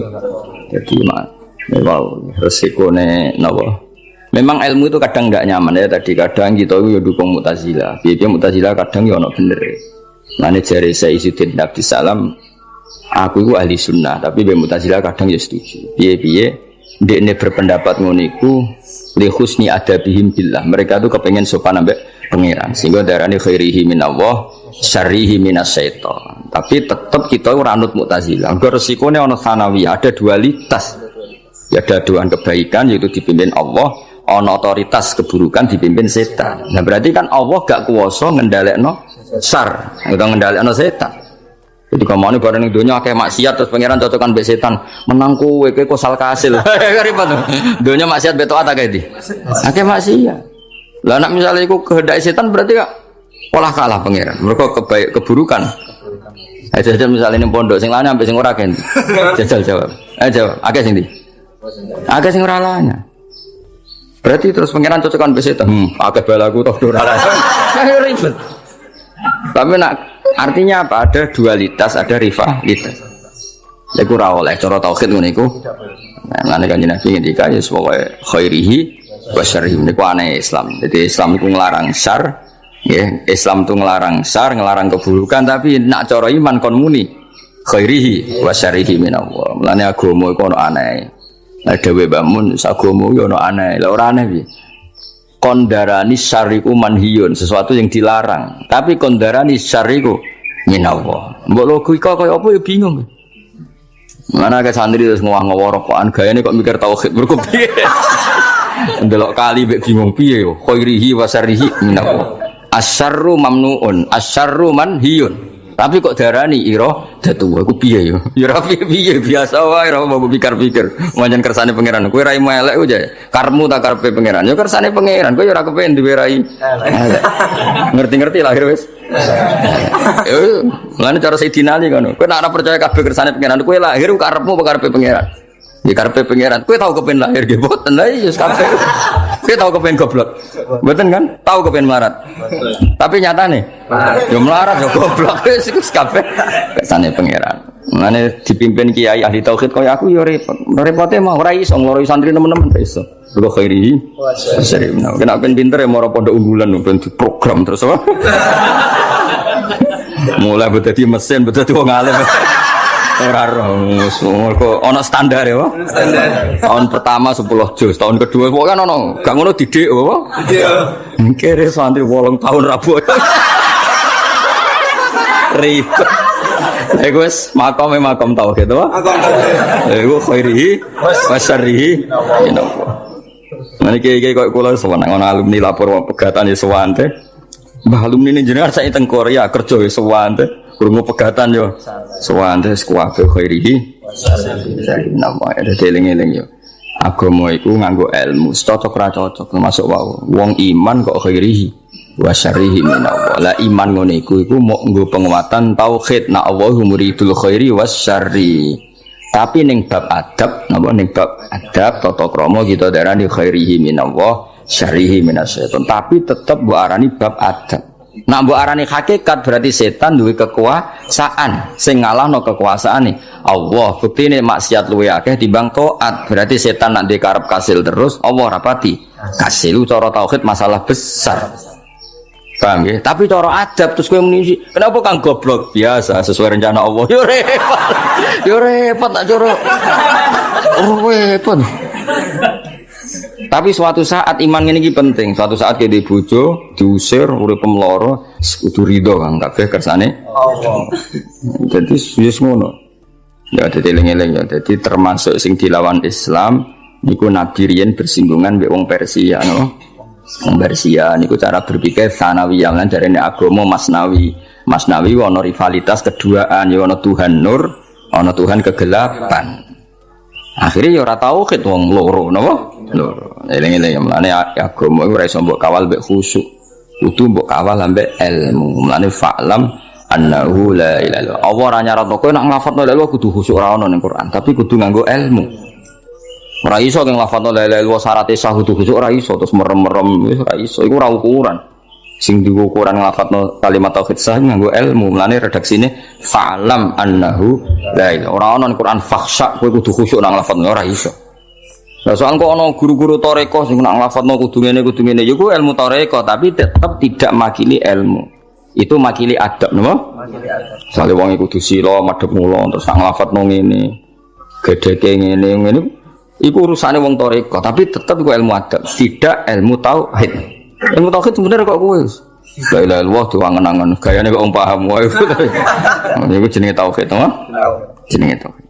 Jadi memang resikone napa? Memang ilmu itu kadang enggak nyaman ya tadi kadang kita itu ya dukung Mu'tazilah. Piye Mu'tazilah kadang ya ono bener. Mane jare Sayyidin Abdus Salam aku itu ahli sunnah tapi be Mu'tazilah kadang ya setuju. Piye-piye Dekne berpendapat ngono iku li husni adabihim billah. Mereka tuh kepengen sopan ambek pangeran. Sehingga darane khairihi minallah, syarrihi minasyaiton. Tapi tetap kita ora anut Mu'tazilah. Engko resikone ana sanawi, ada dualitas. Ya ada dua kebaikan yaitu dipimpin Allah, ana otoritas keburukan dipimpin setan. Nah berarti kan Allah gak kuwasa ngendhalekno syar, utawa ngendhalekno setan. Jadi kamane bareng ning donya akeh maksiat terus pangeran cocokan mbek setan, menang kowe kosal kasil. Ribet. Donya maksiat beto ata kae iki. Akeh maksiat. Lah nek misale iku kehendak setan berarti kok olah kalah pangeran. Mergo keburukan. Jajal misale ning pondok sing lanang ambek sing ora gen. Jajal jawab. Jawab. Akeh sing ndi? Akeh sing ora lanang. Berarti terus pangeran cocokan mbek setan. Akeh balaku toh ora lanang. Ribet. Tapi nak artinya apa? Ada dualitas, ada rivalitas. Ya ora oleh cara tauhid ngene iku. Nah, nek kanjeng Nabi ngendika ya sebagai khairihi wa syarrihi niku aneh Islam. Jadi Islam iku nglarang syar, ya. Islam itu nglarang syar, nglarang keburukan, tapi nak cara iman kon muni khairihi wa syarrihi minallah. Mulane agama iku ono aneh. Lah dhewe bangun agama yo ono aneh. Lah ora aneh piye? Kondarani syariku manhiyun, sesuatu yang dilarang. Tapi kondarani syariku minallah. Mbok logika kaya apa ya bingung. Mana ke santri terus ngowah-ngowah rokokan gayane kok mikir tauhid mergo piye. Ndelok kali mek bingung piye yo. Khairihi wa syarrihi minallah. Asyarru mamnuun, asyarru manhiyun. Tapi kok darani ira datu aku piye yo. Ya ora piye biasa wae ora mau pikir-pikir. Manjen kersane pangeran. Kowe rai elek ku jae. Karmu tak karepe pangeran. Ya kersane pangeran. Kowe ya ora kepen duwe rai. Ngerti-ngerti lahir wis. Yo, lan cara Sayyidina Ali ngono. Kowe nek ora percaya kabeh kersane pangeran, kowe lahir ku karepmu apa karepe pangeran? Ya karepe pangeran. Kowe tau kepen lahir nggih mboten. Lah iya kabeh. Kowe tau kepen goblok. Mboten kan? Tau kepen melarat. Tapi nyatane yo melarat yo goblok wis kabeh kersane pangeran. Mane dipimpin kiai ahli tauhid kaya aku yo repot. Repote mah ora iso ngloroi santri teman-teman iso. Mergo khairi. Sering. Kena ben pinter ya moro pondok unggulan ben diprogram terus apa? Mulai dadi mesin, dadi wong alim. Ora roh, kok ana standar ya, Pak? Standar. Tahun pertama 10 juz, tahun kedua pokoke ono, gak ngono didik apa? Didik. Kere santri 8 tahun rabu. Ribet. Iku wis makom tauhid to. Makom tauhid. Iku khairihi wa syarrihi. Niki kok kula sewenang ana alumni lapor pegatan ya sewante. Mbah alumni ini jenengan sak teng Korea kerja ya sewante. Krungu pegatan yo. Sewante kuwabe khairihi. Nama ada eling-eling yo. Agama iku nganggo ilmu, cocok ra cocok termasuk wae. Wong iman kok khairihi wa syarrihi minallah. Lah iman ngene iku mok nggo penguatan tauhid na Allahu muridul khairi was syarri. Tapi ning bab adab, napa ning bab adab tata krama kita darani khairihi minallah, syarrihi minasyaiton. Tapi tetep mbok arani bab adab. Nak mbok arani hakikat berarti setan duwe kekuasaan sing ngalahno kekuasaane Allah. Buktine maksiat luwe akeh timbang taat. Berarti setan nak dikarep kasil terus Allah rapati kasil. Cara tauhid masalah besar. Paham ya? Tapi cara adab terus kowe muni kenapa kang goblok biasa sesuai rencana Allah. Yo repot. Yo repot tak cara. Oh repot. Tapi suatu saat iman ini penting. Suatu saat kayak di bojo diusir, urip pemloro, kudu ridho kan kabeh kersane Allah. Jadi wis ngono. Ya dadi eling-eling ya. Dadi termasuk sing dilawan Islam niku Nabi riyen bersinggungan mbek wong Persia no. Wong Persia niku cara berpikir sanawiyah lan jarene agama Masnawi. Masnawi ana rivalitas keduaan, ya ana Tuhan nur, ana Tuhan kegelapan. Akhirnya ya ora tauhid wong loro napa? Loro. Eling-eling mlane agama iku ora iso mbok kawal mbek khusyuk. Kudu mbok kawal ambek ilmu. Mlane fa'lam annahu la ilaha illallah. Allah ora nyaratno kowe nek nglafadzno la ilaha kudu khusyuk ora ono ning Quran, tapi kudu nganggo ilmu. Ora iso kang nglafadzno la ilaha illallah syarat sah kudu khusyuk ora iso terus merem-merem wis ora iso. Iku ora ukuran. Sing digo ukuran nglafadzno kalimat tauhid sah nganggo ilmu. Mlane redaksine fa'lam annahu la ilaha. Ora ono ning Quran fakhsha kowe kudu khusyuk nek nglafadzno ora iso. Lah soal kok ana guru-guru tarekah sing nak nglafadzno kudu ngene ya ku ilmu tarekah tapi tetap tidak makili ilmu. Itu makili adab napa? Makili adab. Sale wong kudu sila madhep mulo terus nak nglafadzno ngene. Gedheke ngene Iku urusane wong toriko, tapi tetap iku ilmu adab, tidak ilmu tauhid. Ilmu tauhid sebenarnya kok kowe. La ilaha illallah diwangen-angen, gayane kok wong paham wae. Iku jenenge tauhid, to? Jenenge tauhid.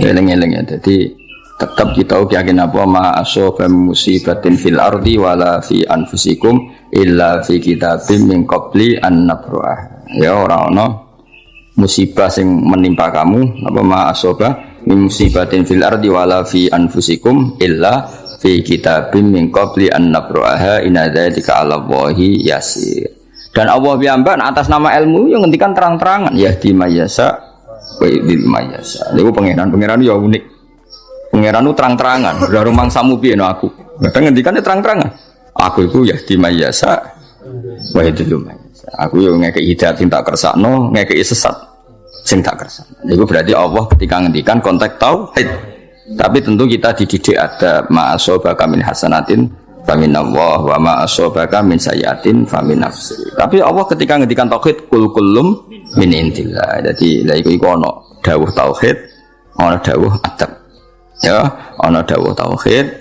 Eling-eling ya. Jadi tetap kita yakin apa ma asoba musibatin fil ardi wala fi anfusikum illa fi kitabim min qabli an nabra'ah. Ya ora ono musibah sing menimpa kamu apa ma asoba musibatin fil ardi wala fi anfusikum illa fi kitabim min qabli an nabra'ah inna dzalika 'ala Allahi yasir. Dan Allah piyambak atas nama ilmu yang ngendikan terang-terangan ya di mayasa wa bil mayasa. Niku pangeran ya unik. Pangeran itu terang-terangan, udah rumang samu piye no aku. Kadang ngendikane terang-terangan. Aku itu ya di mayasa wa bil mayasa. Aku yo ngekeki hidayat sing tak kersakno, ngekeki sesat sing tak kersakno. Niku berarti Allah ketika ngendikan konteks tauhid. Tapi tentu kita dididik ada ma'asobaka min hasanatin famin Allah wa ma'asobaka min sayyatin famin nafsi. Tapi Allah ketika ngendikan tauhid kul kullum min indillah. Jadi lha iku ono dawuh tauhid, ono dawuh adab. Ya, ana dawuh tauhid.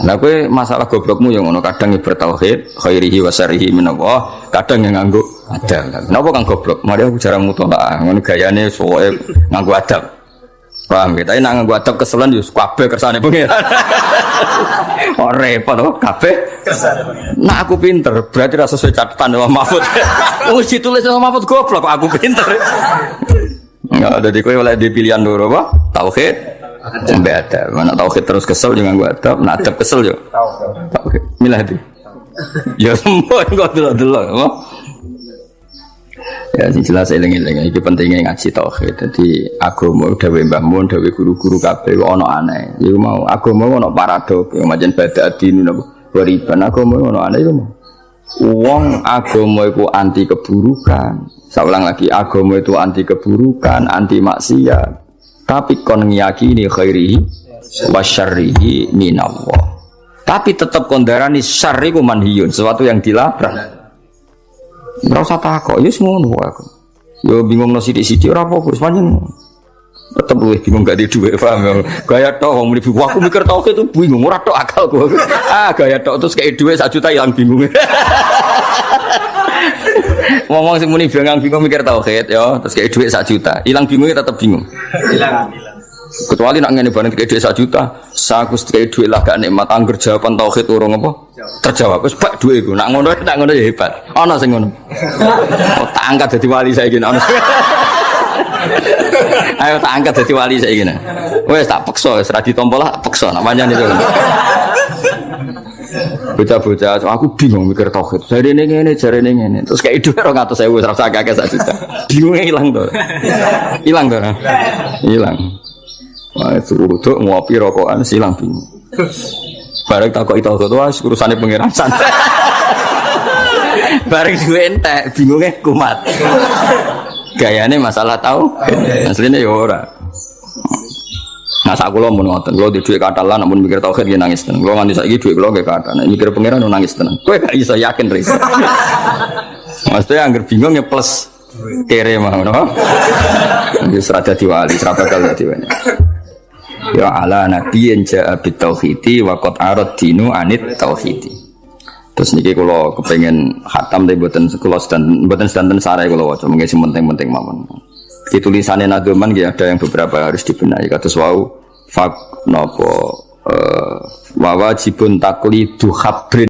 Lah kowe masalah goblokmu yang ono kadang bertauhid, khairihi wa syarrihi minallah, kadang yang nganggo adab. Kenapa kang goblok? Mari aku jarang mutolaah, ngono gayane soe nganggo adab. Paham kita nak nganggo adab keselan yo kabeh kersane pengiran. Ora repot kok kabeh kersane pengiran. Nak aku pinter, berarti ra sesuai catatan Imam Mahfud. Wis ditulis Imam Mahfud goblok kok aku pinter. Enggak ada di kowe oleh di pilihan loro apa? Tauhid sampai adab. Mana tauhid terus kesel jangan gua adab, nak adab kesel yo. Tauhid. Milah di. Ya semua kok delok-delok apa? Ya jelas eling-eling iki pentingnya ngaji tauhid. Dadi agama dawuh Mbah Mun, dawuh guru-guru kabeh kok ana aneh. Iku mau agama ana paradok, macam badadin napa beriban agama ana aneh iku. Wong agama iku anti keburukan. Saya ulang lagi, agama itu anti keburukan, anti maksiat. Tapi kon ngiyakini khairihi wa syarrihi minallah. Tapi tetap kondarani syarri ku manhiyun, sesuatu yang dilarang. Ora usah takok, ya ngono wae. Yo bingung no sithik-sithik ora apa wis pancen. Tetep luwih bingung gak di dhuwit paham. Gaya tok wong mlebu aku mikir tok itu bingung ora tok akalku. Gaya tok terus kei dhuwit 1 juta ilang bingung. Ngomong sing muni bingung mikir tauhid ya, terus kei dhuwit 1 juta. Ilang bingungnya tetep bingung. Hilang. Kecuali nak ngene bareng kei dhuwit 1 juta, saku kei dhuwit lah gak nikmat angger jawaban tauhid urung apa? Terjawab. Wis bak dhuwit iku. Nak ngono ya hebat. Ana sing ngono. Oh, tak angkat dadi wali saiki ana. Ayo tak angkat dadi wali saiki. Wis tak peksa, wis ra ditampa lah peksa nak pancen itu. Bocah-bocah, aku bingung mikir tauhid. Jarene ngene. Terus kayak dhuwit 200.000 wis rasa akeh 1 juta. Bingunge ilang to. Ilang to. Ilang. Wah, suruh duk ngopi rokokan silang bingung. Bareng takoki tauhid wis urusane pangeran santai. Bareng duwe entek, bingunge kumat. Gayane masalah tahu, aslinya ya ora. Nah sak kula mun ngoten, kula di dhuwit katalan namun mikir tauhid nggih nangis tenan. Kula nganti saiki dhuwit kula nggih kathah. Nek mikir pangeran nangis tenan. Kowe gak iso yakin ris. Mesti angger bingung ya plus kere mah ngono. Wis ra dadi wali, ra bakal dadi wali. Ya ala nabiyyin ja'a bit tauhidi wa qad arad dinu anit tauhidi. Terus niki kula kepengin khatam tapi mboten kula sedanten sarai kula waca mengki sing penting-penting mawon. Di tulisannya Nadoman ya ada yang beberapa harus dibenahi. Kados wau fak napa wajibun taqlidu khabrin